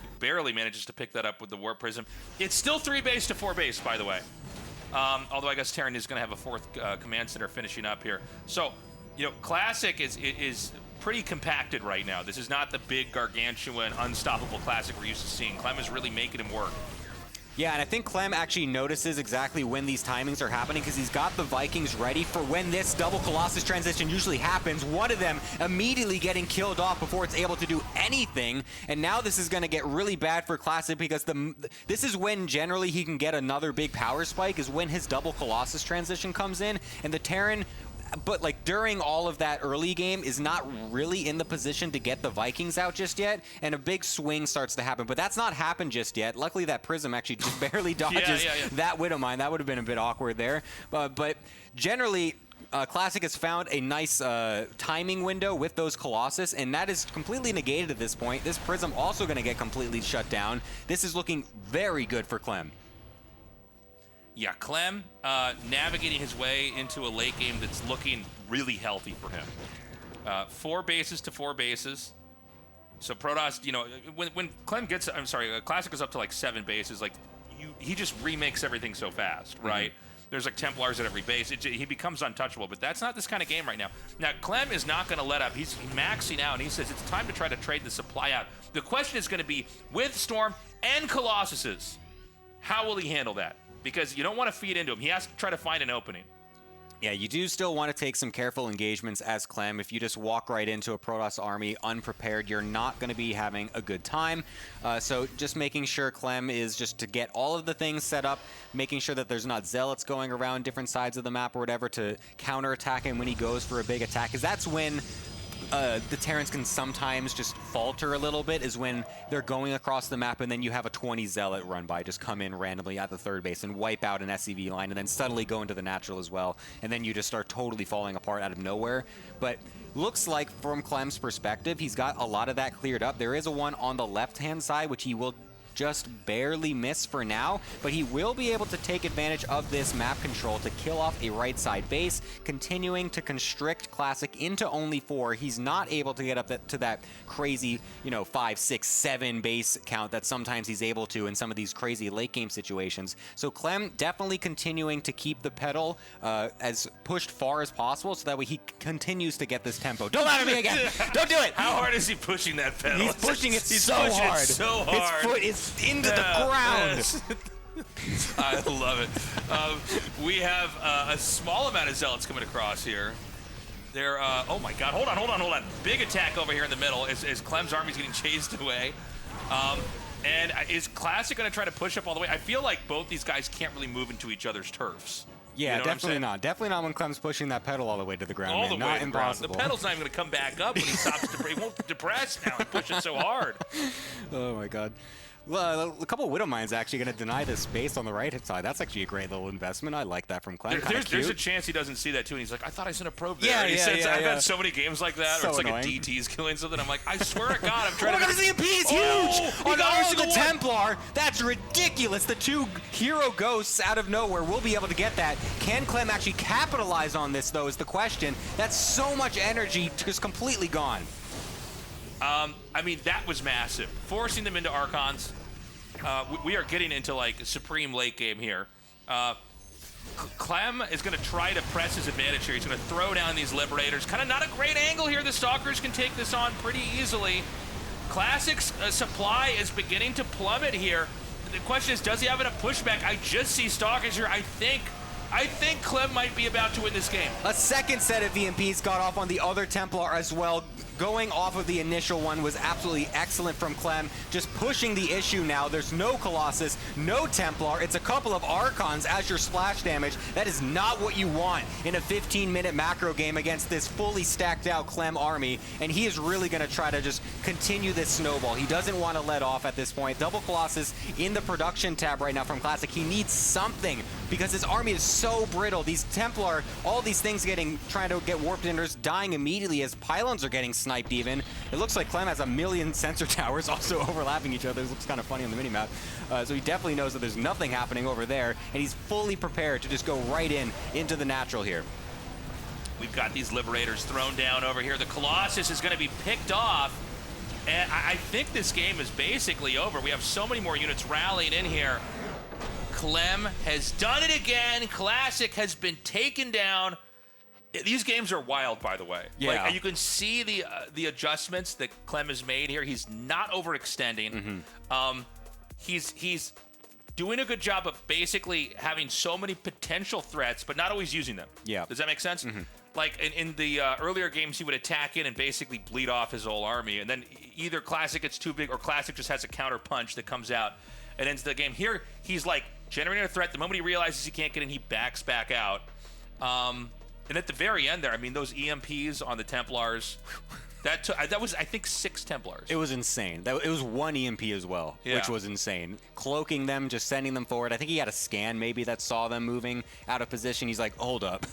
He barely manages to pick that up with the Warp Prism. It's still 3 base to 4 base, by the way. Although I guess Terran is going to have a 4th command center finishing up here. So, you know, Classic is pretty compacted right now. This is not the big, gargantuan, unstoppable Classic we're used to seeing. Clem is really making him work. Yeah, and I think Clem actually notices exactly when these timings are happening, because he's got the Vikings ready for when this double Colossus transition usually happens. One of them immediately getting killed off before it's able to do anything, and now this is going to get really bad for Classic, because this is when generally he can get another big power spike, is when his double Colossus transition comes in, and the Terran, but like during all of that early game, is not really in the position to get the Vikings out just yet, and a big swing starts to happen. But that's not happened just yet. Luckily, that Prism actually just barely dodges that Widow Mine. That would have been a bit awkward there. But generally, Classic has found a nice timing window with those Colossus, and that is completely negated at this point. This Prism also going to get completely shut down. This is looking very good for Clem. Yeah, Clem navigating his way into a late game that's looking really healthy for him. 4 bases to 4 bases. So Protoss, you know, when Clem gets, Classic is up to like 7 bases, like he just remakes everything so fast, right? There's like Templars at every base. He becomes untouchable, but that's not this kind of game right now. Now, Clem is not going to let up. He's maxing out, and he says it's time to try to trade the supply out. The question is going to be, with Storm and Colossuses, how will he handle that? Because you don't want to feed into him. He has to try to find an opening. Yeah, you do still want to take some careful engagements as Clem. If you just walk right into a Protoss army unprepared, you're not going to be having a good time. So just making sure Clem is just to get all of the things set up, making sure that there's not Zealots going around different sides of the map or whatever to counterattack him when he goes for a big attack, because that's when the Terrans can sometimes just falter a little bit is when they're going across the map and then you have a 20 Zealot run by, just come in randomly at the third base and wipe out an SCV line and then suddenly go into the natural as well. And then you just start totally falling apart out of nowhere. But looks like from Clem's perspective, he's got a lot of that cleared up. There is a one on the left-hand side, which he will just barely miss for now, but he will be able to take advantage of this map control to kill off a right side base, continuing to constrict Classic into only 4. He's not able to get up to that crazy, 5, 6, 7 base count that sometimes he's able to in some of these crazy late game situations. So Clem definitely continuing to keep the pedal as pushed far as possible so that way he continues to get this tempo. Don't lie to me again! Don't do it! How hard is he pushing that pedal? He's pushing it He's so pushing hard. It so hard. His foot is into the ground. Yes. I love it. We have a small amount of Zealots coming across here. They're, oh my god, hold on. Big attack over here in the middle as Clem's army's getting chased away. And is Classic going to try to push up all the way? I feel like both these guys can't really move into each other's turfs. Yeah, you know definitely not. Definitely not when Clem's pushing that pedal all the way to the ground. All man. the way Not to the ground. impossible. The pedal's not even going to come back up when he stops. He won't depress now. He pushes so hard. Oh my god. Well, a couple of Widow Mines actually going to deny this space on the right side. That's actually a great little investment. I like that from Clem. There's a chance he doesn't see that too, and he's like, I thought I sent a probe there. Yeah, and he yeah, says, yeah, I've yeah. had so many games like that, So or it's like annoying. a DT's killing something. I'm like, I swear to God, I'm trying Oh my god, to. the EMP is Oh, huge! he On got every all single the one. Templar! That's ridiculous! The 2 hero ghosts out of nowhere will be able to get that. Can Clem actually capitalize on this, though, is the question. That's so much energy just completely gone. I mean, that was massive. Forcing them into Archons. We are getting into like supreme late game here. Clem is going to try to press his advantage here. He's going to throw down these Liberators. Kind of not a great angle here. The Stalkers can take this on pretty easily. Classic's supply is beginning to plummet here. The question is, does he have enough pushback? I just see Stalkers here. I think Clem might be about to win this game. A second set of EMPs got off on the other Templar as well. Going off of the initial one was absolutely excellent from Clem. Just pushing the issue now. There's no Colossus, no Templar. It's a couple of Archons as your splash damage. That is not what you want in a 15-minute macro game against this fully stacked out Clem army. And he is really going to try to just continue this snowball. He doesn't want to let off at this point. Double Colossus in the production tab right now from Classic. He needs something because his army is so brittle. These Templar, all these things trying to get warped in, or just dying immediately as pylons are getting sniped even. It looks like Clem has 1 million sensor towers also overlapping each other. It looks kind of funny on the minimap. So he definitely knows that there's nothing happening over there, and he's fully prepared to just go right into the natural here. We've got these Liberators thrown down over here. The Colossus is going to be picked off, and I think this game is basically over. We have so many more units rallying in here. Clem has done it again. Classic has been taken down. These games are wild, by the way. Yeah. Like, you can see the adjustments that Clem has made here. He's not overextending. He's doing a good job of basically having so many potential threats, but not always using them. Yeah. Does that make sense? Like in the earlier games, he would attack in and basically bleed off his whole army, and then either Classic gets too big or Classic just has a counter punch that comes out and ends the game. Here, he's like generating a threat. The moment he realizes he can't get in, he backs back out. And at the very end there, I mean, those EMPs on the Templars, that was, I think, 6 Templars. It was insane. It was 1 EMP as well, Yeah. which was insane. Cloaking them, just sending them forward. I think he had a scan maybe that saw them moving out of position. He's like, hold up.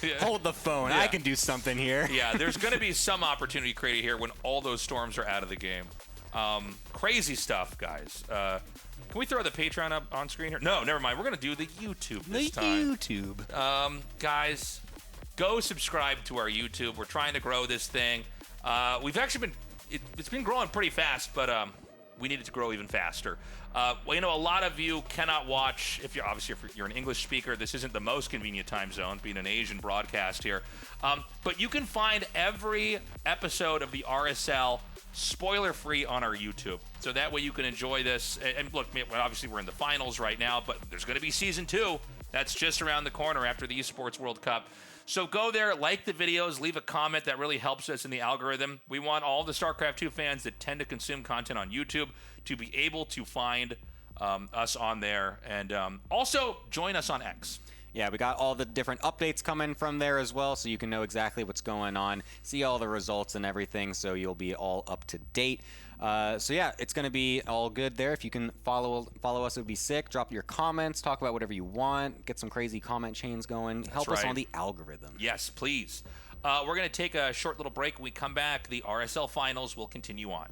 Yeah. Hold the phone. Yeah. I can do something here. Yeah, there's going to be some opportunity created here when all those storms are out of the game. Crazy stuff, guys. Can we throw the Patreon up on screen here? No, never mind. We're going to do the YouTube this time. YouTube. Guys, go subscribe to our YouTube. We're trying to grow this thing. We've actually it's been growing pretty fast, but we need it to grow even faster. Well, a lot of you cannot watch, if you're an English speaker, this isn't the most convenient time zone, being an Asian broadcast here. But you can find every episode of the RSL spoiler-free on our YouTube. So that way you can enjoy this. And look, obviously we're in the finals right now, but there's going to be Season 2. That's just around the corner after the Esports World Cup. So go there, like the videos, leave a comment. That really helps us in the algorithm. We want all the StarCraft II fans that tend to consume content on YouTube to be able to find us on there. And also join us on X. Yeah, we got all the different updates coming from there as well, so you can know exactly what's going on, see all the results and everything, so you'll be all up to date. So yeah, it's going to be all good there. If you can follow us, it would be sick. Drop your comments, talk about whatever you want, get some crazy comment chains going. Help us on the algorithm. Yes, please. We're going to take a short little break. When we come back, the RSL finals will continue on.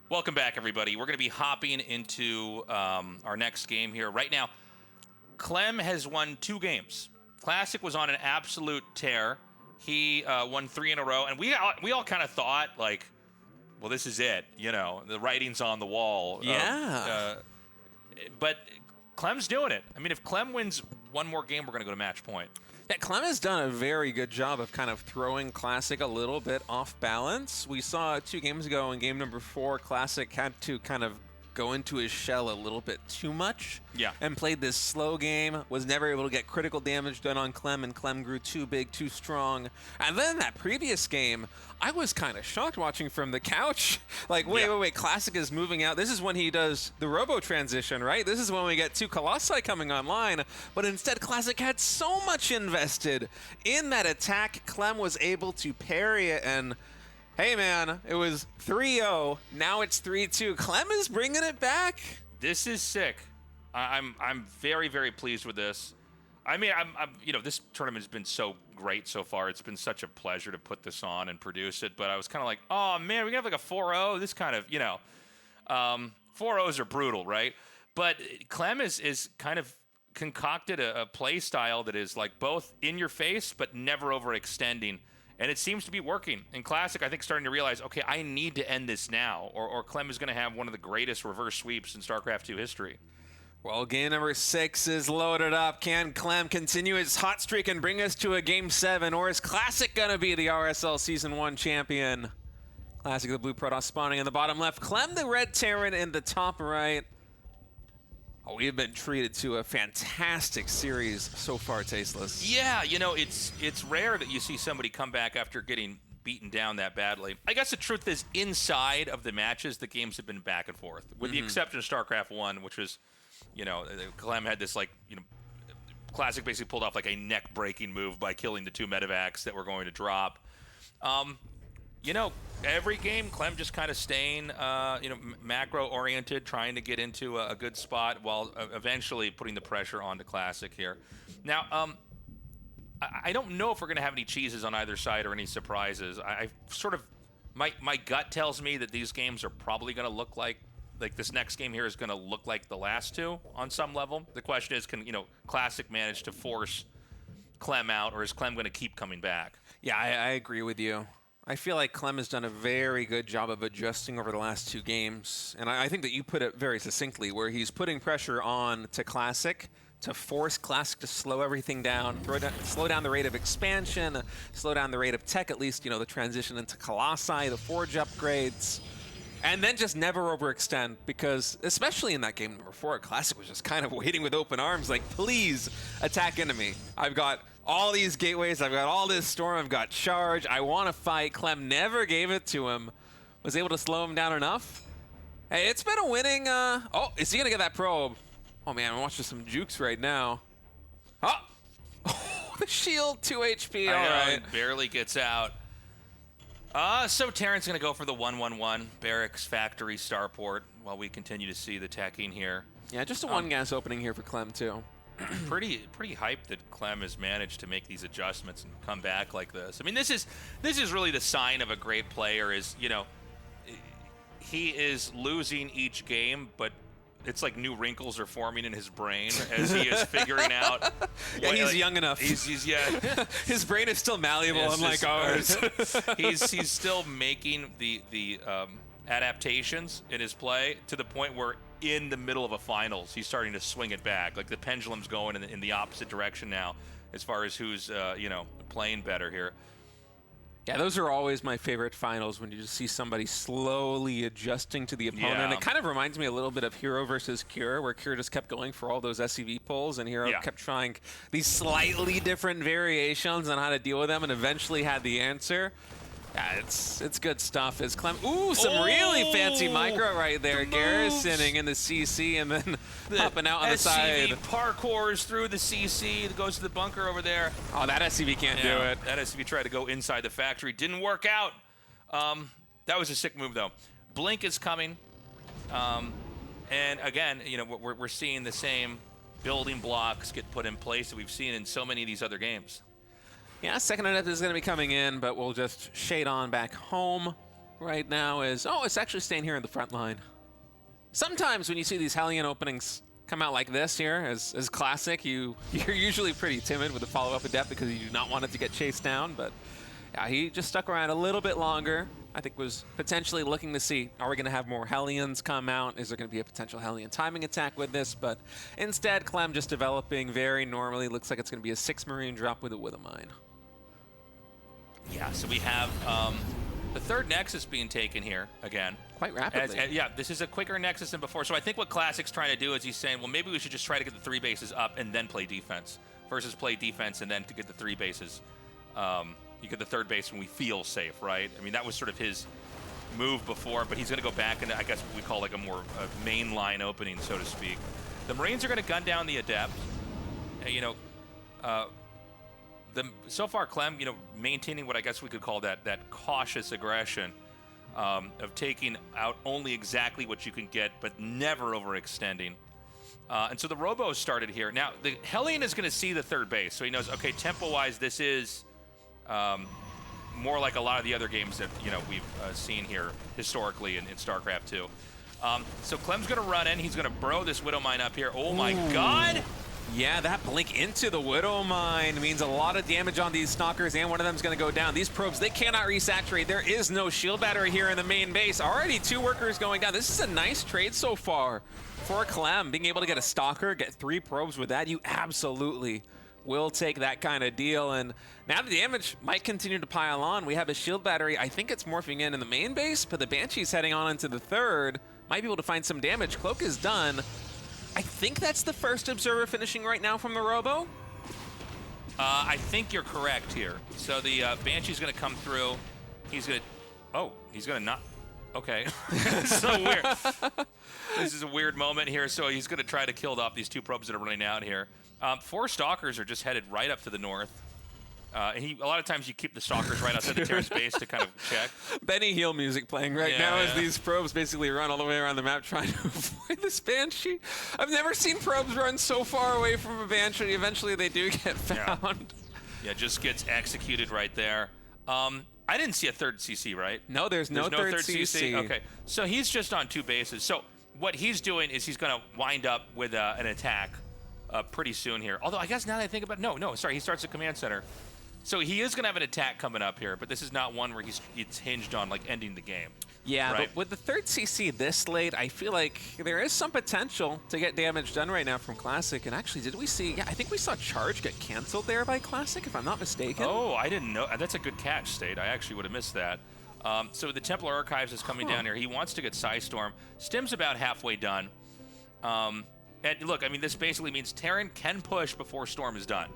Welcome back, everybody. We're going to be hopping into our next game here. Right now, Clem has won 2 games. Classic was on an absolute tear. He won 3 in a row, and we all kind of thought, like, well, this is it. You know, the writing's on the wall. Yeah. But Clem's doing it. I mean, if Clem wins one more game, we're going to go to match point. Yeah, Clem has done a very good job of kind of throwing Classic a little bit off balance. We saw 2 games ago in game number 4, Classic had to kind of go into his shell a little bit too much. Yeah. And played this slow game, was never able to get critical damage done on Clem, and Clem grew too big, too strong. And then that previous game, I was kind of shocked watching from the couch. Like, wait, Classic is moving out. This is when he does the robo transition, right? This is when we get 2 Colossi coming online. But instead, Classic had so much invested in that attack. Clem was able to parry it, and hey, man, it was 3-0. Now it's 3-2. Clem is bringing it back. This is sick. I'm very, very pleased with this. I mean, I'm you know, this tournament has been so great so far. It's been such a pleasure to put this on and produce it. But I was kind of like, oh man, we have like a 4-0. This kind of, you know, 4-0s are brutal, right? But Clem is kind of concocted a play style that is like both in your face but never overextending. And it seems to be working. In Classic, I think starting to realize, okay, I need to end this now, or Clem is going to have one of the greatest reverse sweeps in StarCraft II history. Well, game number 6 is loaded up. Can Clem continue his hot streak and bring us to a game 7, or is Classic going to be the RSL Season 1 champion? Classic, the blue Protoss spawning in the bottom left. Clem, the red Terran in the top right. Oh, we have been treated to a fantastic series so far, Tasteless. Yeah, you know, it's rare that you see somebody come back after getting beaten down that badly. I guess the truth is, inside of the matches, the games have been back and forth, with the exception of StarCraft 1, which was, you know, Clem had this, like, you know, Classic basically pulled off like a neck-breaking move by killing the 2 medevacs that were going to drop. You know, every game, Clem just kind of staying, you know, macro-oriented, trying to get into a good spot while eventually putting the pressure onto Classic here. Now, I don't know if we're going to have any cheeses on either side or any surprises. I sort of, my gut tells me that these games are probably going to look like this next game here is going to look like the last 2 on some level. The question is, can, you know, Classic manage to force Clem out, or is Clem going to keep coming back? Yeah, I agree with you. I feel like Clem has done a very good job of adjusting over the last 2 games. And I think that you put it very succinctly, where he's putting pressure on to Classic to force Classic to slow everything down, slow down the rate of expansion, slow down the rate of tech, at least, you know, the transition into Colossi, the Forge upgrades, and then just never overextend, because especially in that game number 4, Classic was just kind of waiting with open arms, like, please attack enemy. I've got all these gateways, I've got all this storm, I've got charge, I want to fight. Clem never gave it to him, was able to slow him down enough. Hey, it's been a winning, oh, is he going to get that probe? Oh man, I'm watching some jukes right now. Oh, the shield, 2 HP, all right. Barely gets out. So Terran's going to go for the 1-1-1, Barracks, Factory, Starport, while we continue to see the teching here. Yeah, just a 1-gas opening here for Clem, too. Pretty hyped that Clem has managed to make these adjustments and come back like this. I mean, this is really the sign of a great player, is, you know, he is losing each game, but it's like new wrinkles are forming in his brain as he is figuring out. Yeah, he's young enough. He's His brain is still malleable, unlike ours. he's still making the adaptations in his play to the point where in the middle of a finals, he's starting to swing it back. Like the pendulum's going in the opposite direction now, as far as who's you know, playing better here. Yeah, those are always my favorite finals, when you just see somebody slowly adjusting to the opponent. Yeah. It kind of reminds me a little bit of Hero versus Cure, where Cure just kept going for all those SCV pulls, and Hero kept trying these slightly different variations on how to deal with them, and eventually had the answer. Yeah, it's good stuff. Is Clem? Ooh, some really fancy micro right there. Garrisoning in the CC and then popping out on the side. Parkours through the CC. That goes to the bunker over there. Oh, that SCV can't do it. That SCV tried to go inside the factory. Didn't work out. That was a sick move, though. Blink is coming. And again, you know, we're seeing the same building blocks get put in place that we've seen in so many of these other games. Yeah, second adept is going to be coming in, but we'll just shade on back home right now is, oh, it's actually staying here in the front line. Sometimes when you see these Hellion openings come out like this here as classic, you're usually pretty timid with the follow-up adept because you do not want it to get chased down, but yeah, he just stuck around a little bit longer. I think was potentially looking to see, are we going to have more Hellions come out? Is there going to be a potential Hellion timing attack with this? But instead, Clem just developing very normally. Looks like it's going to be a 6 Marine drop with a Withermine. Yeah, so we have the third Nexus being taken here again. Quite rapidly. Yeah, this is a quicker Nexus than before. So I think what Classic's trying to do is he's saying, well, maybe we should just try to get the 3 bases up and then play defense versus play defense and then to get the 3 bases. You get the 3rd base when we feel safe, right? I mean, that was sort of his move before, but he's going to go back into, I guess, what we call like a more mainline opening, so to speak. The Marines are going to gun down the Adept. You know, so far, Clem, you know, maintaining what I guess we could call that cautious aggression of taking out only exactly what you can get, but never overextending. And so the Robo started here. Now, the Hellion is going to see the 3rd base, so he knows, okay, tempo-wise, this is more like a lot of the other games that, you know, we've seen here historically in StarCraft II. So Clem's going to run in. He's going to burrow this Widowmine up here. Oh, my God. Yeah, that blink into the Widowmine means a lot of damage on these Stalkers, and one of them's going to go down. These probes, they cannot resaturate. There is no shield battery here in the main base. Already 2 workers going down. This is a nice trade so far for Clem. Being able to get a Stalker, get 3 probes with that, you absolutely will take that kind of deal. And now the damage might continue to pile on. We have a shield battery. I think it's morphing in the main base, but the Banshee's heading on into the 3rd. Might be able to find some damage. Cloak is done. I think that's the first Observer finishing right now from the Robo. I think you're correct here. So the Banshee's going to come through. He's going to... Oh, he's going to not... Okay. So weird. This is a weird moment here. So he's going to try to kill off these 2 probes that are running out here. 4 Stalkers are just headed right up to the north. A lot of times you keep the Stalkers right outside the terrace base to kind of check. Benny Hill music playing right now as these probes basically run all the way around the map trying to avoid this Banshee. I've never seen probes run so far away from a Banshee. Eventually they do get found. Yeah, just gets executed right there. I didn't see a 3rd CC, right? No, there's no third CC. Okay, so he's just on 2 bases. So what he's doing is he's going to wind up with an attack pretty soon here. Although I guess now that I think about it, no, sorry, he starts a command center. So he is going to have an attack coming up here, but this is not one where it's hinged on like ending the game. Yeah, right? But with the 3rd CC this late, I feel like there is some potential to get damage done right now from Classic. And actually, did we see? Yeah, I think we saw Charge get canceled there by Classic, if I'm not mistaken. Oh, I didn't know. That's a good catch, State. I actually would have missed that. So the Templar Archives is coming down here. He wants to get Psystorm. Stim's about halfway done. And look, I mean, this basically means Terran can push before Storm is done.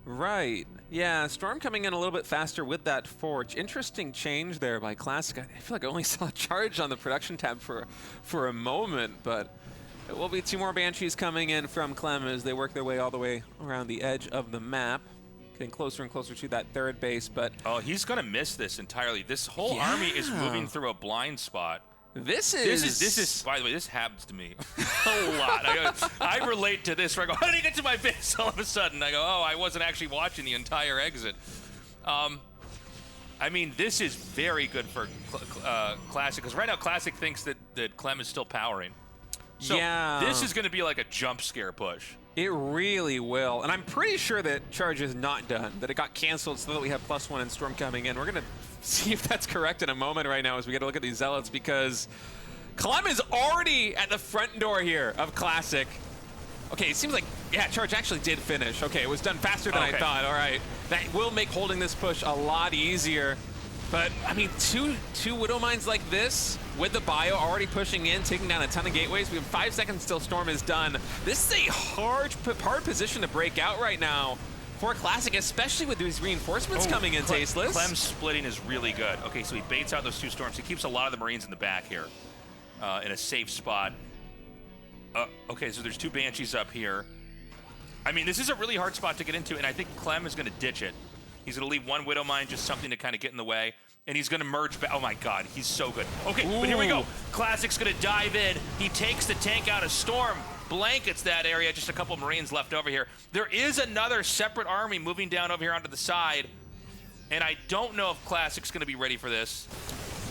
Right. Yeah, Storm coming in a little bit faster with that Forge. Interesting change there by Classic. I feel like I only saw Charge on the production tab for a moment, but it will be 2 more Banshees coming in from Clem as they work their way all the way around the edge of the map. Getting closer and closer to that 3rd base, but... Oh, he's going to miss this entirely. This whole army is moving through a blind spot. This is, by the way, this happens to me a lot. I relate to this where I go, how did he get to my base all of a sudden? I go, oh, I wasn't actually watching the entire exit. I mean, this is very good for Classic, because right now Classic thinks that Clem is still powering. So this is going to be like a jump scare push. It really will. And I'm pretty sure that Charge is not done, that it got canceled so that we have +1 and Storm coming in. We're going to see if that's correct in a moment right now as we get a look at these Zealots, because Clem is already at the front door here of Classic. Okay, it seems like, yeah, Charge actually did finish. Okay, it was done faster than I thought. All right. That will make holding this push a lot easier. But, I mean, two Widowmines like this, with the bio already pushing in, taking down a ton of gateways. We have 5 seconds till Storm is done. This is a hard position to break out right now for Classic, especially with these reinforcements coming in, Tasteless. Clem's splitting is really good. Okay, so he baits out those 2 storms. He keeps a lot of the Marines in the back here in a safe spot. Okay, so there's 2 Banshees up here. I mean, this is a really hard spot to get into, and I think Clem is going to ditch it. He's going to leave 1 Widow Mine, just something to kind of get in the way. And he's going to merge back. Oh, my God. He's so good. Okay, but here we go. Classic's going to dive in. He takes the tank out of Storm. Blankets that area. Just a couple of Marines left over here. There is another separate army moving down over here onto the side. And I don't know if Classic's going to be ready for this.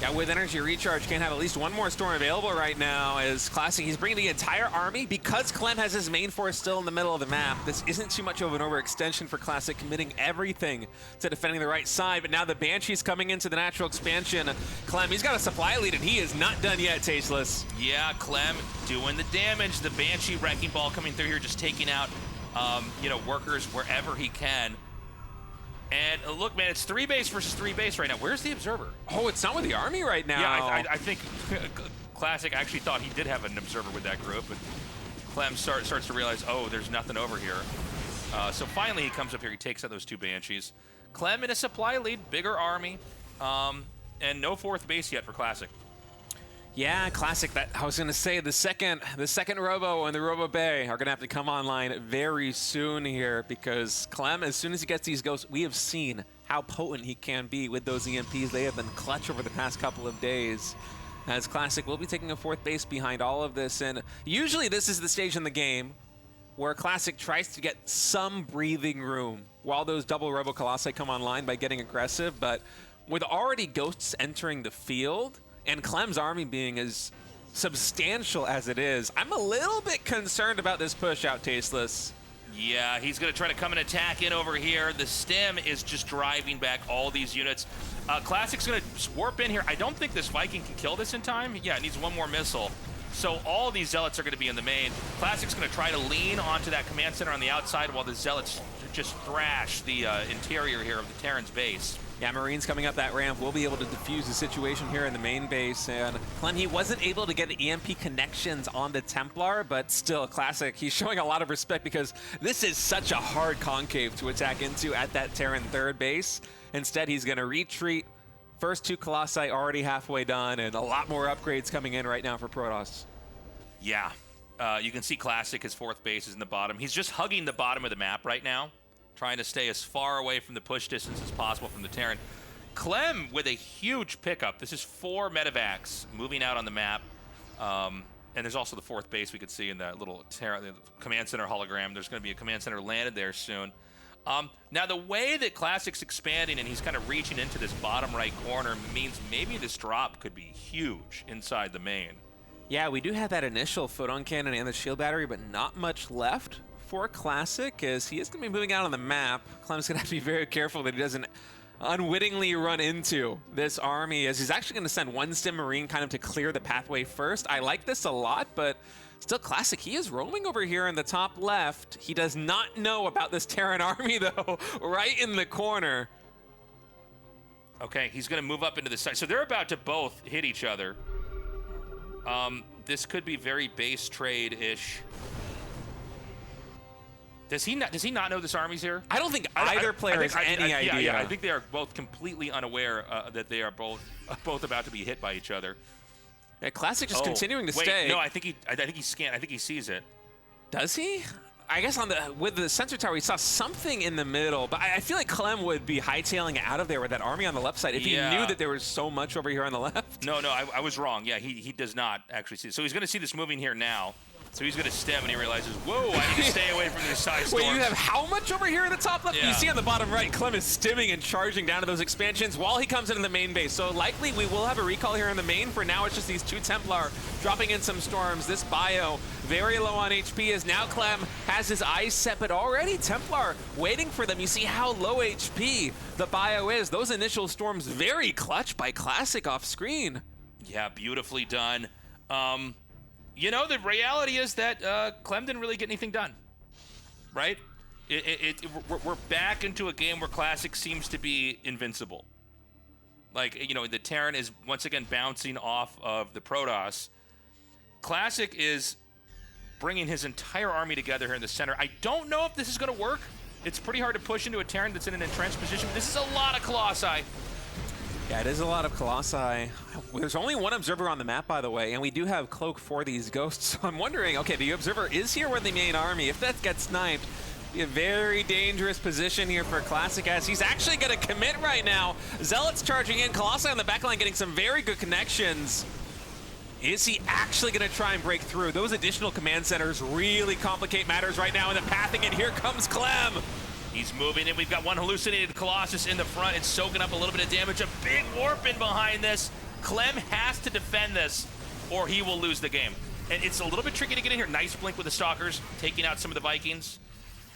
Yeah, with energy recharge, can't have at least 1 more storm available right now as Classic. He's bringing the entire army because Clem has his main force still in the middle of the map. This isn't too much of an overextension for Classic, committing everything to defending the right side. But now the Banshee's coming into the natural expansion. Clem, he's got a supply lead, and he is not done yet, Tasteless. Yeah, Clem doing the damage. The Banshee Wrecking Ball coming through here, just taking out, workers wherever he can. And look, man, it's 3 base versus 3 base right now. Where's the Observer? Oh, it's not with the army right now. Yeah, I think Classic actually thought he did have an Observer with that group, but Clem starts to realize, oh, there's nothing over here. So finally he comes up here, he takes out those 2 Banshees. Clem in a supply lead, bigger army, and no 4th base yet for Classic. Yeah, Classic. That I was going to say the second Robo and the Robo Bay are going to have to come online very soon here because Clem, as soon as he gets these ghosts, we have seen how potent he can be with those EMPs. They have been clutch over the past couple of days. As Classic will be taking a 4th base behind all of this, and usually this is the stage in the game where Classic tries to get some breathing room while those double Robo Colossi come online by getting aggressive, but with already ghosts entering the field, and Clem's army being as substantial as it is, I'm a little bit concerned about this push out, Tasteless. Yeah, he's going to try to come and attack in over here. The stem is just driving back all these units. Classic's going to warp in here. I don't think this Viking can kill this in time. Yeah, it needs 1 more missile. So all these Zealots are going to be in the main. Classic's going to try to lean onto that command center on the outside while the Zealots just thrash the interior here of the Terran's base. Yeah, Marines coming up that ramp will be able to defuse the situation here in the main base. And Clem, he wasn't able to get the EMP connections on the Templar, but still, Classic, he's showing a lot of respect because this is such a hard concave to attack into at that Terran 3rd base. Instead, he's going to retreat. First 2 Colossi already halfway done, and a lot more upgrades coming in right now for Protoss. Yeah, you can see Classic, his 4th base is in the bottom. He's just hugging the bottom of the map right now, trying to stay as far away from the push distance as possible from the Terran. Clem with a huge pickup. This is 4 medevacs moving out on the map. And there's also the 4th base we could see in that little the command center hologram. There's going to be a command center landed there soon. Now, the way that Classic's expanding and he's kind of reaching into this bottom right corner means maybe this drop could be huge inside the main. Yeah, we do have that initial photon cannon and the shield battery, but not much left for Classic, as he is going to be moving out on the map. Clem's going to have to be very careful that he doesn't unwittingly run into this army, as he's actually going to send 1 Stim Marine kind of to clear the pathway first. I like this a lot, but still Classic, he is roaming over here in the top left. He does not know about this Terran army, though, right in the corner. Okay, he's going to move up into the side. So they're about to both hit each other. This could be very base trade-ish. Does he not know this army's here? I don't think either player has any idea. Yeah, I think they are both completely unaware that they are both about to be hit by each other. Yeah, Classic just continuing to stay. No, I think he scanned. I think he sees it. Does he? I guess with the sensor tower, he saw something in the middle, but I feel like Clem would be hightailing out of there with that army on the left side if he knew that there was so much over here on the left. No, I was wrong. Yeah, he does not actually see it. So he's going to see this moving here now. So he's going to stem, and he realizes, whoa, I need to stay away from these side storms. Wait, you have how much over here in the top left? Yeah. You see on the bottom right, Clem is stimming and charging down to those expansions while he comes into the main base. So likely we will have a recall here in the main. For now, it's just these 2 Templar dropping in some storms. This bio very low on HP, as now Clem has his eyes set, but already Templar waiting for them. You see how low HP the bio is. Those initial storms very clutch by Classic off screen. Yeah, beautifully done. You know, the reality is that Clem didn't really get anything done, right? We're back into a game where Classic seems to be invincible. Like, you know, the Terran is once again bouncing off of the Protoss. Classic is bringing his entire army together here in the center. I don't know if this is going to work. It's pretty hard to push into a Terran that's in an entrenched position. This is a lot of Colossi. Yeah, it is a lot of Colossi. There's only one Observer on the map, by the way, and we do have Cloak for these Ghosts. So I'm wondering, okay, the Observer is here with the main army. If that gets sniped, be a very dangerous position here for Classic, as he's actually going to commit right now. Zealots charging in, Colossi on the backline getting some very good connections. Is he actually going to try and break through? Those additional command centers really complicate matters right now in the pathing, and here comes Clem. He's moving in. We've got one hallucinated Colossus in the front. It's soaking up a little bit of damage. A big warp in behind this. Clem has to defend this, or he will lose the game. And it's a little bit tricky to get in here. Nice blink with the Stalkers, taking out some of the Vikings.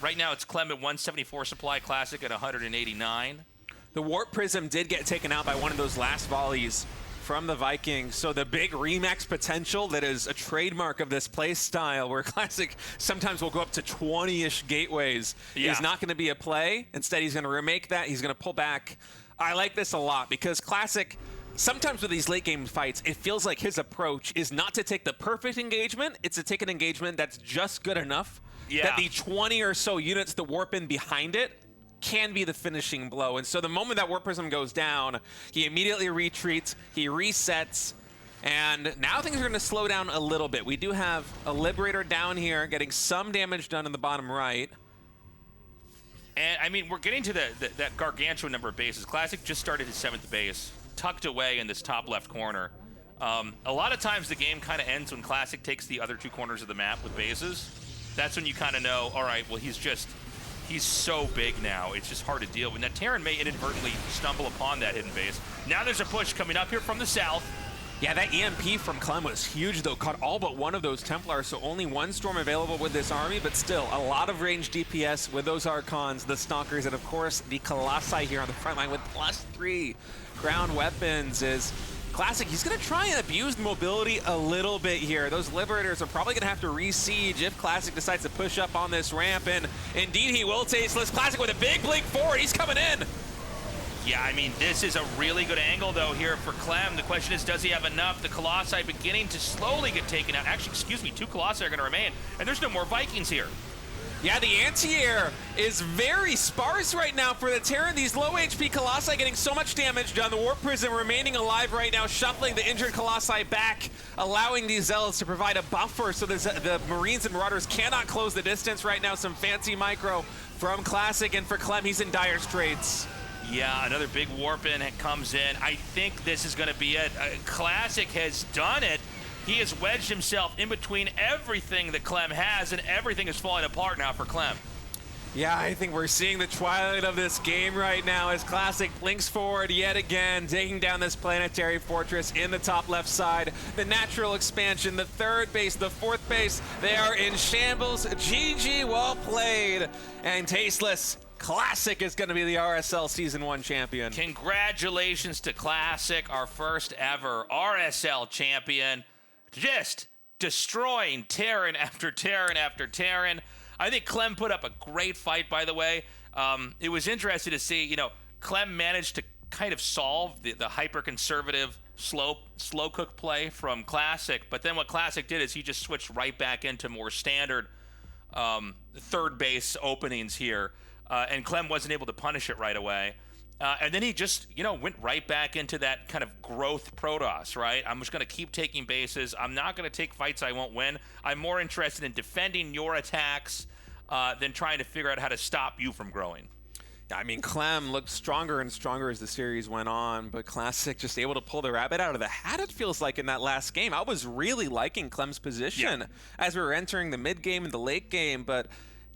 Right now, it's Clem at 174 supply, Classic at 189. The Warp Prism did get taken out by one of those last volleys from the Vikings, so the big Remax potential that is a trademark of this play style, where Classic sometimes will go up to 20-ish gateways, is not going to be a play. Instead, he's going to remake that. He's going to pull back. I like this a lot because Classic, sometimes with these late game fights, it feels like his approach is not to take the perfect engagement, it's to take an engagement that's just good enough that the 20 or so units that warp in behind it can be the finishing blow. And so the moment that Warp Prism goes down, he immediately retreats, he resets, and now things are going to slow down a little bit. We do have a Liberator down here getting some damage done in the bottom right. And I mean, we're getting to that gargantuan number of bases. Classic just started his 7th base, tucked away in this top left corner. A lot of times the game kind of ends when Classic takes the other 2 corners of the map with bases. That's when you kind of know, all right, well, he's so big now, it's just hard to deal with. Now, Terran may inadvertently stumble upon that hidden base. Now there's a push coming up here from the south. Yeah, that EMP from Clem was huge, though. Caught all but one of those Templars, so only one Storm available with this army, but still, a lot of range DPS with those Archons, the Stalkers, and of course, the Colossi here on the front line with +3 ground weapons is Classic. He's going to try and abuse mobility a little bit here. Those Liberators are probably going to have to re-siege if Classic decides to push up on this ramp, and indeed he will. Tasteless. Classic with a big blink forward. He's coming in. Yeah, I mean, this is a really good angle, though, here for Clem. The question is, does he have enough? The Colossi beginning to slowly get taken out. Actually, excuse me, 2 Colossi are going to remain, and there's no more Vikings here. Yeah, the anti-air is very sparse right now for the Terran. These low HP Colossi getting so much damage done. The Warp Prism remaining alive right now, shuffling the injured Colossi back, allowing these Zealots to provide a buffer so the Marines and Marauders cannot close the distance right now. Some fancy micro from Classic, and for Clem, he's in dire straits. Yeah, another big warp in comes in. I think this is going to be it. Classic has done it. He has wedged himself in between everything that Clem has, and everything is falling apart now for Clem. Yeah, I think we're seeing the twilight of this game right now as Classic blinks forward yet again, taking down this planetary fortress in the top left side. The natural expansion, the 3rd base, the 4th base, they are in shambles. GG, well played. And Tasteless, Classic is going to be the RSL Season 1 champion. Congratulations to Classic, our first ever RSL champion. Just destroying Terran after Terran after Terran. I think Clem put up a great fight, by the way. It was interesting to see, you know, Clem managed to kind of solve the hyper-conservative slow cook play from Classic, but then what Classic did is he just switched right back into more standard 3rd base openings here, and Clem wasn't able to punish it right away. And then he just, you know, went right back into that kind of growth Protoss, right? I'm just going to keep taking bases. I'm not going to take fights I won't win. I'm more interested in defending your attacks than trying to figure out how to stop you from growing. I mean, Clem looked stronger and stronger as the series went on, but Classic just able to pull the rabbit out of the hat, it feels like, in that last game. I was really liking Clem's position as we were entering the mid-game and the late game, but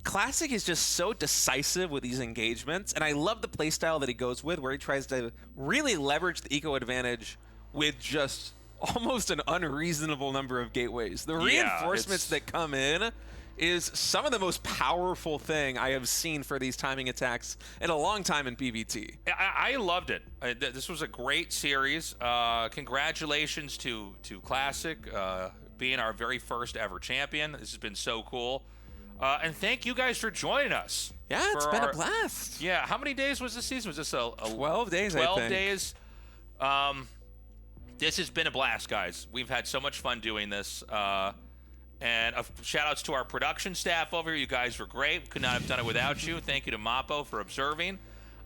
Classic is just so decisive with these engagements, and I love the playstyle that he goes with, where he tries to really leverage the eco advantage with just almost an unreasonable number of gateways. The reinforcements that come in is some of the most powerful thing I have seen for these timing attacks in a long time in PvT. I loved it. This was a great series. Congratulations to Classic being our very first ever champion. This has been so cool. And thank you guys for joining us. Yeah, it's been a blast. Yeah, how many days was this season? Was this a 12 days, 12 I think. days. This has been a blast, guys. We've had so much fun doing this. And shout outs to our production staff over here. You guys were great. Could not have done it without you. Thank you to Mappo for observing.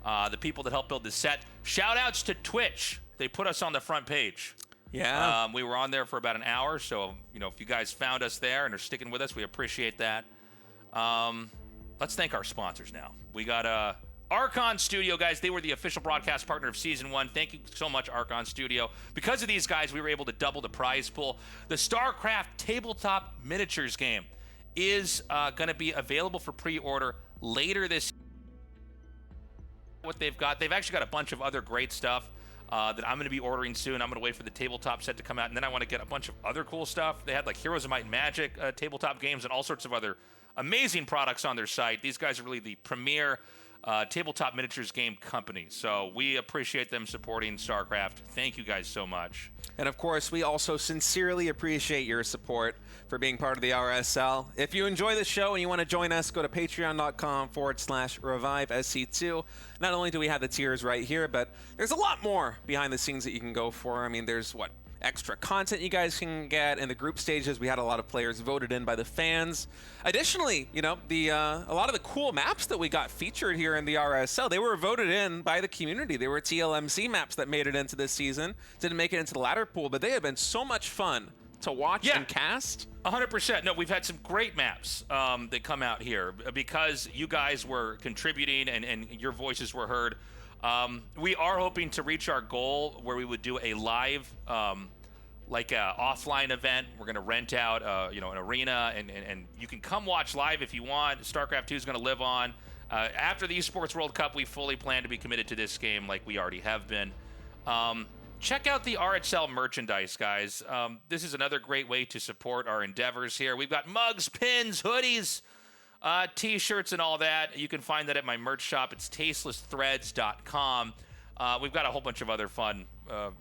The people that helped build this set. Shout outs to Twitch. They put us on the front page. Yeah. We were on there for about an hour. So, if you guys found us there and are sticking with us, we appreciate that. Let's thank our sponsors now. We got Archon Studio, guys. They were the official broadcast partner of Season 1. Thank you so much, Archon Studio. Because of these guys, we were able to double the prize pool. The StarCraft tabletop miniatures game is going to be available for pre-order later this year. What they've actually got a bunch of other great stuff that I'm going to be ordering soon. I'm going to wait for the tabletop set to come out, and then I want to get a bunch of other cool stuff. They had like Heroes of Might and Magic tabletop games and all sorts of other amazing products on their site. These guys are really the premier tabletop miniatures game company. So we appreciate them supporting StarCraft. Thank you guys so much. And of course, we also sincerely appreciate your support for being part of the RSL. If you enjoy the show and you want to join us, go to patreon.com/ReviveSC2. Not only do we have the tiers right here, but there's a lot more behind the scenes that you can go for. I mean, there's extra content you guys can get in the group stages. We had a lot of players voted in by the fans. Additionally, a lot of the cool maps that we got featured here in the RSL, they were voted in by the community. They were TLMC maps that made it into this season. Didn't make it into the ladder pool, but they have been so much fun to watch and cast. 100%. No, we've had some great maps that come out here because you guys were contributing and your voices were heard. We are hoping to reach our goal where we would do a live, like a offline event. We're going to rent out, an arena, and you can come watch live if you want. StarCraft 2 is going to live on. After the Esports World Cup, we fully plan to be committed to this game like we already have been. Check out the RSL merchandise, guys. This is another great way to support our endeavors here. We've got mugs, pins, hoodies, T-shirts, and all that. You can find that at my merch shop. It's tastelessthreads.com. We've got a whole bunch of other fun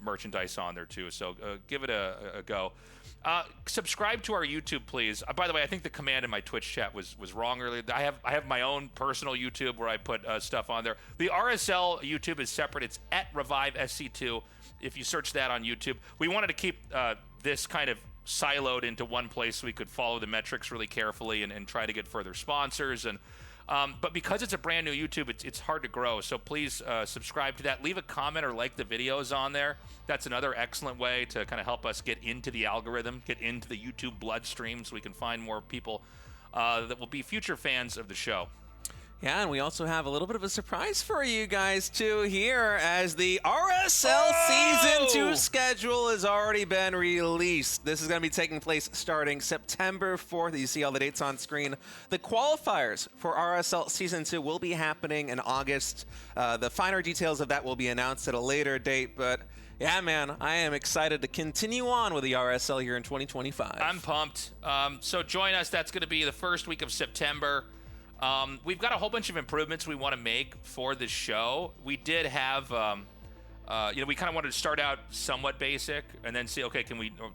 merchandise on there, too, so give it a go. Subscribe to our YouTube, please. By the way, I think the command in my Twitch chat was wrong earlier. I have my own personal YouTube where I put stuff on there. The RSL YouTube is separate. It's at Revive SC2. If you search that on YouTube, we wanted to keep this kind of siloed into one place so we could follow the metrics really carefully and try to get further sponsors. And but because it's a brand new YouTube, it's hard to grow. So please subscribe to that. Leave a comment or like the videos on there. That's another excellent way to kind of help us get into the algorithm, get into the YouTube bloodstream so we can find more people that will be future fans of the show. Yeah, and we also have a little bit of a surprise for you guys, too, here, as the RSL Season 2 schedule has already been released. This is going to be taking place starting September 4th. You see all the dates on screen. The qualifiers for RSL Season 2 will be happening in August. The finer details of that will be announced at a later date, but yeah, man, I am excited to continue on with the RSL here in 2025. I'm pumped. So join us. That's going to be the first week of September. We've got a whole bunch of improvements we want to make for this show. We did have, we kind of wanted to start out somewhat basic and then see, okay,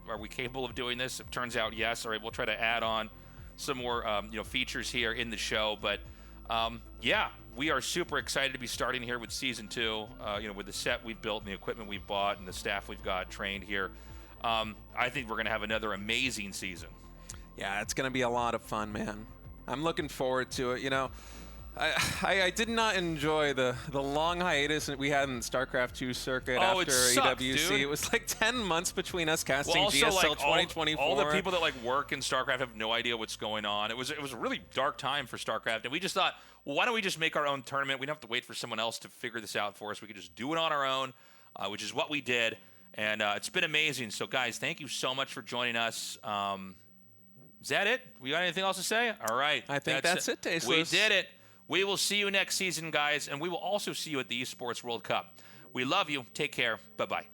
are we capable of doing this? It turns out yes. All right, we'll try to add on some more, features here in the show. But yeah, we are super excited to be starting here with Season 2. With the set we've built and the equipment we've bought and the staff we've got trained here. I think we're going to have another amazing season. Yeah, it's going to be a lot of fun, man. I'm looking forward to it. I did not enjoy the long hiatus that we had in the StarCraft II circuit after sucked, EWC. dude. It was like 10 months between us casting also, GSL 2024. All the people that work in StarCraft have no idea what's going on. It was a really dark time for StarCraft, and we just thought, well, why don't we just make our own tournament? We don't have to wait for someone else to figure this out for us. We could just do it on our own, which is what we did, and it's been amazing. So, guys, thank you so much for joining us. Is that it? We got anything else to say? All right. I think that's it, Tasteless. We did it. We will see you next season, guys, and we will also see you at the Esports World Cup. We love you. Take care. Bye-bye.